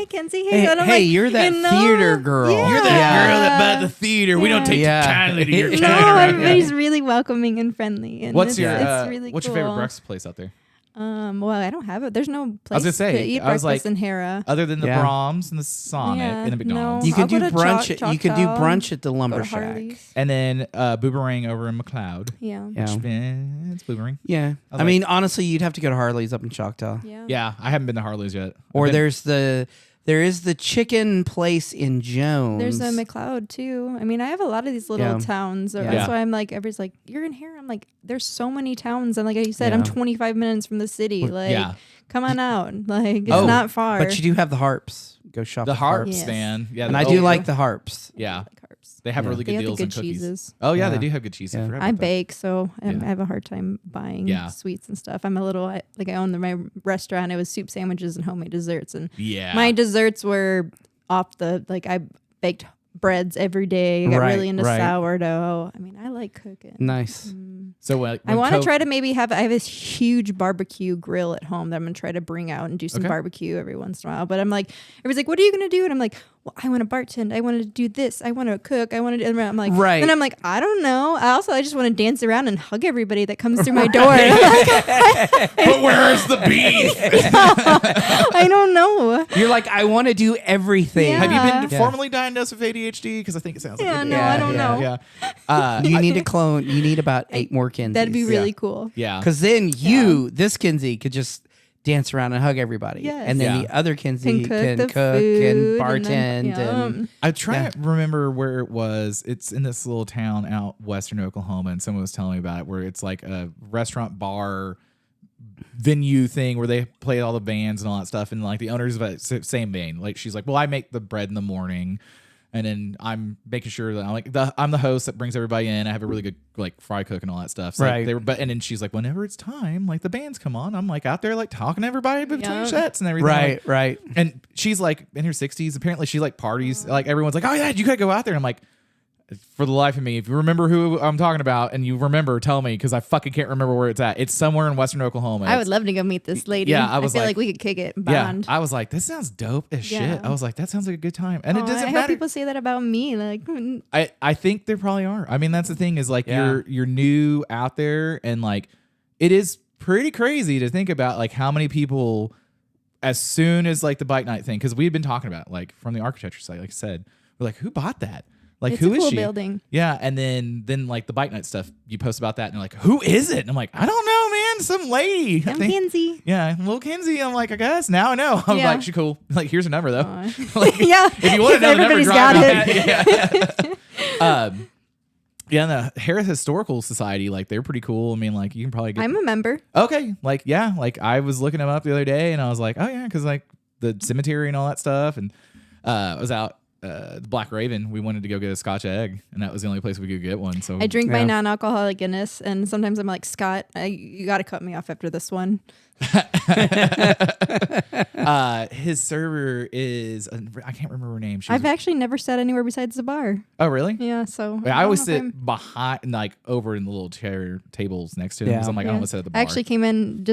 Kenzie, Hey, and I'm like, you're that you know, theater girl. Yeah. You're that girl that bought the theater. We don't take Yeah. kindly to your No, cataract. everybody's really welcoming and friendly. And What's it's, your it's really what's cool. your favorite breakfast place out there? Well, I don't have it. There's no place I was gonna say, to eat I was breakfast like, in Harrah. Other than the Yeah. Brahms and the Sonic Yeah, and the McDonald's. no. You could I'll do go to brunch. You could do Choctaw, brunch at the Go Lumber to Shack. Harley's. And then Boomerang over in McLeod. Yeah. Yeah. It's Boomerang. Yeah. was I mean, honestly, you'd have to go to Harley's up in Choctaw. Yeah. Yeah, I haven't been to Harley's yet. Or I've been- there is the chicken place in Jones. There's a McLeod too. I mean, I have a lot of these little Yeah. towns. Yeah. That's why I'm like, everybody's like, you're in here. I'm like, there's so many towns. And like you said, Yeah. I'm 25 minutes from the city. Like, yeah. come on out. Like, it's Oh, not far. But you do have the harps. Go shop The at harps, Yes. man. Yeah, And the I do old- like the harps. Yeah, Like carbs. they have Yeah. really They good have the deals good and cookies. cheeses. Oh yeah, Yeah. they do have good cheese. Yeah. I bake, so Yeah. I have a hard time buying Yeah. sweets and stuff. I'm a little I own my restaurant. It was soup sandwiches and homemade desserts, and Yeah, my desserts were off the like I baked breads every day. I got Right, really into right. sourdough. I mean, I like cooking. Nice. So when I want to try to maybe have. I have this huge barbecue grill at home that I'm gonna try to bring out and do some Okay. barbecue every once in a while. But I'm like, everybody's like, "What are you gonna do?" And I'm like, "Well, I want to bartend. I want to do this. I want to cook. I want to." And I'm like, Right. And I'm like, I don't know. I just want to dance around and hug everybody that comes through my door. But where's the beef? I don't know. You're like, I want to do everything. Yeah. Have you been Yeah. formally diagnosed with ADHD? Because I think it sounds like Yeah, it. no, Yeah, I don't yeah. know. Yeah. You need a clone. You need about 8 more Kenzies. That'd be really cool. Yeah. Because then this Kenzie, could just dance around and hug everybody. Yes. And then Yeah. the other Kenzie Can can cook cook, the food and and bartend. then- And I try Yeah. to remember where it was. It's in this little town out western Oklahoma, and someone was telling me about it, where it's like a restaurant bar venue thing where they play all the bands and all that stuff, and like the owner's about same vein. Like she's like, well, I make the bread in the morning, and then I'm making sure that I'm the host that brings everybody in. I have a really good like fry cook and all that stuff. So Right. and then she's like, whenever it's time, like the bands come on, I'm like out there like talking to everybody between Yeah. sets and everything. right, Like, right. and she's like in her 60s. Apparently, she like parties. Like everyone's like, "Oh yeah, you gotta go out there." And I'm like, for the life of me, if you remember who I'm talking about and you remember, tell me because I fucking can't remember where it's at. It's somewhere in Western Oklahoma. I would love to go meet this lady. Yeah, I was feel like- like we could kick it and Yeah, bond. I was like, this sounds dope as Yeah. shit. I was like, that sounds like a good time, and it Oh, doesn't I hope matter. people say that about me. Like, I think there probably are. I mean, that's the thing is like Yeah. you're new out there, and like it is pretty crazy to think about like how many people, as soon as like the bike night thing, because we had been talking about like from the architecture site, like I said, we're like, who bought that? Like, it's who a is cool she? building. Yeah, and then like the bike night stuff, you post about that, and you're like, who is it? And I'm like, I don't know, man, some lady. I I'm think- Kenzie. Yeah, little Kenzie. I'm like, I guess now I know. I'm Yeah. like, she's cool. Like, here's her number though. Aw. Like, Yeah, if you want to know the number, everybody's drive got out. it. Yeah. Yeah, the Harrah Historical Society, like they're pretty cool. I mean, like you can probably get. I'm a member. Okay, like yeah, like I was looking them up the other day, and I was like, oh yeah, because like the cemetery and all that stuff, and I was out the Black Raven. We wanted to go get a Scotch egg, and that was the only place we could get one. So I drink my Yeah. non-alcoholic Guinness, and sometimes I'm like, Scott, you got to cut me off after this one. his server is I can't remember her name. She's, I've actually never sat anywhere besides the bar. oh really? Yeah, so I always don't know if I'm- sit behind, like over in the little chair tables next to him. Yeah. 'Cause I'm like, I don't Yeah. want to sit at the bar. I actually came in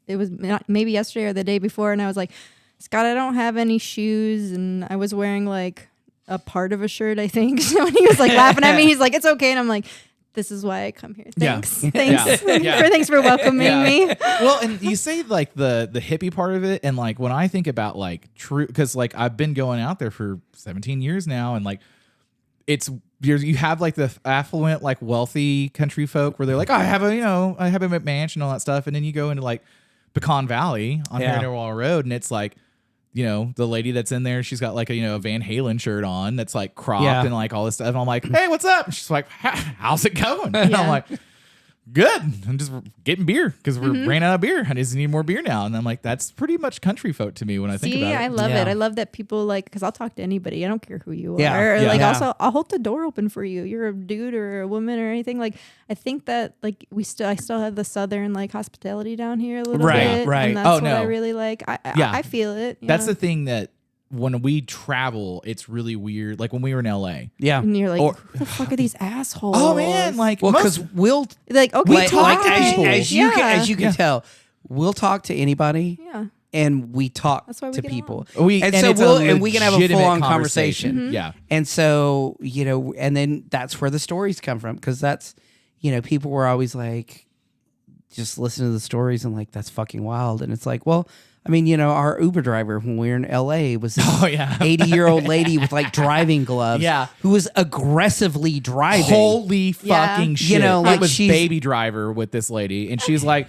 it was maybe yesterday or the day before, and I was like, Scott, I don't have any shoes, and I was wearing like a part of a shirt, I think. So when he was like laughing at me, he's like, it's okay, and I'm like, this is why I come here. Yeah. Thanks, Yeah. thanks for welcoming Yeah. me. Well, and you say like the hippie part of it, and like when I think about like true, because like I've been going out there for 17 years now, and like it's you have like the affluent, like wealthy country folk where they're like, oh, I have a mansion and all that stuff, and then you go into like Pecan Valley on Yeah. Harrah Road, and it's like, you know, the lady that's in there, she's got like a Van Halen shirt on that's like cropped Yeah. and like all this stuff. And I'm like, hey, what's up? And she's like, how's it going? And Yeah. I'm like, good. I'm just getting beer because we ran out of beer. I just need more beer now. And I'm like, that's pretty much country folk to me when I think about it. I love Yeah. it. I love that people like, because I'll talk to anybody. I don't care who you Yeah. are. Or, Yeah. like Yeah. also, I'll hold the door open for you. You're a dude or a woman or anything. Like, I think that like I still have the Southern like hospitality down here a little Right, bit. right. And that's Oh, what no. I really like. I feel it. you That's know? the thing that when we travel, it's really weird. Like when we were in LA. Yeah. And you're like, Or- who the fuck are these assholes? Oh man, like Well, most- because we'll like okay, We talk to people. as you can Yeah. tell, we'll talk to anybody. Yeah. And we talk That's why we to get people. and so it's and we can have a legitimate full on conversation. Mm-hmm. Yeah. And so, and then that's where the stories come from. Cause that's, people were always like, just listen to the stories and like, that's fucking wild. And it's like, well, I mean, our Uber driver when we were in LA was this Oh yeah. 80-year-old lady with like driving gloves. Yeah. Who was aggressively driving. Holy Yeah. fucking shit. like it was she's- Baby Driver with this lady. And she's like,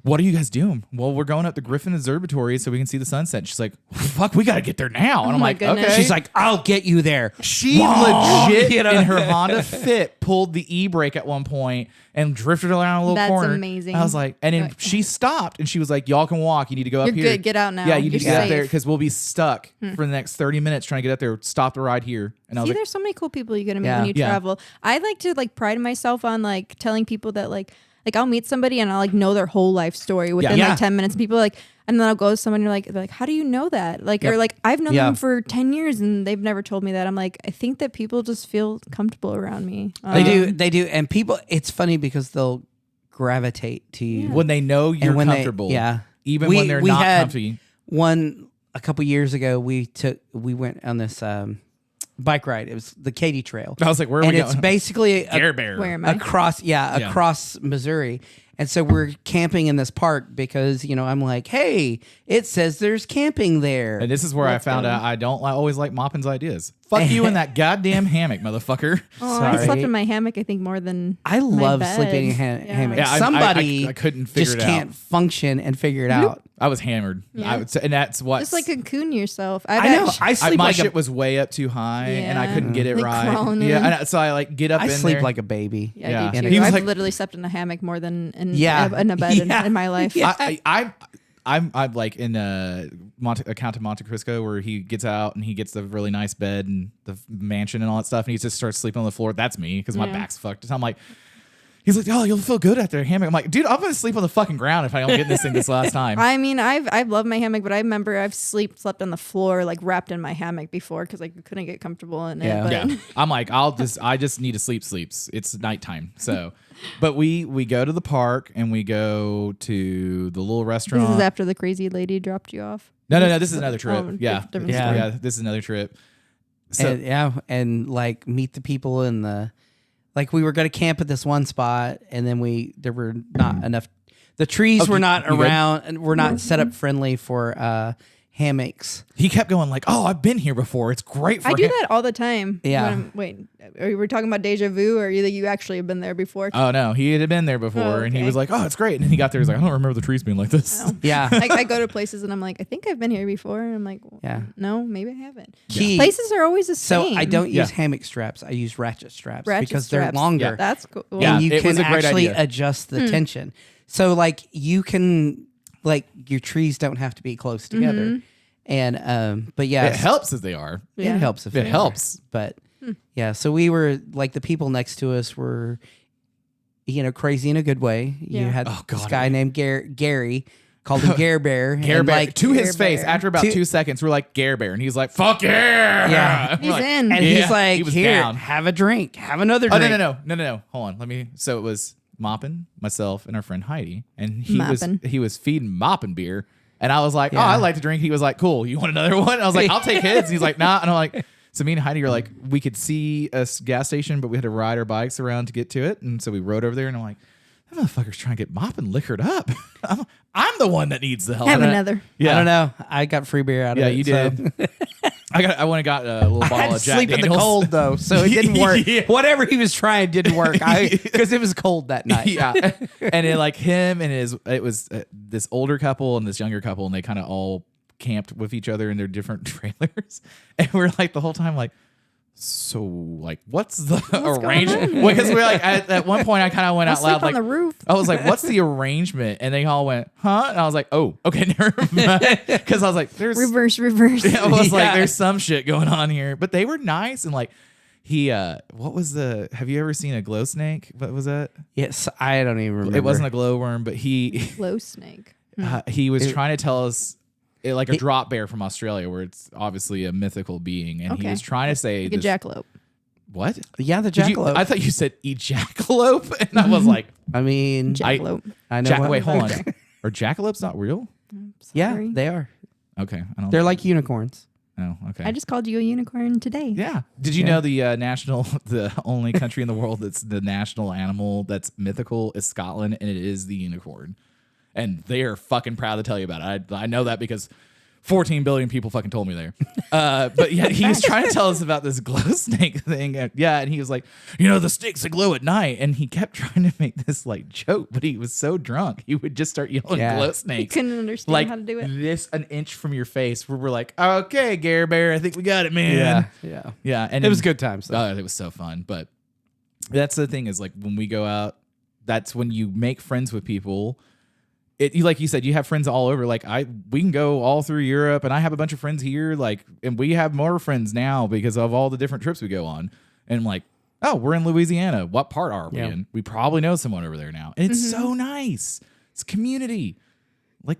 what are you guys doing? Well, we're going up to Griffin Observatory so we can see the sunset. She's like, fuck, we got to get there now. And I'm my like, goodness. okay. She's like, I'll get you there. She legit in her Honda Fit pulled the e-brake at one point and drifted around a little That's corner. amazing. I was like, and then she stopped and she was like, y'all can walk. You need to go up You're here. good. Get out now. Yeah, you need to You're get up safe. there because we'll be stuck for the next 30 minutes trying to get up there. Stop the ride here. And I was See, like, there's so many cool people you get to meet Yeah. when you Yeah. travel. I like to like pride myself on like telling people that like I'll meet somebody and I'll like know their whole life story within Yeah. like 10 minutes. People are like, and then I'll go to someone and they're like, how do you know that? Like, Yep. or like, I've known Yeah. them for 10 years and they've never told me that. I'm like, I think that people just feel comfortable around me. They do. And people, it's funny because they'll gravitate to you. when they know you're when comfortable. yeah. Even We- when they're we not had comfy. A couple years ago, we went on this bike ride. It was the Katy Trail. I was like, where are And we it's going? basically Bear Bear. Where am I? across Missouri. And so we're camping in this park because, I'm like, hey, it says there's camping there. And this is where I found out I don't always like Moppin's ideas. Fuck you in that goddamn hammock, motherfucker. Oh, I Sorry. slept in my hammock, I think, more than I my love bed. sleeping in Yeah. hammock. Yeah, Somebody I couldn't figure just it out. can't function and figure it out. I was hammered. Yeah. I would say, and that's what. Just like cocoon yourself. I know. bet- I sleep my like shit a was way up too high, and I Yeah. couldn't get it Like right. crawling in. Yeah, and so I like get up. I in sleep there. like a baby. Yeah, Yeah. I do And too. he was I've like- literally slept in a hammock more than in, Yeah. in a bed Yeah. in my life. Yeah. I'm like in Count of Monte Cristo where he gets out and he gets the really nice bed and the mansion and all that stuff, and he just starts sleeping on the floor. That's me because my Yeah. back's fucked. So I'm like. He's like, oh, you'll feel good after a hammock. I'm like, dude, I'm gonna sleep on the fucking ground if I don't get in this thing this last time. I mean, I've loved my hammock, but I remember I've slept on the floor, like wrapped in my hammock before because I couldn't get comfortable in it. Yeah. But Yeah, I'm like, I just need to sleeps. It's nighttime, so. But we go to the park and we go to the little restaurant. this is after the crazy lady dropped you off. No. This is another trip. Oh, Yeah, different Yeah. story. yeah. This is another trip. So And like meet the people in the, like we were going to camp at this one spot, and then there were not enough. The trees were not you good? around, and were not set up friendly for hammocks. he kept going like, oh, I've been here before. It's great for I do him. that all the time. Yeah. Wait, are we talking about deja vu, or you actually have been there before? Oh no, he had been there before, Oh, and he okay. was like, "Oh, it's great." And then he got there, he's like, "I don't remember the trees being like this." Oh. Yeah. I go to places and I'm like, I think I've been here before. And I'm like, Yeah. no, maybe I haven't. Key. Places are always the So same. I don't Yeah. use hammock straps. I use ratchet straps Ratchet because straps. they're longer. Yeah. That's cool. Yeah. And you it was can a great actually idea. adjust the tension. So like you can, like your trees don't have to be close together. And but yeah, It helps as they are. It helps if It they are. helps. But yeah, so we were like the people next to us were, crazy in a good way. You Yeah. had Oh, God. this guy named Gary, called him Gare Bear. Gare and, Bear like, to his Gare face Bear. after about To- 2 seconds. We're like Gare Bear, and he's like, "Fuck yeah!" Yeah. We're He's like, in. and Yeah, he's like, he was here, down. have a drink, have another Oh drink. no! Hold on, let me. So it was Moppin, myself, and our friend Heidi, and he Moppin. was feeding Moppin beer, and I was like, "Oh, Yeah. I like to drink." He was like, "Cool, you want another one?" I was like, "I'll take his." And he's like, "Nah," and I'm like. So me and Heidi are like, we could see a gas station, but we had to ride our bikes around to get to it. And so we rode over there, and I'm like, that motherfucker's trying to get Moppin liquored up. I'm the one that needs the help. Have another. Yeah. I don't know. I got free beer out of Yeah, it. you so- did. I went and got a little I bottle had to of Jack sleep in the Daniels. cold though, so it didn't work. Yeah. Whatever he was trying didn't work. Because it was cold that night. Yeah, and then like him and it was this older couple and this younger couple, and they kind of all camped with each other in their different trailers, and we're like the whole time like, so like, what's the going arrangement? on? Because we're like, at one point, I kind of went I'll out loud, sleep on like, the roof. I was like, what's the arrangement? And they all went, huh? And I was like, oh, okay, never mind. Because I was like, there's, Reverse. I was like, Yeah. there's some shit going on here. But they were nice. And like, what was have you ever seen a glow snake? What was that? Yes, I don't even remember. It wasn't a glowworm, but Glow snake. he was trying to tell us like a drop bear from Australia, where it's obviously a mythical being, and he Okay. was trying to say Like a jackalope. What? Yeah, the Did you- jackalope. I thought you said ejackalope, and I was like, I mean, Jackalope. I know. what- wait, hold on. Okay. Are jackalopes not real? Yeah, Sorry. they are. Okay, I don't. They're like unicorns. Oh, okay. I just called you a unicorn today. Yeah. Did you know the the only country in the world that's the national animal that's mythical is Scotland, and it is the unicorn, and they are fucking proud to tell you about it. I know that because 14 billion people fucking told me there. But yeah, he was trying to tell us about this glow snake thing. Yeah, and he was like, the snakes that glow at night, and he kept trying to make this like joke, but he was so drunk he would just start yelling glow He snakes. couldn't understand Like how to do it. this an inch from your face, where we're like, okay, Gare Bear, I think we got it, man. Yeah. Yeah, and It was good times. Though. Oh, it was so fun. But that's the thing is like when we go out, that's when you make friends with people. Like you said, you have friends all over. Like we can go all through Europe, and I have a bunch of friends here. Like, and we have more friends now because of all the different trips we go on. And I'm like, oh, we're in Louisiana. What part are we in? We probably know someone over there now. And it's so nice. It's community. Like,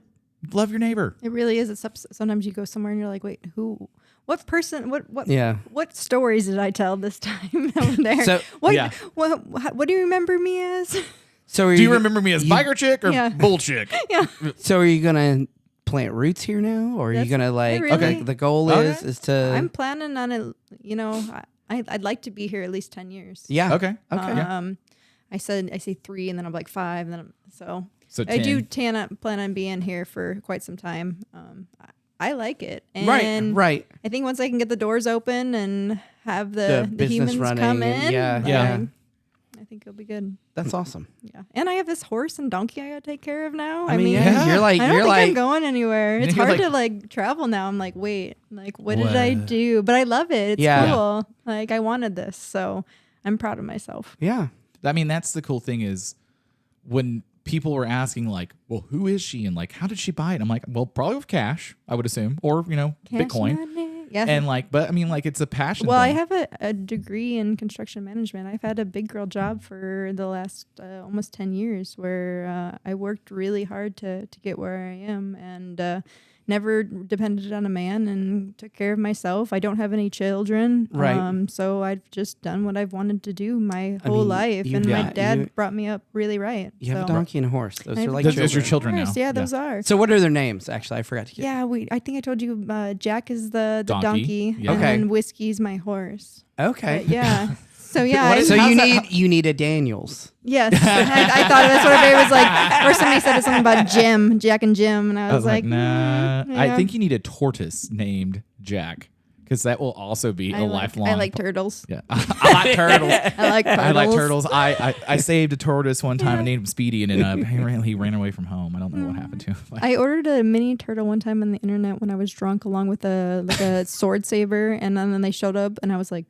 love your neighbor. It really is. It's sometimes you go somewhere and you're like, wait, who? What person? What? Yeah. What stories did I tell this time over there? So- what? Yeah. What do you remember me as? So Do you remember me as biker chick or Yeah. bull chick? Yeah. So are you gonna plant roots here now, or are you That's- gonna like? really- Okay. The goal Okay. is to. I'm planning on it. I'd like to be here at least 10 years. yeah. Okay. Okay. I say 3, and then I'm like 5, and then so So I 10. do plan on being here for quite some time. I like it, and Right. I think once I can get the doors open and have The the business humans running come and- in, yeah. I think it'll be good. That's awesome. Yeah, and I have this horse and donkey I gotta take care of now. I mean, yeah, yeah. you're like I don't you're think like I'm going anywhere. It's You're hard like- to like travel now. I'm like, wait, like what did I What? do? But I love it. It's Yeah. cool. Like I wanted this, so I'm proud of myself. yeah. I mean, that's the cool thing is when people were asking like, well, who is she? And like, how did she buy it? I'm like, well, probably with cash, I would assume, or, Cash Bitcoin. money. Yeah. And like, but I mean, like it's a passion. Well, I thing. have a degree in construction management. I've had a big girl job for the last almost 10 years where I worked really hard to get where I am and never depended on a man and took care of myself. I don't have any children. Right. So I've just done what I've wanted to do my whole mean, life. you- And my yeah, dad you- brought me up really right. You have so. a donkey and a horse. Those I are have like Those children. are children now. Course, yeah, those are. So what are their names? Actually, I forgot to get. Yeah, I think I told you Jack is the Donkey. donkey Yeah. and Okay. then Whiskey's my horse. Okay. But yeah. So yeah, What is- So how's you that- need a Daniels. yes, I thought that's what everybody was like. Or somebody said something about Jim, Jack and Jim, and I was, like, nah. I yeah. think you need a tortoise named Jack because that will also be a lifelong. I like turtles. Yeah, I like turtles. I like turtles. I like turtles. I saved a tortoise one time and named him Speedy, and then he ran away from home. I don't know what happened to him. I ordered a mini turtle one time on the internet when I was drunk, along with a sword saber, and then they showed up, and I was like,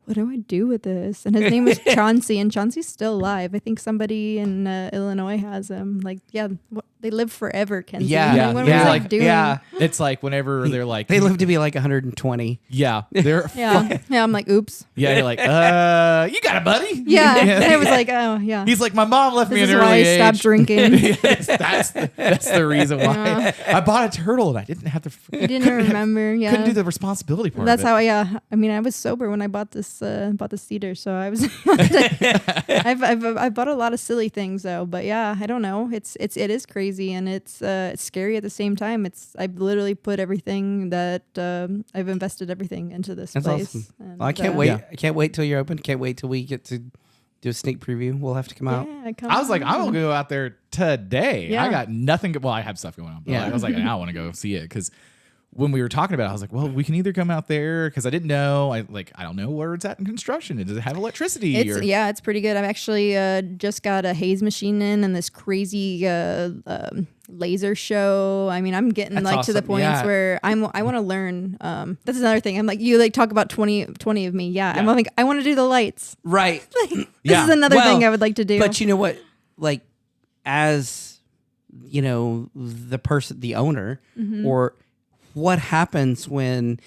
what do I do with this? And his name was Chauncey, and Chauncey's still alive. I think somebody in Illinois has him. Like, yeah, they live forever, Kenzie. Yeah. Like, what was I doing? Yeah. It's like whenever they're like They live to be like 120. Yeah, they're Yeah. Yeah, I'm like, oops. yeah. You're like, you got a buddy? Yeah. And I was like, oh, yeah. He's like, my mom left me This at is an why early I age. stopped drinking. Yes, that's the reason why I bought a turtle and I didn't have to. I didn't remember. Yeah. Couldn't do the responsibility part. That's of it. how I mean, I was sober when I bought this cedar, so I was. I've bought a lot of silly things though, but yeah, I don't know. It is crazy and it's scary at the same time. I've literally put everything that I've invested everything into this That's place. awesome. And, Well, I can't wait. Yeah. I can't wait till you're open. Can't wait till we get to do a sneak preview. We'll have to come out. Yeah, come I was like, I'm on. gonna go out there today. Yeah. I got nothing. Well, I have stuff going on, but Yeah. I was like, I want to go see it because when we were talking about it, I was like, well, we can either come out there because I didn't know. I don't know where it's at in construction. Does it have electricity? It's pretty good. I've actually just got a haze machine in and this crazy laser show. I mean, I'm getting That's like to the awesome. points Yeah. where I want to learn. That's another thing. I'm like, you like talk about 20 of me. Yeah. I'm like, I want to do the lights. Right. This Yeah. is another Well, thing I would like to do. But you know what? Like, as you know, the owner, or what happens when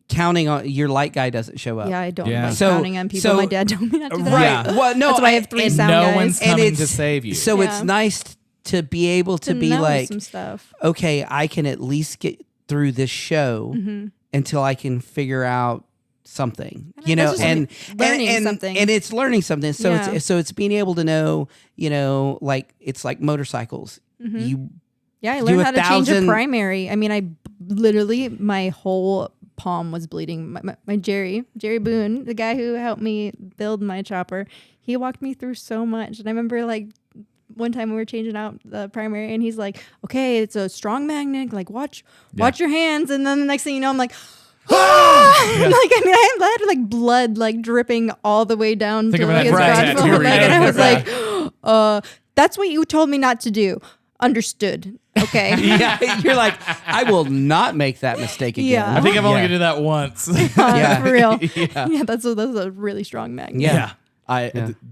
counting on your light guy doesn't show up? yeah, I don't Yeah. like So- counting on people. so- My dad told me not to do that. Right. Yeah. Well, no, That's why I have 3 and sound no guys. one's And coming it's- to save you. So Yeah. it's nice to be able to be know like, some stuff. okay, I can at least get through this show until I can figure out something, you know, that's just and learning and, something. and it's learning something. So Yeah. it's being able to know, you know, like it's like motorcycles. You Yeah, I do learned a how to change a 1,000 primary. I mean, I literally, my whole palm was bleeding. My Jerry Boone, the guy who helped me build my chopper, he walked me through so much. And I remember like one time we were changing out the primary and he's like, okay, it's a strong magnet. Like watch your hands. And then the next thing you know, I'm like, like, I mean, I had like blood like dripping all the way down Think to of like, that his tattoo garage where leg. you And I go, was like, that's what you told me not to do. Understood. Okay. yeah, you're like, I will not make that mistake again. Yeah. I think I've only Yeah. gonna do that once. Yeah. For real. Yeah. Yeah, that's a really strong magnet. Yeah.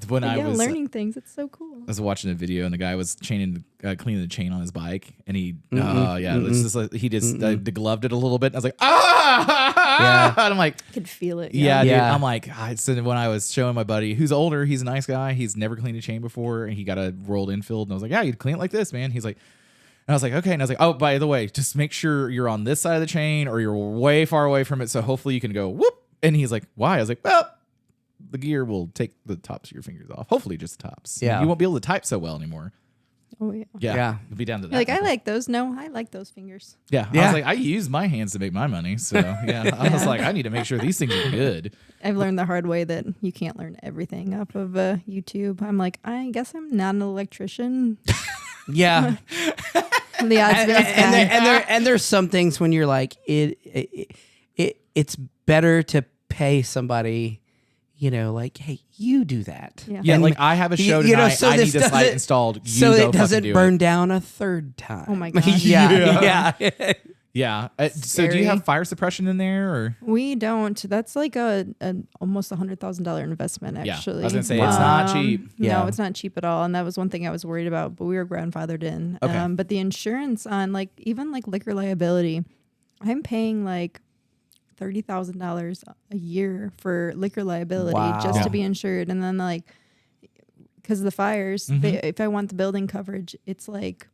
When I Yeah, was learning things. It's so cool. I was watching a video and the guy was cleaning the chain on his bike and he it's just like, he just degloved it a little bit. And I was like, and I'm like, I could feel it. yeah, dude. Yeah. I'm like, so when I was showing my buddy who's older, he's a nice guy, he's never cleaned a chain before, and he got a rolled infield, and I was like, yeah, you'd clean it like this, man. He's like, and I was like, okay, and I was like, oh, by the way, just make sure you're on this side of the chain or you're way far away from it, so hopefully you can go whoop. And he's like, why? I was like, well, the gear will take the tops of your fingers off. Hopefully just the tops. Yeah. You won't be able to type so well anymore. Oh yeah. Yeah. You'll be down to that. You're like, I level. like those. No, I like those fingers. Yeah. I Yeah. was like, I use my hands to make my money. So yeah. I was like, I need to make sure these things are good. I've learned the hard way that you can't learn everything off of YouTube. I'm like, I guess I'm not an electrician. Yeah. The odds and, against that. and there's some things when you're like, it's better to pay somebody, you know, like, hey, you do that. Yeah. Yeah. And like I have a show you know, tonight. so I need this this light doesn't- installed. You so go it fucking doesn't do burn it. down a third time. Oh my God. yeah. Yeah. So do you have fire suppression in there or? We don't. That's like a almost $100,000 investment. Yeah. Actually, I was gonna say, it's not cheap. Yeah. No, it's not cheap at all. And that was one thing I was worried about. But we were grandfathered in. Okay. But the insurance on like even like liquor liability, I'm paying like $30,000 a year for liquor liability Wow. just Yeah. to be insured. And then like because of the fires, if I want the building coverage, it's like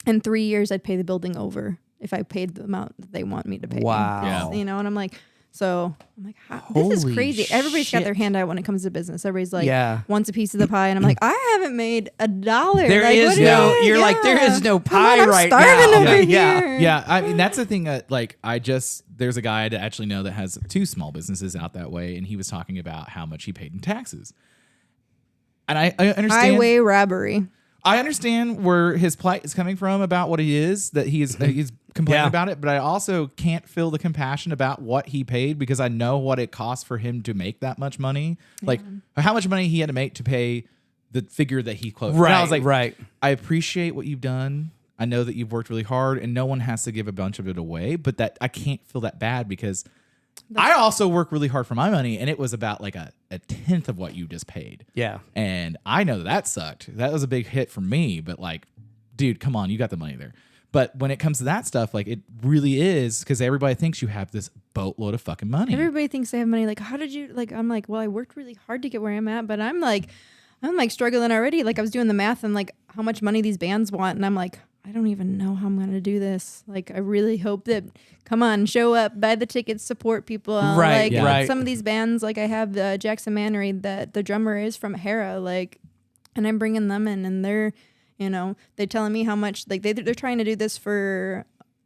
in 3 years I'd pay the building over if I paid the amount that they want me to pay. Wow. Yeah. You know, and I'm like, this is Holy crazy. Everybody's got shit. their hand out when it comes to business. Everybody's like, Yeah. wants a piece of the pie, and I'm like, I haven't made $1. There like, is what do no- you- you're like, there is no Come on, pie I'm right starving now. over Yeah. here. Yeah, I mean that's the thing. Like there's a guy that actually know that has 2 small businesses out that way, and he was talking about how much he paid in taxes. And I understand. Highway robbery. I understand where his plight is coming from about what he is, that he's complaining Yeah. about it, but I also can't feel the compassion about what he paid because I know what it costs for him to make that much money. Like how much money he had to make to pay the figure that he quoted. And I was like, right. I appreciate what you've done. I know that you've worked really hard and no one has to give a bunch of it away, but that I can't feel that bad because I also work really hard for my money and it was about like a 10th of what you just paid. Yeah. And I know that sucked. That was a big hit for me, but like, dude, come on, you got the money there. But when it comes to that stuff, like it really is because everybody thinks you have this boatload of fucking money. Everybody thinks they have money. Like, how did you, like, I'm like, well, I worked really hard to get where I'm at, but I'm like struggling already. Like I was doing the math and like how much money these bands want. And I'm like, I don't even know how I'm going to do this. Like, I really hope that, come on, show up, buy the tickets, support people. Right, Like, yeah. right. some of these bands, like I have Jackson Mannery, that the drummer is from Harrah, like, and I'm bringing them in and they're, you know, they're telling me how much, like, they're trying to do this for,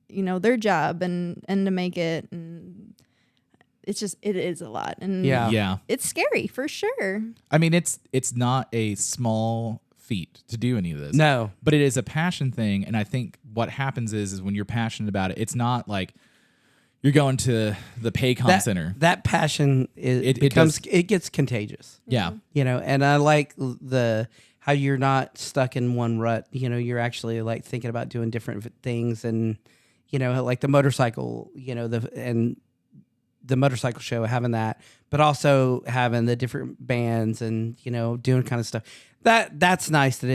you know, their job and to make it. And it's just, it is a lot. And Yeah. Yeah. it's scary for sure. I mean, it's not a small feat to do any of this. No. But it is a passion thing. And I think what happens is when you're passionate about it, it's not like you're going to the Paycom Center. That passion It it gets contagious. Yeah. You know, and I like how you're not stuck in one rut. You know, you're actually like thinking about doing different things, and you know, like the motorcycle, you know, the motorcycle show, having that, but also having the different bands and, you know, doing kind of stuff. That's nice that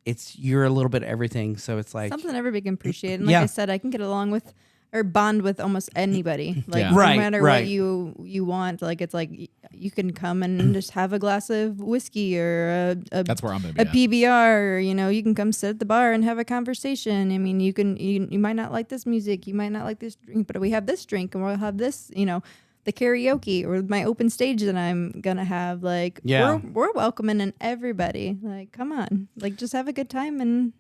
it's you're a little bit of everything. So it's like something everybody can appreciate. And like I said, I can get along with or bond with almost anybody. Like no matter what you want. Like it's like you can come and just have a glass of whiskey or that's where I'm gonna be PBR, or, you know, you can come sit at the bar and have a conversation. I mean, you might not like this music, you might not like this drink, but we have this drink and we'll have this, you know, the karaoke or my open stage that I'm gonna have. Like we're welcoming in everybody. Like come on, like just have a good time and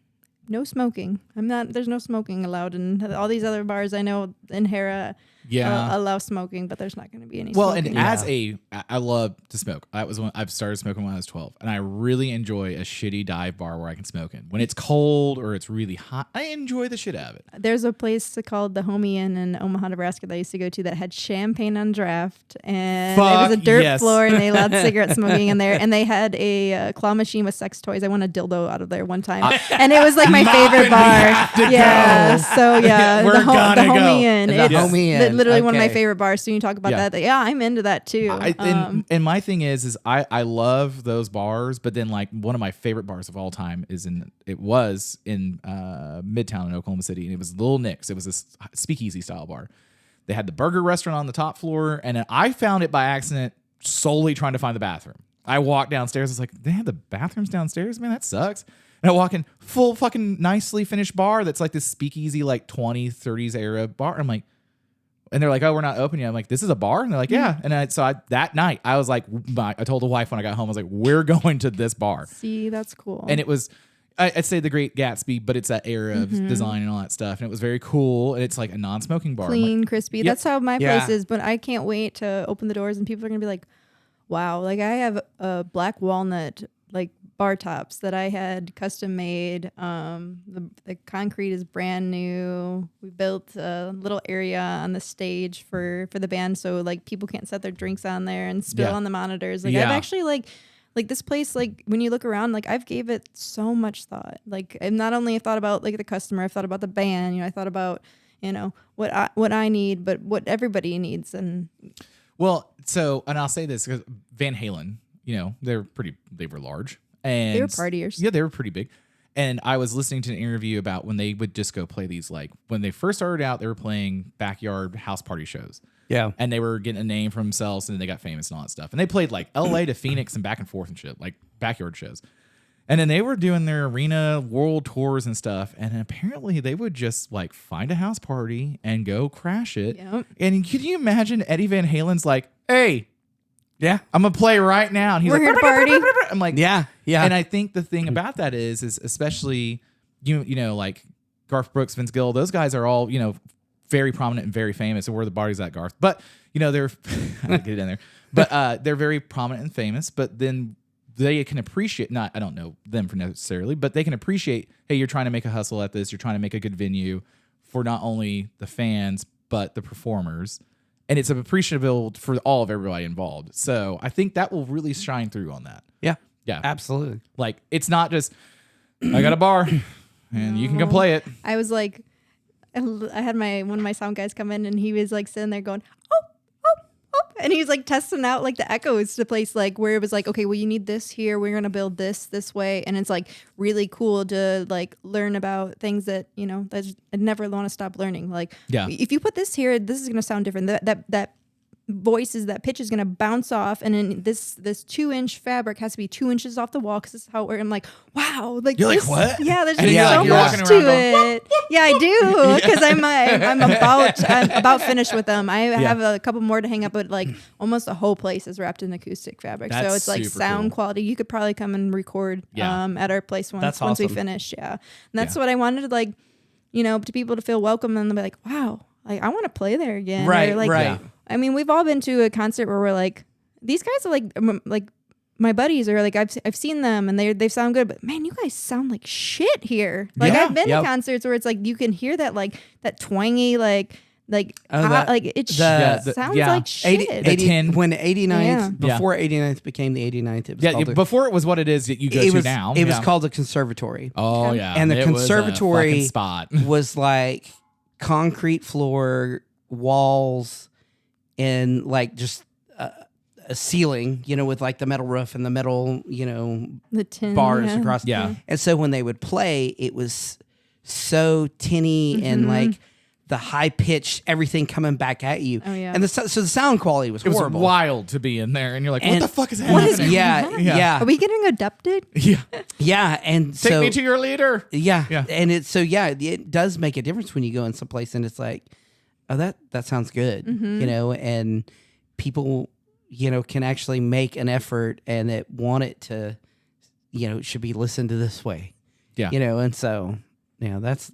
no smoking. There's no smoking allowed in all these other bars I know in Harrah. Allow smoking, but there's not going to be any smoking. And I love to smoke. I've started smoking when I was 12, and I really enjoy a shitty dive bar where I can smoke in. When it's cold or it's really hot, I enjoy the shit out of it. There's a place called the Homie Inn in Omaha, Nebraska that I used to go to that had champagne on draft, and it was a dirt floor, and they allowed cigarette smoking in there, and they had a claw machine with sex toys. I won a dildo out of there one time, and it was like my favorite bar. So the Homie Inn. The Homie Inn. Literally one of my favorite bars. So you talk about that. Yeah, I'm into that too. And my thing is I love those bars, but then like one of my favorite bars of all time was in Midtown in Oklahoma City, and it was Little Nick's. It was a speakeasy style bar. They had the burger restaurant on the top floor, and I found it by accident solely trying to find the bathroom. I walked downstairs. I was like, they have the bathrooms downstairs? Man, that sucks. And I walk in, full fucking nicely finished bar that's like this speakeasy, like 20s, 30s era bar. I'm like, and they're like, oh, we're not open yet. I'm like, this is a bar? And they're like, yeah. And that night, I was like, I told the wife when I got home, I was like, we're going to this bar. See, that's cool. And it was, I'd say the Great Gatsby, but it's that era of design and all that stuff. And it was very cool. And it's like a non-smoking bar. Clean, crispy. That's how my place is. But I can't wait to open the doors and people are going to be like, wow. Like I have a black walnut, like bar tops that I had custom made. The concrete is brand new. We built a little area on the stage for the band, so like people can't set their drinks on there and spill on the monitors. Like I've actually like this place, like when you look around, like I've gave it so much thought. Like and not only I've thought about like the customer, I've thought about the band. You know, I thought about what I need, but what everybody needs. And and I'll say this because Van Halen, you know, they were large. And they were partiers. Yeah, they were pretty big. And I was listening to an interview about when they would just go play these, like when they first started out, they were playing backyard house party shows. Yeah. And they were getting a name for themselves, and then they got famous and all that stuff. And they played like LA to Phoenix and back and forth and shit, like backyard shows. And then they were doing their arena world tours and stuff. And apparently they would just like find a house party and go crash it. Yep. And can you imagine Eddie Van Halen's like, hey, yeah, I'm gonna play right now. And he's we're like, here to party. I'm like, yeah. And I think the thing about that is especially you know, like Garth Brooks, Vince Gill, those guys are all, you know, very prominent and very famous. And where the party's at, Garth. But you know, they're I didn't get it in there. But they're very prominent and famous. But then they can appreciate, I don't know them for necessarily, but they can appreciate, hey, you're trying to make a hustle at this. You're trying to make a good venue for not only the fans but the performers. And it's appreciable for all of everybody involved. So I think that will really shine through on that. Yeah. Yeah. Absolutely. Like, it's not just, I got a bar and you can come play it. I was like, I had one of my sound guys come in and he was like sitting there going, oh. And he was like testing out like the echoes to place like where it was like, okay, well, you need this here. We're going to build this way. And it's like really cool to like learn about things that, you know, that I never want to stop learning. Like if you put this here, this is going to sound different. That that pitch is going to bounce off. And then this 2-inch fabric has to be 2 inches off the wall. Cause this is how I'm like, wow. Like you're like, what? Yeah. There's just so much to it. Yeah, I do. Cause I'm about finished with them. I have a couple more to hang up, but like almost the whole place is wrapped in acoustic fabric. That's so it's like sound quality. You could probably come and record at our place once we finish. Yeah. And that's what I wanted to like, you know, to people to feel welcome and they'll be like, wow, like I want to play there again. Right. Or like, right. I mean, we've all been to a concert where we're like, these guys are like my buddies are like, I've seen them and they sound good, but man, you guys sound like shit here. Like I've been to concerts where it's like, you can hear that, like that twangy, like Like, that- like it the- sounds yeah. like shit. 10. When the 89th, Yeah. before 89th became the 89th, it was called before it was what it is that you go it to was, now. It was Yeah. called a conservatory. Oh yeah, And the it was a conservatory fucking spot. was like concrete floor, walls, and like just a ceiling, with like the metal roof and the metal, The tin bars yeah. across. Yeah. And so when they would play, it was so tinny and like the high pitched everything coming back at you. Oh, yeah. And so the sound quality was It was horrible. wild to be in there, and you're like, what And- the fuck is What happening? is going Yeah, on? yeah, Are we getting abducted? yeah. yeah. And Take so me to your leader. yeah, Yeah. and it does make a difference when you go in some place and it's like, oh, that sounds good, and people, can actually make an effort and that want it to, should be listened to this way, Yeah. and so that's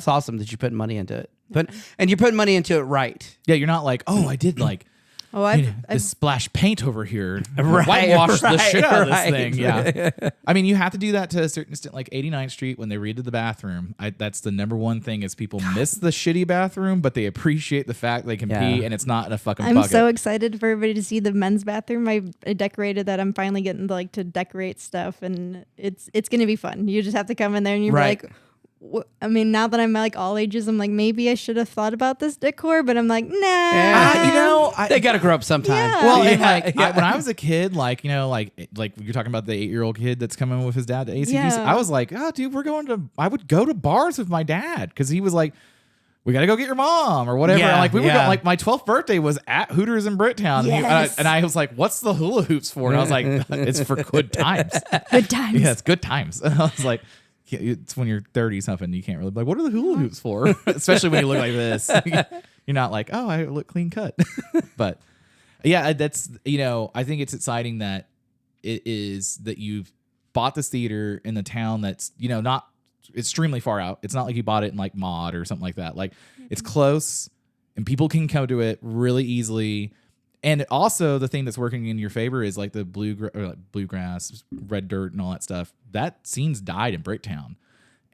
awesome that you put money into it, and you're putting money into it right. Yeah, you're not like, oh, I did like Oh, I've this splash paint over here. Right, Whitewash the right, shit out of this right. thing. Yeah. I mean, you have to do that to a certain extent. Like 89th Street, when they redid the bathroom, that's the number one thing is people miss the shitty bathroom, but they appreciate the fact they can pee and it's not in a fucking I'm bucket. so excited for everybody to see the men's bathroom. I decorated that. I'm finally getting like to decorate stuff, and it's gonna be fun. You just have to come in there and you're Right. like, I mean, now that I'm like all ages, I'm like, maybe I should have thought about this decor, but I'm like, nah. They got to grow up sometime. Yeah. Well, and Yeah, like yeah. when I was a kid, like like you're talking about the 8-year-old kid that's coming with his dad to ACDC. Yeah. I was like, oh, dude, I would go to bars with my dad because he was like, we got to go get your mom or whatever. Yeah, And like we were yeah. going, like my 12th birthday was at Hooters in Bricktown. Yes. And I was like, what's the hula hoops for? And I was like, it's for good times. Good times. Yeah, it's good times. And I was like, yeah, it's when you're 30 something, you can't really be like, what are the hula hoops for? Especially when you look like this. You're not like, oh, I look clean cut. But yeah, that's, I think it's exciting that it is that you've bought this theater in the town that's, not extremely far out. It's not like you bought it in like Maud or something like that. Like it's close and people can come to it really easily. And also the thing that's working in your favor is like the bluegrass, red dirt, and all that stuff. That scene's died in Bricktown,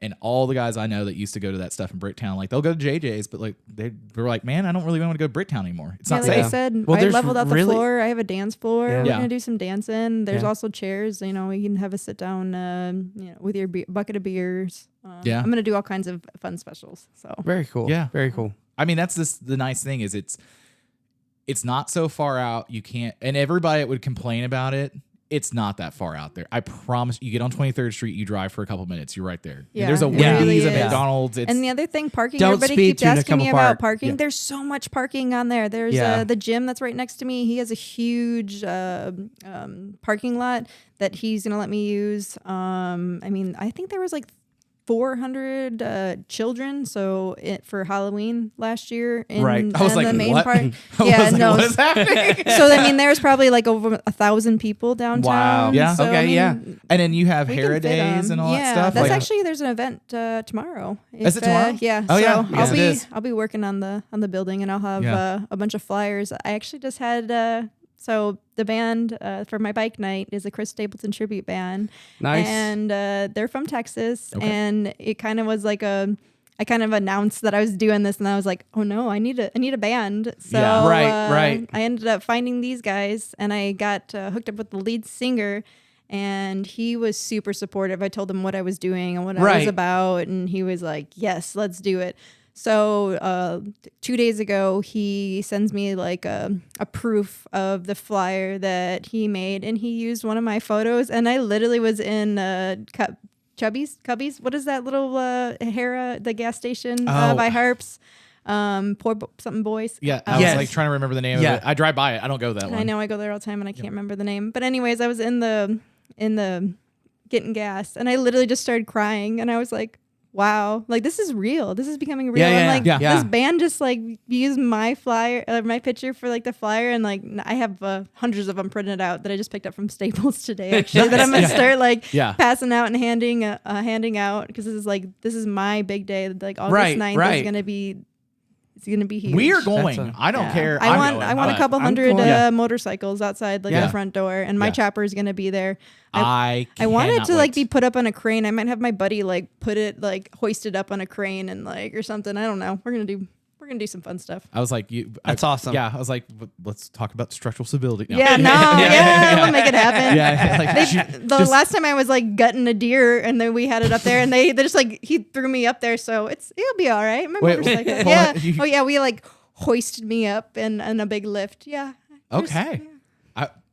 and all the guys I know that used to go to that stuff in Bricktown, like they'll go to JJ's, but like they were like, man, I don't really want to go to Bricktown anymore. It's not like safe. I said, Well, I there's leveled out the really- floor. I have a dance floor. Yeah. We're Yeah. gonna do some dancing. There's Yeah. also chairs. We can have a sit down, with your bucket of beers. Yeah. I'm gonna do all kinds of fun specials. So Very cool. Yeah. Very cool. I mean, that's the nice thing is it's not so far out. You can't, and everybody that would complain about it, it's not that far out there. I promise. You get on 23rd Street, you drive for a couple minutes, you're right there. Yeah, There's a it Wendy's, really a is. McDonald's. It's, and the other thing, parking. Don't Everybody speed keeps to asking me Tacoma Park. about parking. Yeah. There's so much parking on there. There's Yeah. the gym that's right next to me. He has a huge parking lot that he's gonna let me use. I mean, I think there was like 400 children. So for Halloween last year, in, Right. I was in like, the main what? part. I Yeah, was like, no. what is happening? So I mean, there's probably like over 1,000 people downtown. Wow. Yeah. So, Okay, I mean, yeah. And then you have we can Harrah fit days 'em. and all yeah, that stuff. That's like, actually there's an event tomorrow. Is it tomorrow? Yeah. Oh, so yeah. Yes, it is. I'll be working on the building, and I'll have Yeah. a bunch of flyers. I actually just had so the band for my bike night is a Chris Stapleton tribute band. Nice. And they're from Texas, Okay. and it kind of was like I kind of announced that I was doing this, and I was like, "Oh no, I need a band." So Yeah. Right. I ended up finding these guys, and I got hooked up with the lead singer, and he was super supportive. I told him what I was doing and what I was Right. about, and he was like, "Yes, let's do it." So 2 days ago, he sends me like a proof of the flyer that he made, and he used one of my photos, and I literally was in Chubby's. What is that little Harrah, the gas station Oh. by Harps? Something Boys. yeah, I Yes. was like trying to remember the name Yeah. of it. I drive by it. I don't go that one. I know I go there all the time, and I can't remember the name. But anyways, I was in the getting gas, and I literally just started crying, and I was like, wow, like this is real. This is becoming real. Yeah, I'm yeah, like, yeah. this band just like used my flyer, my picture for like the flyer, and like I have hundreds of them printed out that I just picked up from Staples today. Actually, that I'm gonna start like Yeah. passing out and handing out because this is my big day. Like August Right, 9th right. is gonna be. It's gonna be huge. We are going. That's I don't Yeah. care. I I'm want going, I want a but couple I'm hundred cool. Yeah. motorcycles outside like Yeah. the front door, and my Yeah. chopper is gonna be there. I want it cannot to like wait. be put up on a crane. I might have my buddy like put it like hoisted up on a crane and like or something. I don't know. We're gonna gonna do some fun stuff. I was like, That's awesome. Yeah, I was like, let's talk about structural stability. No. Yeah, no, we'll make it happen. Yeah, The last time I was like gutting a deer, and then we had it up there, and they just like he threw me up there, so it'll be all right. My motorcycle. hold Yeah. on, Oh yeah, we like hoisted me up in a big lift. Yeah. Okay.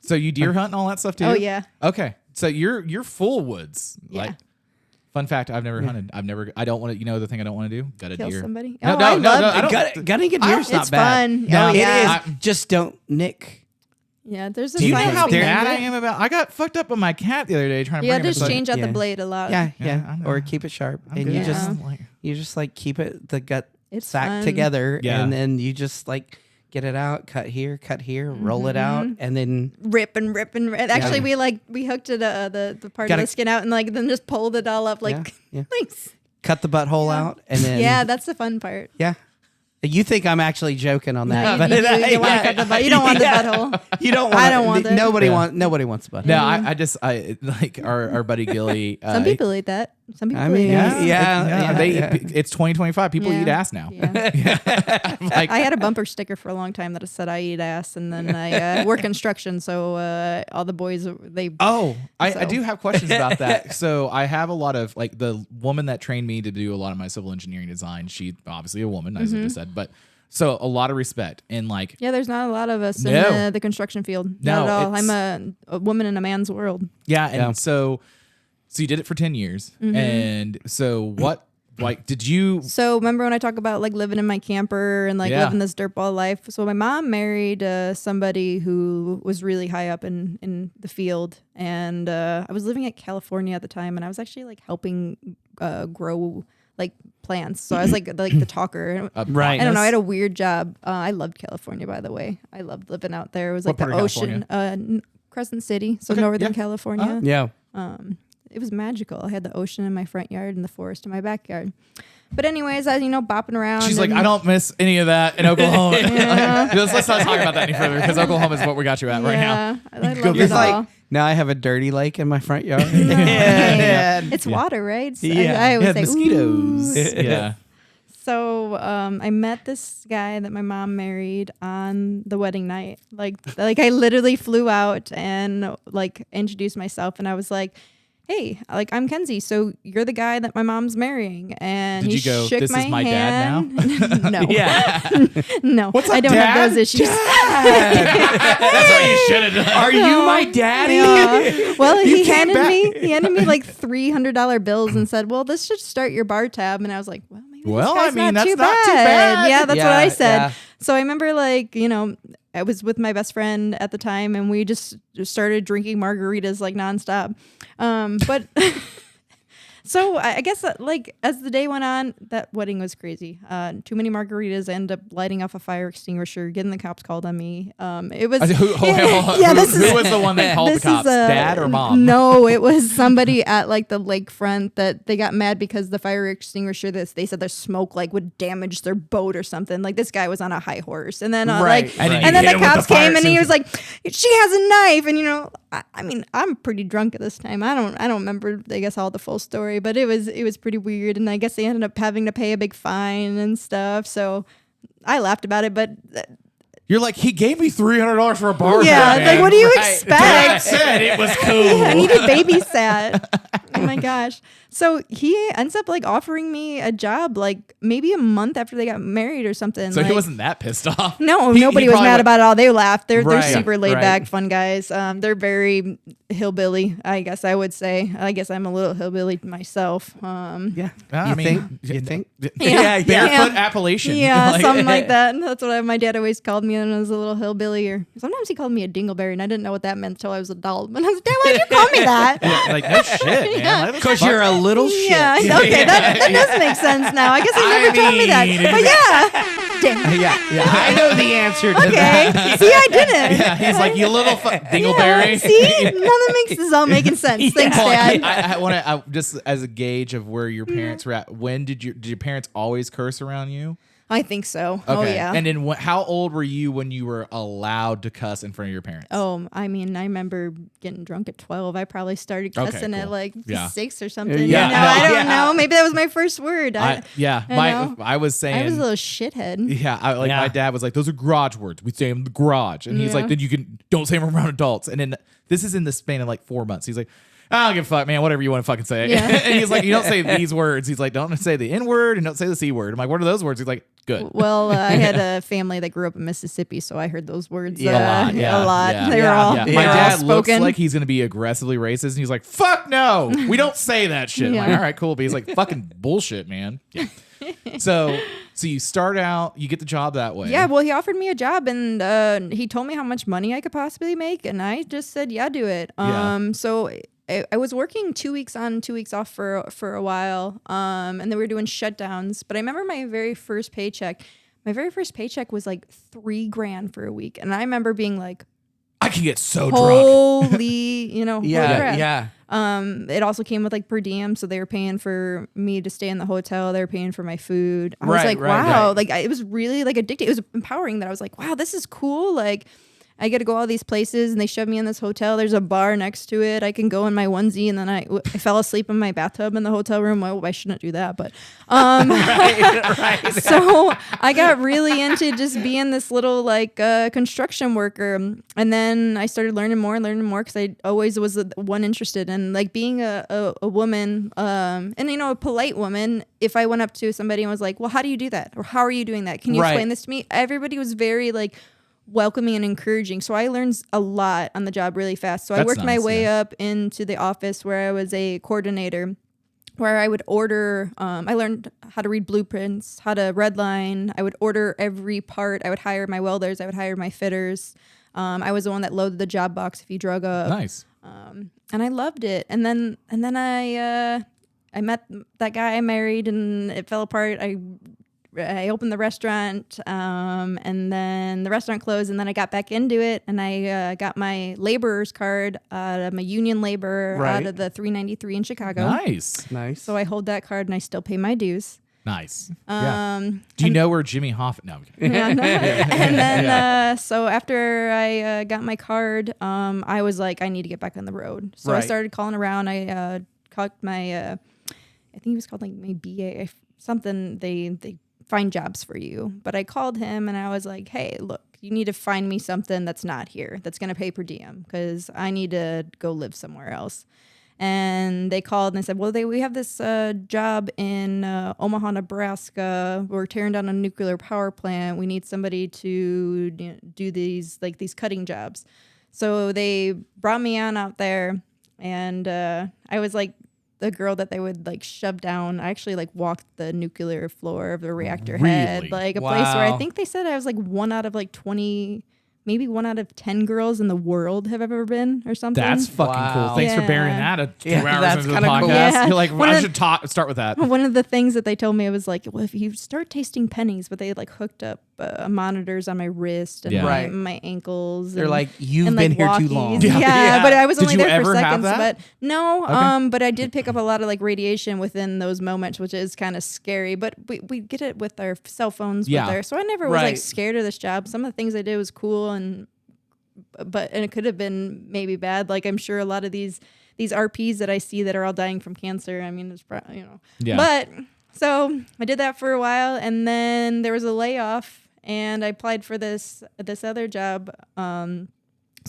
So you deer hunt and all that stuff too? Oh yeah. Okay. So you're full woods. Yeah. Like, fun fact, I've never hunted. I don't want to. You know the thing I don't want to do? Gut a Kill deer. somebody. No, Oh, no, I no, love no. I don't. Gutting a deer is not It's bad. fun. No, Oh It yeah. is. Just don't nick. Yeah. There's a Do you know science how behind bad I it. am about? I got fucked up on my cat the other day trying to. Yeah, bring him. just It's like, change out Yeah. the blade a lot. Yeah, Yeah, I know. or keep it sharp, I'm and good. you Yeah. just like keep it the gut It's sack fun. together, Yeah. and then you just like get it out, cut here, roll it out, and then Rip and rip and rip. Actually, we hooked it the part Gotta- of the skin out and like then just pulled it all up like yeah. thanks. cut the butthole out, and then Yeah, that's the fun part. yeah. You think I'm actually joking on that? No, but you want to cut the butt. You don't want the butthole. You don't want. I don't want it. Nobody Yeah. Nobody wants the butthole. No, I just like our buddy Gilly. Some people eat that. Some people I mean, eat ass. yeah. It's 2025. People Yeah. eat ass now. Yeah. Like, I had a bumper sticker for a long time that said I eat ass, and then I work construction, so all the boys they. I So. do have questions about that. So I have a lot of like the woman that trained me to do a lot of my civil engineering design. She obviously a woman, as I just said, but so a lot of respect and like Yeah, there's not a lot of us No. in the construction field. No, Not at all. it's- I'm a woman in a man's world. yeah, and Yeah. so you did it for 10 years, and so what? Like, did you? So remember when I talk about like living in my camper and like Yeah. living this dirtball life? So my mom married somebody who was really high up in the field, and I was living in California at the time, and I was actually like helping grow like plants. So I was like the talker. Right. I don't know. I had a weird job. I loved California, by the way. I loved living out there. It was What like the part of ocean, Crescent City, so Okay, Northern yeah. California. Yeah. It was magical. I had the ocean in my front yard and the forest in my backyard. But anyways, I was, bopping around. She's like, and- I don't miss any of that in Oklahoma. Yeah. Let's not talk about that any further because Oklahoma is what we got you at right now. I love Go it visit. all. Now I have a dirty lake in my front yard. Yeah. It's water, right? So Yeah. I always Yeah, say, mosquitoes. "Ooh." Yeah. So I met this guy that my mom married on the wedding night. Like I literally flew out and like introduced myself, and I was like, "Hey, like I'm Kenzie. So you're the guy that my mom's marrying." And Did he you go, shook "This is my dad hand. No, Yeah. no, What's I up, don't Dad? have those issues. That's what you should have done. Are you my daddy? Yeah. Well, You he came handed me like $300 bills and said, "Well, this should start your bar tab." And I was like, "Well, maybe Well, this guy's I mean, not that's too not too bad." bad. Yeah, that's what Yeah, I said. yeah. So I remember, like, I was with my best friend at the time, and we just started drinking margaritas like nonstop. But so I guess like as the day went on, that wedding was crazy. Too many margaritas, end up lighting off a fire extinguisher, getting the cops called on me. It was Who was the one that called the this cops? is, Dad or mom? No, it was somebody at like the lakefront that they got mad because the fire extinguisher. They said the smoke like would damage their boat or something. Like this guy was on a high horse, and then Right, And right. then and then hit the him with cops the fire came and he was extinguisher. like, "She has a knife," and I mean, I'm pretty drunk at this time. I don't remember, I guess, all the full story, but it was pretty weird, and I guess they ended up having to pay a big fine and stuff. So I laughed about it, but You're like, he gave me $300 for a bar. yeah, tab, like man. what do you Dad expect? said it was cool. I needed babysat. Oh my gosh. So he ends up like offering me a job like maybe a month after they got married or something. So like, he wasn't that pissed off. No, He nobody was probably mad went- about it all. They laughed. They're Right, super laid right. back, fun guys. They're very hillbilly, I guess I would say. I guess I'm a little hillbilly myself. Yeah. I you mean, think? Yeah. Barefoot Yeah. Appalachian. Yeah, Like- something like that. And that's what my dad always called me when I was a little hillbilly. Or sometimes he called me a dingleberry, and I didn't know what that meant until I was an adult. But I was like, "Dad, why'd you call me that?" Yeah, like, no shit, man. Yeah. Like, Because you're a little shit. Yeah, okay, that does make sense now. I guess he never told me that. mean, But yeah. Damn. Yeah, I know the answer to Okay. that. See, I didn't. Yeah, he's like, you little dingleberry. Yeah, see? None of it this is all making sense. Thanks, Well, Dad. I want to just as a gauge of where your parents were at. When did your parents always curse around you? I think so. Okay. Oh yeah. And then how old were you when you were allowed to cuss in front of your parents? Oh, I mean, I remember getting drunk at 12. I probably started cussing at cool. like Yeah. 6 or something. Yeah. You know, I don't Yeah. know. Maybe that was my first word. I was saying. I was a little shithead. Yeah, my dad was like, those are garage words. We say them in the garage. And he's like, then don't say them around adults. And then this is in the span of like 4 months. He's like, I don't give a fuck, man. Whatever you want to fucking say. Yeah. And he's like, you don't say these words. He's like, don't say the N word and don't say the C word. I'm like, what are those words? He's like, good. Well, I had a family that grew up in Mississippi, so I heard those words A lot. Yeah. They were all Yeah. they My were all dad looks spoken. like he's going to be aggressively racist. And he's like, fuck no. We don't say that shit. I'm like, Yeah. all right, cool. But he's like, fucking bullshit, man. Yeah. So you start out, you get the job that way. Yeah, well, he offered me a job, and he told me how much money I could possibly make, and I just said, yeah, do it. So I was working 2 weeks on, 2 weeks off for a while, and then we were doing shutdowns. But I remember my very first paycheck. My very first paycheck was like $3,000 for a week, and I remember being like, I can get so drunk. holy, holy crap. Yeah. It also came with like per diem, so they were paying for me to stay in the hotel. They were paying for my food. I was like, wow, like it was really like addictive. It was empowering that I was like, wow, this is cool. Like I get to go all these places, and they shove me in this hotel. There's a bar next to it. I can go in my onesie, and then I fell asleep in my bathtub in the hotel room. Well, I shouldn't do that, but Right. so I got really into just being this little like construction worker, and then I started learning more because I always was the one interested in like being a woman, and a polite woman. If I went up to somebody and was like, "Well, how do you do that?" or "How are you doing that? Can you explain this to me?" Everybody was very like welcoming and encouraging. So I learned a lot on the job really fast. So I worked my way up into the office where I was a coordinator, where I would order, I learned how to read blueprints, how to redline. I would order every part. I would hire my welders. I would hire my fitters. I was the one that loaded the job box if you drug up. Nice. And I loved it. And then I met that guy I married, and it fell apart. I opened the restaurant, and then the restaurant closed, and then I got back into it, and I got my laborer's card. I'm a union laborer out of the 393 in Chicago. Nice. So I hold that card, and I still pay my dues. Nice. Do you know where Jimmy Hoffa? No. I'm kidding. And then, so after I got my card, I was like, I need to get back on the road. So I started calling around. I called my, I think he was called like my BA, something. They find jobs for you. But I called him, and I was like, hey, look, you need to find me something that's not here, that's going to pay per diem, because I need to go live somewhere else. And they called and they said, well, we have this job in Omaha, Nebraska. We're tearing down a nuclear power plant. We need somebody to do these cutting jobs. So they brought me on out there, and I was like the girl that they would like shove down. I actually like walked the nuclear floor of the reactor head, like a place where I think they said I was like 1 out of like 20, maybe 1 out of 10 girls in the world have ever been, or something. That's fucking cool. Thanks for bearing that 2 hours that's into the kinda podcast. cool. Yeah. You're like, I should start with that. One of the things that they told me was like, well, if you start tasting pennies, but they like hooked up monitors on my wrist and my ankles. They're and, like, you've and, been like, here too walkies. long. Yeah, but I was Did only you there for ever have seconds. that? But no, Okay. but I did pick up a lot of like radiation within those moments, which is kind of scary. But we get it with our cell phones. Yeah. So I never was like scared of this job. Some of the things I did was cool, and it could have been maybe bad. Like I'm sure a lot of these RPs that I see that are all dying from cancer. I mean, it's probably, Yeah. But so I did that for a while, and then there was a layoff, and I applied for this other job. So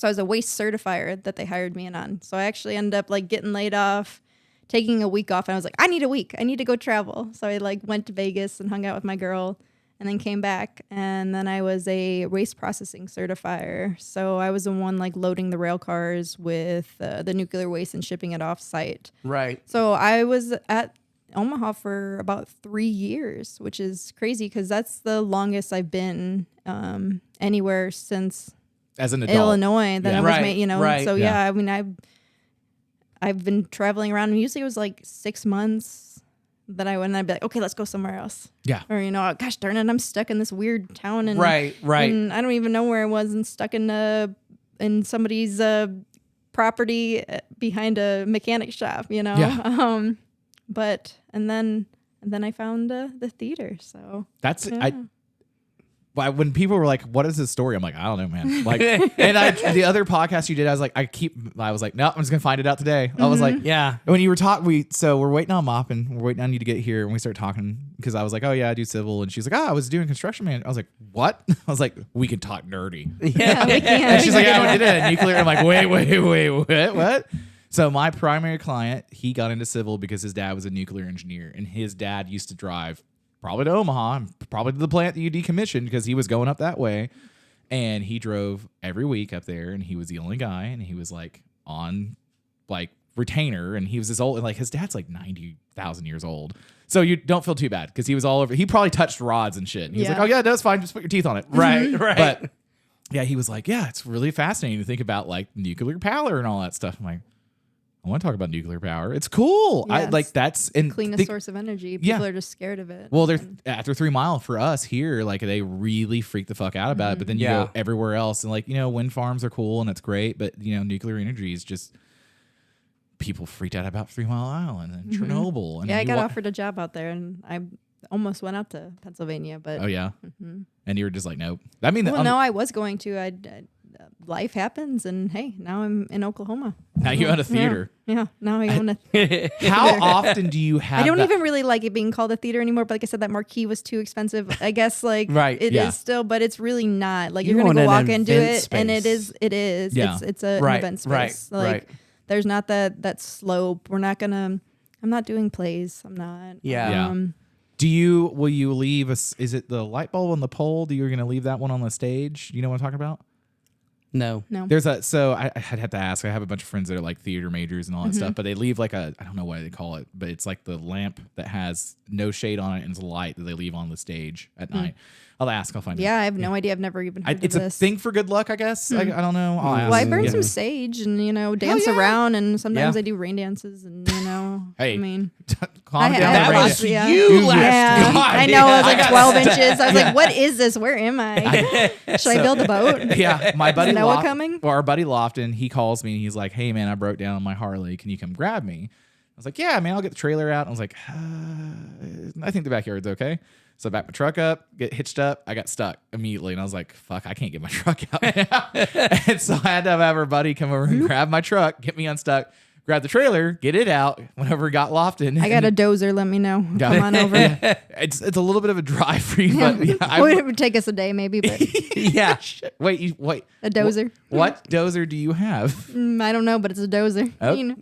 I was a waste certifier that they hired me in on. So I actually ended up like getting laid off, taking a week off, and I was like, I need a week. I need to go travel. So I like went to Vegas and hung out with my girl, and then came back, and then I was a waste processing certifier. So I was the one like loading the rail cars with the nuclear waste and shipping it off site. Right. So I was at Omaha for about 3 years, which is crazy because that's the longest I've been anywhere since As an adult. Illinois. That Yeah. I was Right, made, right. So Yeah. I mean, I've been traveling around, and usually it was like 6 months that I went, and I'd be like, okay, let's go somewhere else. Yeah. Or, gosh darn it, I'm stuck in this weird town. And, Right. and I don't even know where I was, and stuck in somebody's property behind a mechanic shop, Yeah. But, and then I found the theater. So That's yeah. But when people were like, "What is this story?" I'm like, "I don't know, man." Like, and the other podcast you did, I was like, "No, I'm just gonna find it out today." I was like, Yeah. When you were talking, we're waiting on mopping. We're waiting on you to get here, and we start talking because I was like, "Oh yeah, I do civil," and she's like, "Oh, I was doing construction man." I was like, "What?" I was like, "We can talk nerdy." Yeah, we can. And she's like, "I did it at nuclear." I'm like, "Wait, what?" So my primary client, he got into civil because his dad was a nuclear engineer, and his dad used to drive probably to Omaha, and probably to the plant that you decommissioned because he was going up that way. And he drove every week up there, and he was the only guy, and he was like on like retainer, and he was this old, and like his dad's like 90,000 years old. So you don't feel too bad because he was all over. He probably touched rods and shit. And he was like, "Oh yeah, that's fine. Just put your teeth on it." Right. But yeah, he was like, "Yeah, it's really fascinating to think about like nuclear power and all that stuff." I'm like, I want to talk about nuclear power. It's cool. Yeah, I like that's and cleanest source of energy. People are just scared of it. Well, they're after 3 Mile for us here, like they really freak the fuck out about it. But then you go everywhere else, and like wind farms are cool and that's great, but nuclear energy is just people freaked out about 3 Mile Island and Chernobyl. And I got offered a job out there, and I almost went out to Pennsylvania, but and you were just like, nope. I mean, no, I was going to. Life happens, and hey, now I'm in Oklahoma. Now you own a theater. Yeah, now I own a How often do you have? I don't even really like it being called a theater anymore. But like I said, that marquee was too expensive. I guess it is still, but it's really not. Like you're gonna go walk into it, space. and it is. Yeah. It's an event space. There's not that slope. I'm not doing plays. I'm not. Yeah. Will you leave is it the light bulb on the pole? You're going to leave that one on the stage? You know what I'm talking about? No. There's I'd have to ask. I have a bunch of friends that are like theater majors and all that stuff, but they leave like I don't know what they call it, but it's like the lamp that has no shade on it and it's a light that they leave on the stage at night. I'll ask. I'll find out. Yeah, I have no idea. I've never even heard of It's this. a thing for good luck, I guess. I don't know. I'll ask. Well, I burn some sage and dance around, and sometimes I do rain dances, and Hey, I mean, calm down. That Rain was dance. you last yeah, week. I know. It was like 12 inches. I was like, "What is this? Where am I? Should I build a boat?" Yeah, my buddy Is Noah coming? Well, our buddy Lofton, he calls me and he's like, "Hey man, I broke down on my Harley. Can you come grab me?" I was like, "Yeah, man, I'll get the trailer out." I was like, "I think the backyard's okay." So I backed my truck up, get hitched up. I got stuck immediately, and I was like, "Fuck, I can't get my truck out now." And so I had to have our buddy come over and grab my truck, get me unstuck, grab the trailer, get it out. Whenever it got Lofton, I got a dozer. Let me know. Yeah. Come on over. It's a little bit of a drive for you, but It would take us a day, maybe, but Yeah. Wait. a dozer. What dozer do you have? I don't know, but it's a dozer. Oh. You know.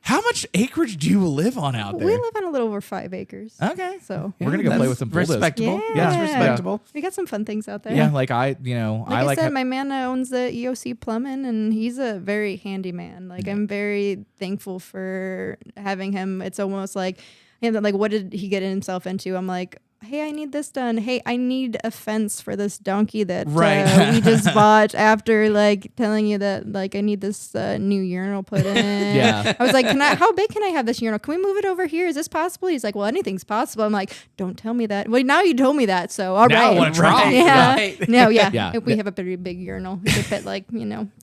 How much acreage do you live on out there? We live on a little over 5 acres. Okay. So We're gonna go play with some bulldozers. respectable. Yeah. That's respectable. we got some fun things out there. Yeah, like I Like I said, my man owns the EOC Plumbing, and he's a very handy man. Like I'm very thankful for having him. It's almost like, what did he get himself into? I'm like, hey, I need this done. Hey, I need a fence for this donkey that we just bought after like telling you that like I need this new urinal put in. Yeah. I was like, how big can I have this urinal? Can we move it over here? Is this possible? He's like, well, anything's possible. I'm like, don't tell me that. Well, now you told me that. So all Now I right. wanna try. Yeah. Right. No, yeah. Yeah. We have a pretty big urinal. We could fit like,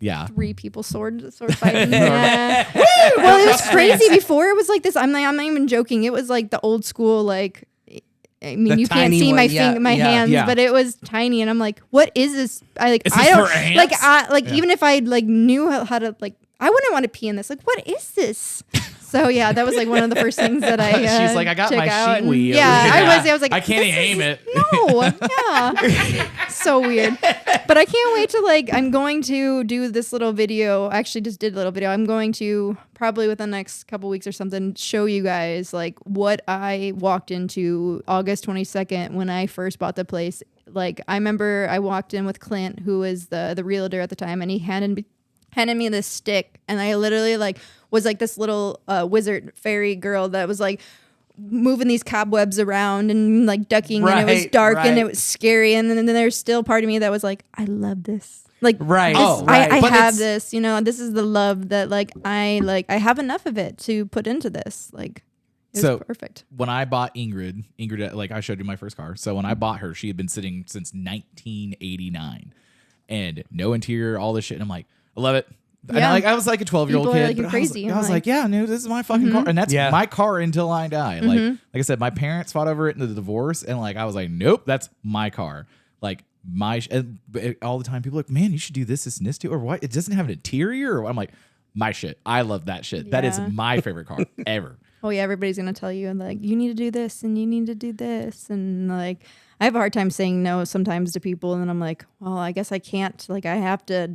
Yeah. 3 people sword fighting. Yeah. Well, it was crazy before. It was like this. I'm not even joking. It was like the old school, like, I mean, The you can't tiny see my one, my hands, yeah. but it was tiny, and I'm like, "What is this?" Is this I don't for ants? like even if I like knew how to like, I wouldn't want to pee in this. Like, what is this? So yeah, that was like one of the first things that I. She's like, I got took my out, and- Shiwi. Yeah, I was like, I can't this aim is- it. No, yeah, so weird. But I can't wait to like. I'm going to do this little video. I actually just did a little video. I'm going to probably within the next couple weeks or something show you guys like what I walked into August 22nd when I first bought the place. Like I remember I walked in with Clint, who was the realtor at the time, and he handed me this stick, and I literally like was like this little wizard fairy girl that was like moving these cobwebs around and like ducking, and it was dark and it was scary, and then there's still part of me that was like, I love this. Like Right. this, Oh, right. I But have it's- this, this is the love that like I have enough of it to put into this. Like it's So- perfect. When I bought Ingrid, like I showed you my first car. So when I bought her, she had been sitting since 1989, and no interior, all this shit. And I'm like, I love it. And Yeah. I was like a 12-year-old People are kid. like, but "You're crazy." I I'm was like, like- yeah, no, this is my fucking car, and that's Yeah. my car until I die. Like I said, my parents fought over it in the divorce, and like I was like, nope, that's my car. Like all the time people are like, man, you should do this and this too, or what? It doesn't have an interior. Or what? I'm like, my shit. I love that shit. That is Yeah. my favorite car ever. Oh yeah, everybody's gonna tell you like you need to do this and you need to do this, and like I have a hard time saying no sometimes to people, and then I'm like, well, I guess I can't. Like I have to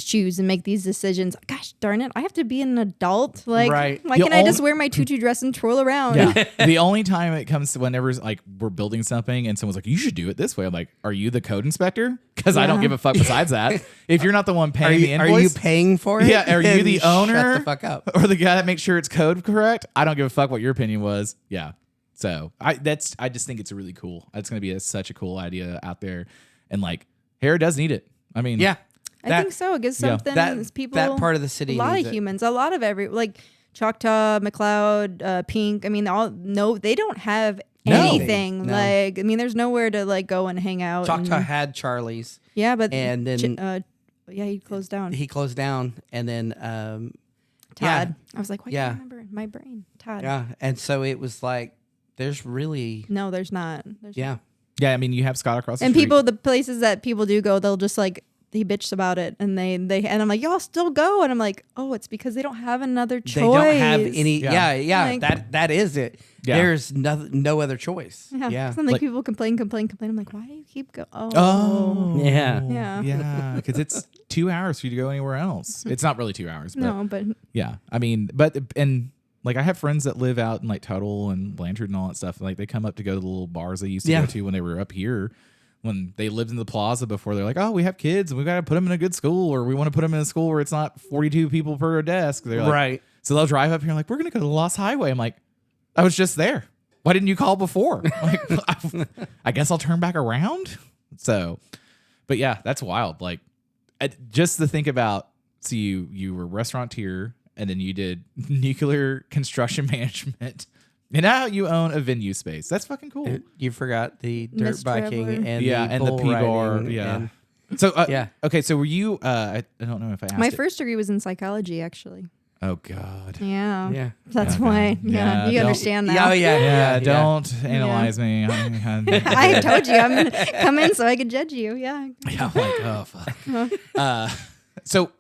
choose and make these decisions. Gosh darn it, I have to be an adult. Like Right. why The can't I just wear my tutu dress and twirl around? Yeah. The only time it comes to whenever like we're building something and someone's like, you should do it this way. I'm like, are you the code inspector? Because I don't give a fuck besides that. If you're not the one paying the Are invoice. you paying for it? Yeah, are you the owner? Shut the fuck up. Or the guy that makes sure it's code correct? I don't give a fuck what your opinion was. Yeah. So I just think it's really cool. It's going to be such a cool idea out there. And like Harrah does need it. I mean, Yeah. I think so. It gives Yeah. something people that part of the city a lot needs of it. humans, a lot of like Choctaw, McLeod, Pink. I mean, they don't have No. anything. No. Like I mean, there's nowhere to like go and hang out. Choctaw and- had Charlie's. yeah, but and then yeah, he closed down. He closed down, and then Todd. I was like, why Yeah. can't I remember in my brain? Todd. yeah, and so it was like there's really No, there's not. yeah. Yeah, I mean, you have Scott across the And street. people, the places that people do go, they'll just like he bitches about it, and they and I'm like, y'all still go, and I'm like, oh, it's because they don't have another choice. They don't have any. Yeah. Yeah, Like- that is it. Yeah. There's no other choice. Yeah. Yeah. Some like, Like- people complain. I'm like, why do you keep going? Oh. Yeah. Yeah. Yeah, because it's 2 hours for you to go anywhere else. It's not really 2 hours, but No, but yeah. I mean, and like I have friends that live out in like Tuttle and Blanchard and all that stuff. Like they come up to go to the little bars they used to Yeah. go to when they were up here. When they lived in the plaza before, they're like, oh, we have kids and we got to put them in a good school, or we want to put them in a school where it's not 42 people per desk. They're like, Right. So they'll drive up here like, we're going to go to the Lost Highway. I'm like, I was just there. Why didn't you call before? Like, I guess I'll turn back around. So, but yeah, that's wild. Like just to think about, so you were restaurateur and then you did nuclear construction management. And now you own a venue space. That's fucking cool. You forgot the dirt Mist biking Traveler. and Yeah, the and the bull P-bar. riding Yeah. and- So Yeah. Okay, so were you? I don't know if I asked. my it. first degree was in psychology, actually. Oh God. Yeah. yeah. That's Okay. why. Yeah. Yeah, You don't- understand now. Yeah, oh, yeah, Yeah. Don't analyze me. I told you I'm gonna come in so I could judge you. Yeah. Yeah, I'm like, oh fuck. So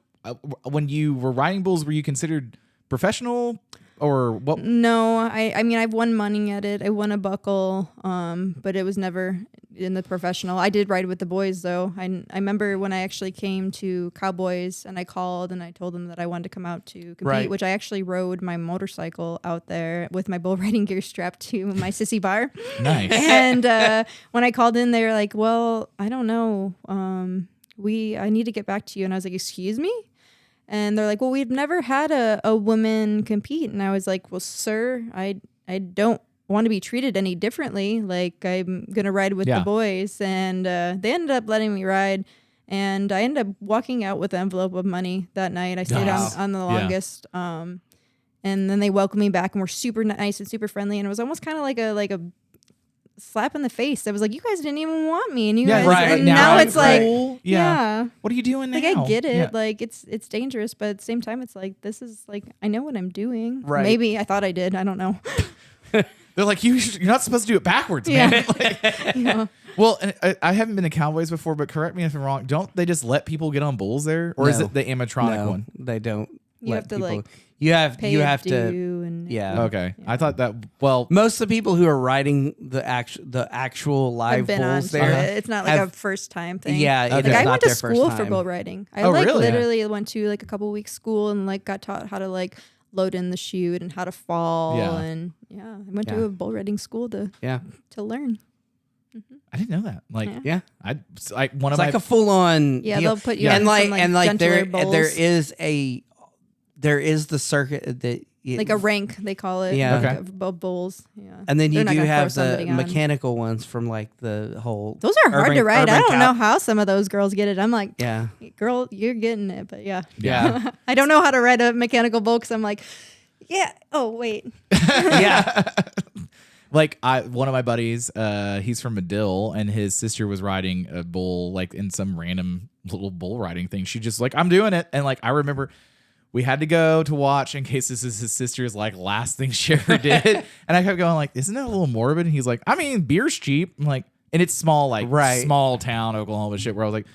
when you were riding bulls, were you considered professional or what? No, I mean I've won money at it. I won a buckle, but it was never in the professional. I did ride with the boys though. I remember when I actually came to Cowboys and I called and I told them that I wanted to come out to compete, Right. which I actually rode my motorcycle out there with my bull riding gear strapped to my sissy bar. Nice. And when I called in, they were like, "Well, I don't know. I need to get back to you." And I was like, "Excuse me?" And they're like, "Well, we've never had a woman compete." And I was like, "Well, sir, I don't want to be treated any differently. Like I'm gonna ride with Yeah. the boys." And they ended up letting me ride. And I ended up walking out with an envelope of money that night. I stayed Nice. on the Yeah. longest. And then they welcomed me back and were super nice and super friendly. And it was almost kind of like a slap in the face. I was like, you guys didn't even want me, and you guys. right. And Now now I'm it's like, cool. yeah. What are you doing now? Like I get it. Yeah. Like it's dangerous, but at the same time, it's like this is like I know what I'm doing. Right. Maybe I thought I did. I don't know. They're like, you're not supposed to do it backwards, Yeah. man. Like, Yeah. well, and I haven't been to Cowboys before, but correct me if I'm wrong. Don't they just let people get on bulls there, or is No. it the animatronic No, one? they don't. You let have to, people, like, you have Pay you a have to. due and Yeah. Okay, I thought that. Well, Most of the people who are riding the actual I've live been on bulls to there, it. It's not like have- a first time thing. yeah, Okay. it Like is I not went to their first school for time. bull riding. I Oh, like really? literally went to like a couple weeks school and like got taught how to like load in the chute and how to fall Yeah. and I went Yeah. to a bull riding school to Yeah, learn. I didn't know that. Like, Yeah. yeah. One of It's my like a full on. Yeah, they'll put you and on like some, and like gentler there is the circuit that like a rank they call it. Yeah. Okay. Of bulls. Yeah. and then you They're not do gonna throw have the somebody on. mechanical ones from like the whole. Those are hard urban- to ride. I urban don't know how some of those girls get it. I'm like, Yeah, girl, you're getting it, but yeah. yeah, I don't know how to ride a mechanical bull because I'm like, yeah. Oh wait. yeah. like one of my buddies, he's from Medill, and his sister was riding a bull like in some random little bull riding thing. She just like, I'm doing it, and like I remember we had to go to watch in case this is his sister's like last thing she ever did, and I kept going like, isn't that a little morbid? And he's like, I mean, beer's cheap. I'm like, and it's small, like Right. small town Oklahoma shit. Where I was like,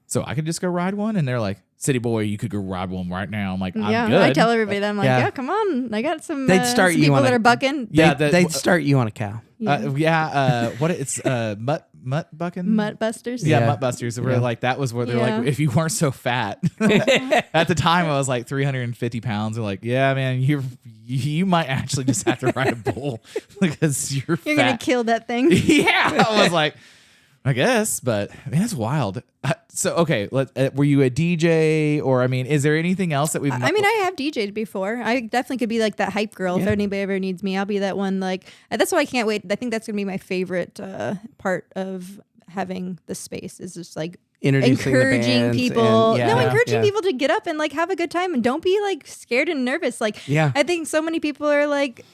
so I could just go ride one, and they're like, city boy, you could go ride one right now. I'm like, I'm good. I tell everybody that. I'm like, Yeah. yeah, come on. I got some, They'd start some you people on that a- are bucking. Yeah, They'd start you on a cow. what it's mutt bucking. Mutt busters. Yeah, Yeah. Mutt Busters. Where Yeah. like that was where they're Yeah. like, if you weren't so fat. At the time, I was like 350 pounds. They're like, yeah, man, you might actually just have to ride a bull because you're You're fat. gonna kill that thing. Yeah, I was like, I guess, but man, that's wild. So okay, were you a DJ, or I mean, is there anything else that we've? I mean, I have DJ'd before. I definitely could be like that hype girl. If anybody ever needs me, I'll be that one. Like that's why I can't wait. I think that's gonna be my favorite part of having the space is just like Introducing the encouraging bands people. and- yeah. No, encouraging Yeah. people to get up and like have a good time and don't be like scared and nervous. Like Yeah. I think so many people are like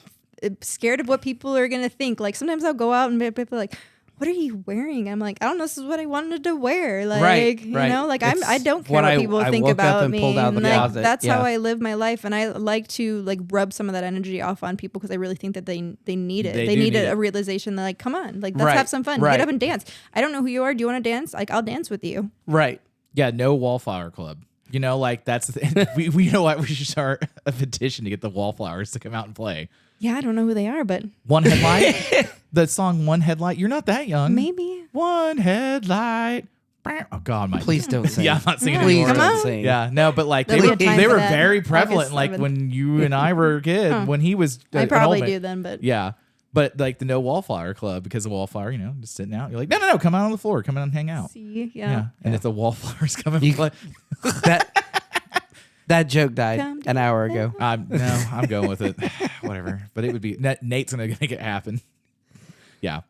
scared of what people are gonna think. Like sometimes I'll go out and people are like, what are you wearing? I'm like, I don't know. This is what I wanted to wear. Like, Right, you right. know, like It's I don't care what what I- people I think woke up about and me. pulled out of the And, like, closet. that's Yeah. how I live my life, and I like to like rub some of that energy off on people because I really think that they need it. They They do need need a it. realization that like, come on, like let's Right, have some fun. right. Get up and dance. I don't know who you are. Do you want to dance? Like I'll dance with you. Right. Yeah, no wallflower club. You know, like that's the thing. we you know what? We should start a petition to get the wallflowers to come out and play. Yeah, I don't know who they are, but One headlight. The song "One Headlight." You're not that young. maybe. One headlight. Oh God, my. Please don't sing. Yeah, I'm not singing Please anymore. Come don't on. sing. Yeah, no, but like There'll they be a time were for that. very prevalent. August Like 7th. when you and I were a kid, when he was. I an probably old man. do then, but Yeah, but like the no wallflower club because the wallflower, you know, just sitting out. You're like, no, come out on the floor, come out and hang out. see, Yeah, and if the wallflowers come and play, That joke died Come an hour ago. I'm going with it. Whatever, but it would be Nate's gonna make it happen. Yeah,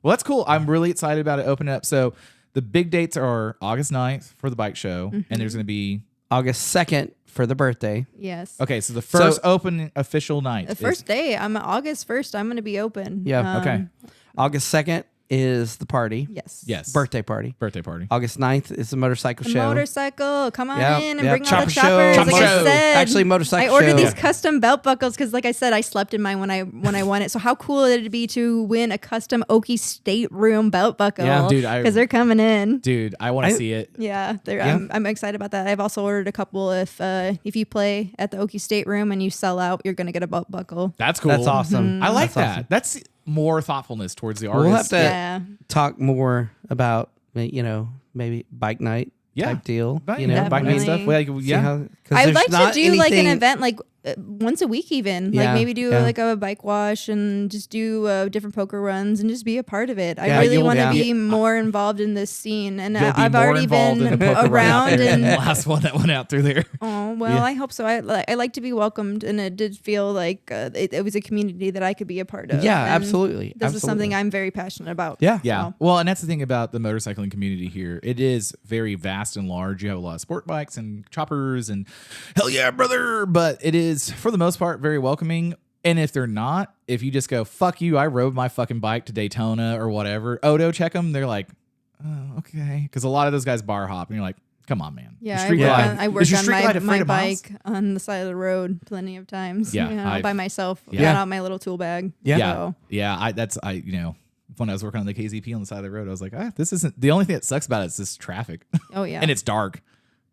well, that's cool. I'm really excited about it opening up. So the big dates are August 9th for the bike show, and there's gonna be August 2nd for the birthday. yes. okay. So the first open official night. The first day, I'm August 1st. I'm going to be open. Yeah, okay. August 2nd is the party. Yes. Birthday party. Birthday party. August 9th is the motorcycle A show. motorcycle, come on Yeah, in and yeah. bring all Chopper the show. choppers. Chopper Like I show. said, Actually, motorcycle I ordered show. these custom belt buckles because, like I said, I slept in mine when I won it. So how cool would it be to win a custom Okie State Room belt buckle? Yeah, dude, because they're coming in. Dude, I want to I- see it. Yeah, Yeah. I'm excited about that. I've also ordered a couple. If you play at the Okie State Room and you sell out, you're gonna get a belt buckle. That's cool. That's awesome. I like That's that. awesome. That's more thoughtfulness towards the artist. We'll have to Yeah. talk more about, maybe bike night type deal. Bike, You know, bike night stuff. Definitely. Like, See yeah. how- 'cause I would there's like to not do like an anything- event like once a week even. Yeah, Like maybe do yeah. like a bike wash and just do different poker runs and just be a part of it. Yeah, I really you'll- want to yeah. be more involved in this scene. And You'll be I've more already involved been in the poker run out around there than the and last one that went out through there. oh well, Yeah. I hope so. I like to be welcomed, and it did feel like it was a community that I could be a part of. Yeah, And absolutely. This is something Absolutely. I'm very passionate about. Yeah. Yeah. So, Well, and that's the thing about the motorcycling community here. It is very vast and large. You have a lot of sport bikes and choppers and hell yeah, brother. But it is, for the most part, very welcoming. And if they're not, if you just go, fuck you, I rode my fucking bike to Daytona or whatever, Odo, check them. They're like, oh, okay. Because a lot of those guys bar hop and you're like, come on, man. yeah, Your I street work glide- on, I is work your on street glide my afraid of miles? bike on the side of the road plenty of times. Yeah, you know, I've- by myself. Yeah. Got out my little tool bag. Yeah. Yeah. So, Yeah. When I was working on the KZP on the side of the road, I was like, this isn't the only thing that sucks about it is this traffic. oh yeah. And it's dark.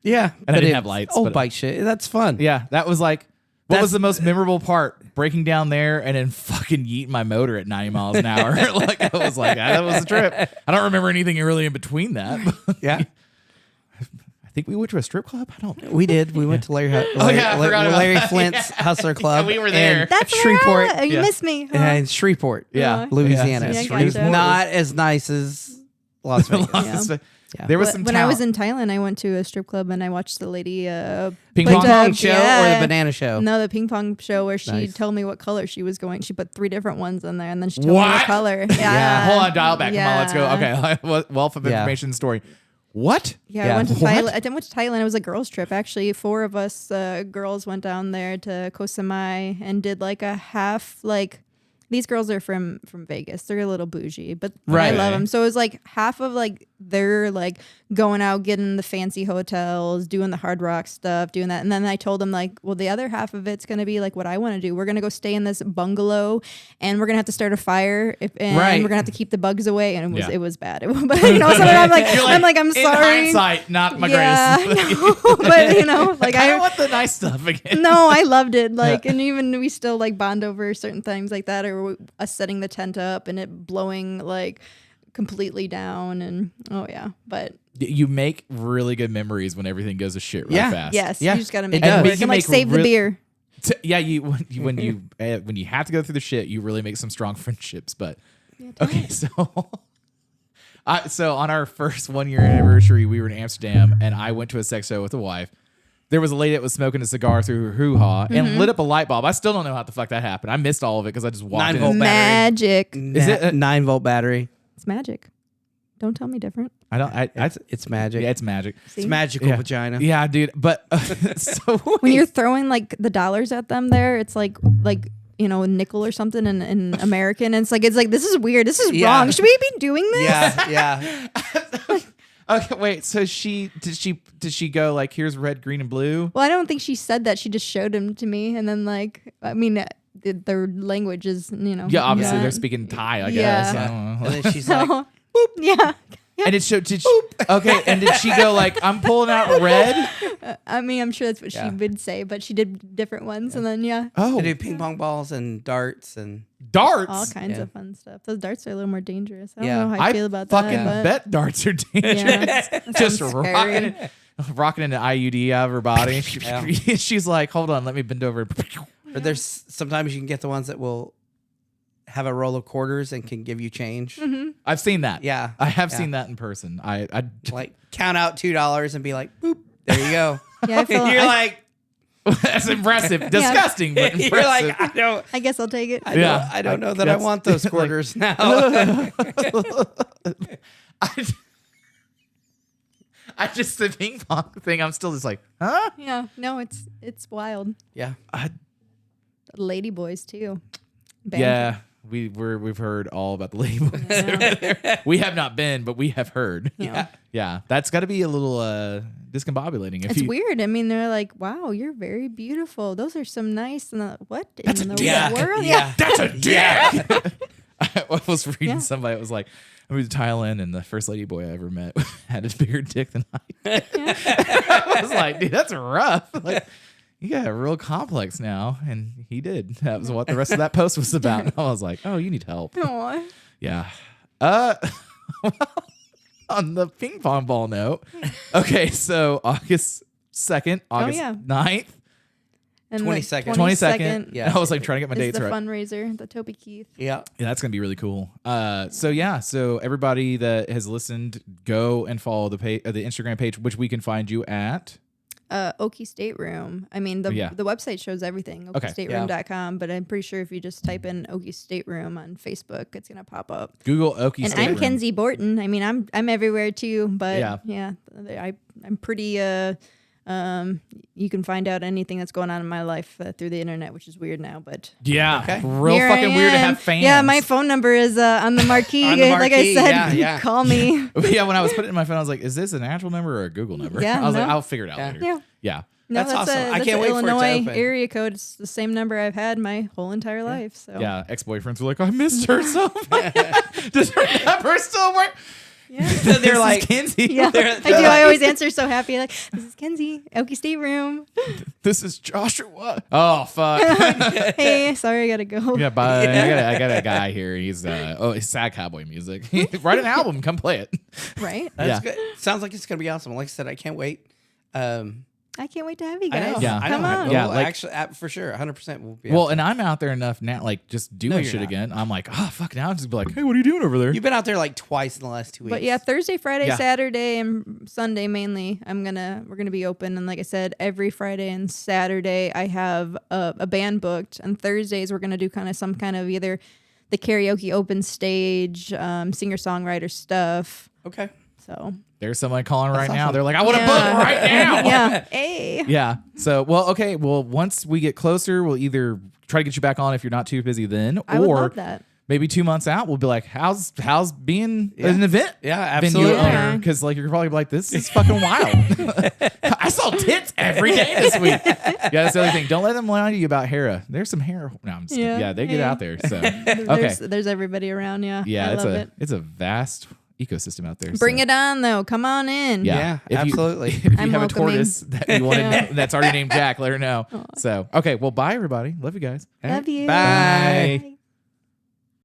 Yeah. And I didn't it- have lights, Old but- bike shit. That's fun. Yeah, that was like, what That's- was the most memorable part? Breaking down there and then fucking yeeting my motor at 90 miles an hour. Like, I was like, that was the trip. I don't remember anything really in between that. Yeah. I think we went to a strip club. I don't know. We did. We went to Larry yeah, I forgot about Larry that. Flint's Hustler Club. we were there. in That's Shreveport. where you Yeah. missed me. Huh? And Shreveport, Yeah. Louisiana. Yeah, It was gotcha. not as nice as Las Vegas. Yeah. There was some when I was talent. in Thailand, I went to a strip club and I watched the lady Ping put pong up- show or yeah. the banana show? No, the ping pong show where she Nice. told me what color she was going. She put 3 different ones in there, and then she told me What? what color. Yeah. Yeah. Hold on, dial back. Yeah. Come on, let's go. Okay, wealth of Yeah. information story. What? Yeah, Yeah. I went to What? Thailand. I went to Thailand. It was a girls' trip. Actually, 4 of us girls went down there to Koh Samui and did like a half. Like these girls are from Vegas. They're a little bougie, but Right. I love them. So it was like half of like they're like going out, getting the fancy hotels, doing the Hard Rock stuff, doing that. And then I told them like, well, the other half of it's going to be like what I want to do. We're going to go stay in this bungalow and we're going to have to start a fire and we're going to have to keep the bugs away. And it was bad. But you know, so I'm like, I'm sorry. In hindsight, not my greatest. No, but you know, like I want the nice stuff again. No, I loved it. Like, and even we still like bond over certain things like that, or us setting the tent up and it blowing like completely down, and but you make really good memories when everything goes to shit really fast. Yes, you just gotta make it it. does. You can like save the beer. When you have to go through the shit, you really make some strong friendships. But so on our first 1 year anniversary, we were in Amsterdam, and I went to a sex show with a wife. There was a lady that was smoking a cigar through her hoo-ha and lit up a light bulb. I still don't know how the fuck that happened. I missed all of it because I just walked 9-volt in. Magic. Is it a 9-volt battery? It's magic. Don't tell me different. I don't. It's magic. Yeah, it's magic. See? It's magical vagina. Yeah, dude. But so When you're throwing like the dollars at them, there, it's like you know, a nickel or something in American, and it's like this is weird. This is wrong. Should we be doing this? Yeah. Okay, wait. So did she go like, here's red, green, and blue? Well, I don't think she said that. She just showed him to me, and then like, I mean, their language is, you know. Yeah, obviously they're speaking Thai, I guess. I don't know. And then she's like, boop. Yeah. And did she, okay, and did she go like, I'm pulling out red? I mean, I'm sure that's what she would say, but she did different ones, and then they do ping pong balls and darts and darts. all kinds of fun stuff. Those darts are a little more dangerous. I don't Yeah. know how I feel about fucking that. bet darts are dangerous. Yeah, Just scary. rocking an IUD out of her body. She's like, hold on, let me bend over. Or there's sometimes you can get the ones that will have a roll of quarters and can give you change. Mm-hmm. I've seen that. Yeah. I have seen that in person. I Like count out $2 and be like, boop, there you go. Yeah, I feel You're like, that's impressive. Disgusting, but impressive. you're like, I guess I'll take it. I don't know that I want those quarters now. I just, the ping pong thing, I'm still just like, huh? Yeah, no, it's wild. Yeah. Lady boys too. Yeah, we've heard all about the Lady Boys. Yeah. We have not been, but we have heard. Yeah. Yeah, that's got to be a little discombobulating. It's weird. I mean, they're like, "Wow, you're very beautiful. Those are some nice." And what in the world? Yeah. That's a dick. I was reading somebody that was like, I moved to Thailand, and the first lady boy I ever met had a bigger dick than I. I was like, dude, that's rough. Like, you got a real complex now, and he did. That was what the rest of that post was about. And I was like, oh, you need help. Aw. Yeah. On the ping pong ball note, okay, so August 2nd, August 9th, And 22nd. 22nd. Yeah. I was like trying to get my is dates the right. fundraiser, the Toby Keith. Yeah. Yeah, that's gonna be really cool. So everybody that has listened, go and follow the Instagram page, which we can find you at. Okie State Room. I mean, the website shows everything, okiestateroom.com, but I'm pretty sure if you just type in Okie State Room on Facebook, it's gonna pop up. Google Okie And State I'm Room. Kenzie Borton. I mean, I'm everywhere too, but Yeah. I'm pretty you can find out anything that's going on in my life through the internet, which is weird now, but Yeah, Okay. real here fucking I weird to am. have fans. Yeah, my phone number is on the marquee. On the Like I marquee, said, yeah. call me. Yeah, when I was putting it in my phone, I was like, is this an actual number or a Google number? Yeah, I was like, no. I'll figure it out later. Yeah. Yeah. No, That's awesome. I That's can't an wait for it to Illinois open. area code. It's the same number I've had my whole entire life. So Yeah, ex-boyfriends were like, I missed her so much. Does her number still work? yeah. So they're This like, is Kenzie. Yeah, They're- I do. I always answer so happy. Like, this is Kenzie, Okie State Room. This is Joshua. Oh, fuck. Hey, sorry, I gotta go. Yeah, bye. I got a guy here. He's it's sad cowboy music. Write an album, come play it. Right? that's Yeah. good. Sounds like it's gonna be awesome. Like I said, I can't wait. I can't wait to have you I guys. know. Yeah. I Come know. on. Yeah, Well, like- actually, for sure, 100% will be. Well, and I'm out there enough now, like just doing you're shit not. again. I'm like, oh fuck, now I'll just be like, hey, what are you doing over there? You've been out there like twice in the last 2 weeks. But yeah, Thursday, Friday, Yeah. Saturday, and Sunday mainly. We're gonna be open, and like I said, every Friday and Saturday I have a band booked, and Thursdays we're gonna do some kind of either the karaoke open stage, singer songwriter stuff. Okay. So There's someone calling right now. awesome. They're like, I want to Yeah. book right now. yeah, hey, Yeah. So, well, once we get closer, we'll either try to get you back on if you're not too busy then, I would or love that. maybe 2 months out, we'll be like, how's being an event? Yeah, venue absolutely. owner? Because like you're probably like, this is fucking wild. I saw tits every day this week. Yeah, that's the other thing. Don't let them lie to you about Harrah. There's some Harrah. No, I'm just kidding. Yeah, they get out there. So okay, There's everybody around. Yeah. yeah, I love it. it's a vast ecosystem out there. Bring so. it on though. Come on in. Yeah, If you- absolutely. If you I'm have welcoming. a tortoise that you want to that's already named Jack, let her know. So okay, well, bye everybody. Love you guys. Love you. Bye. Bye.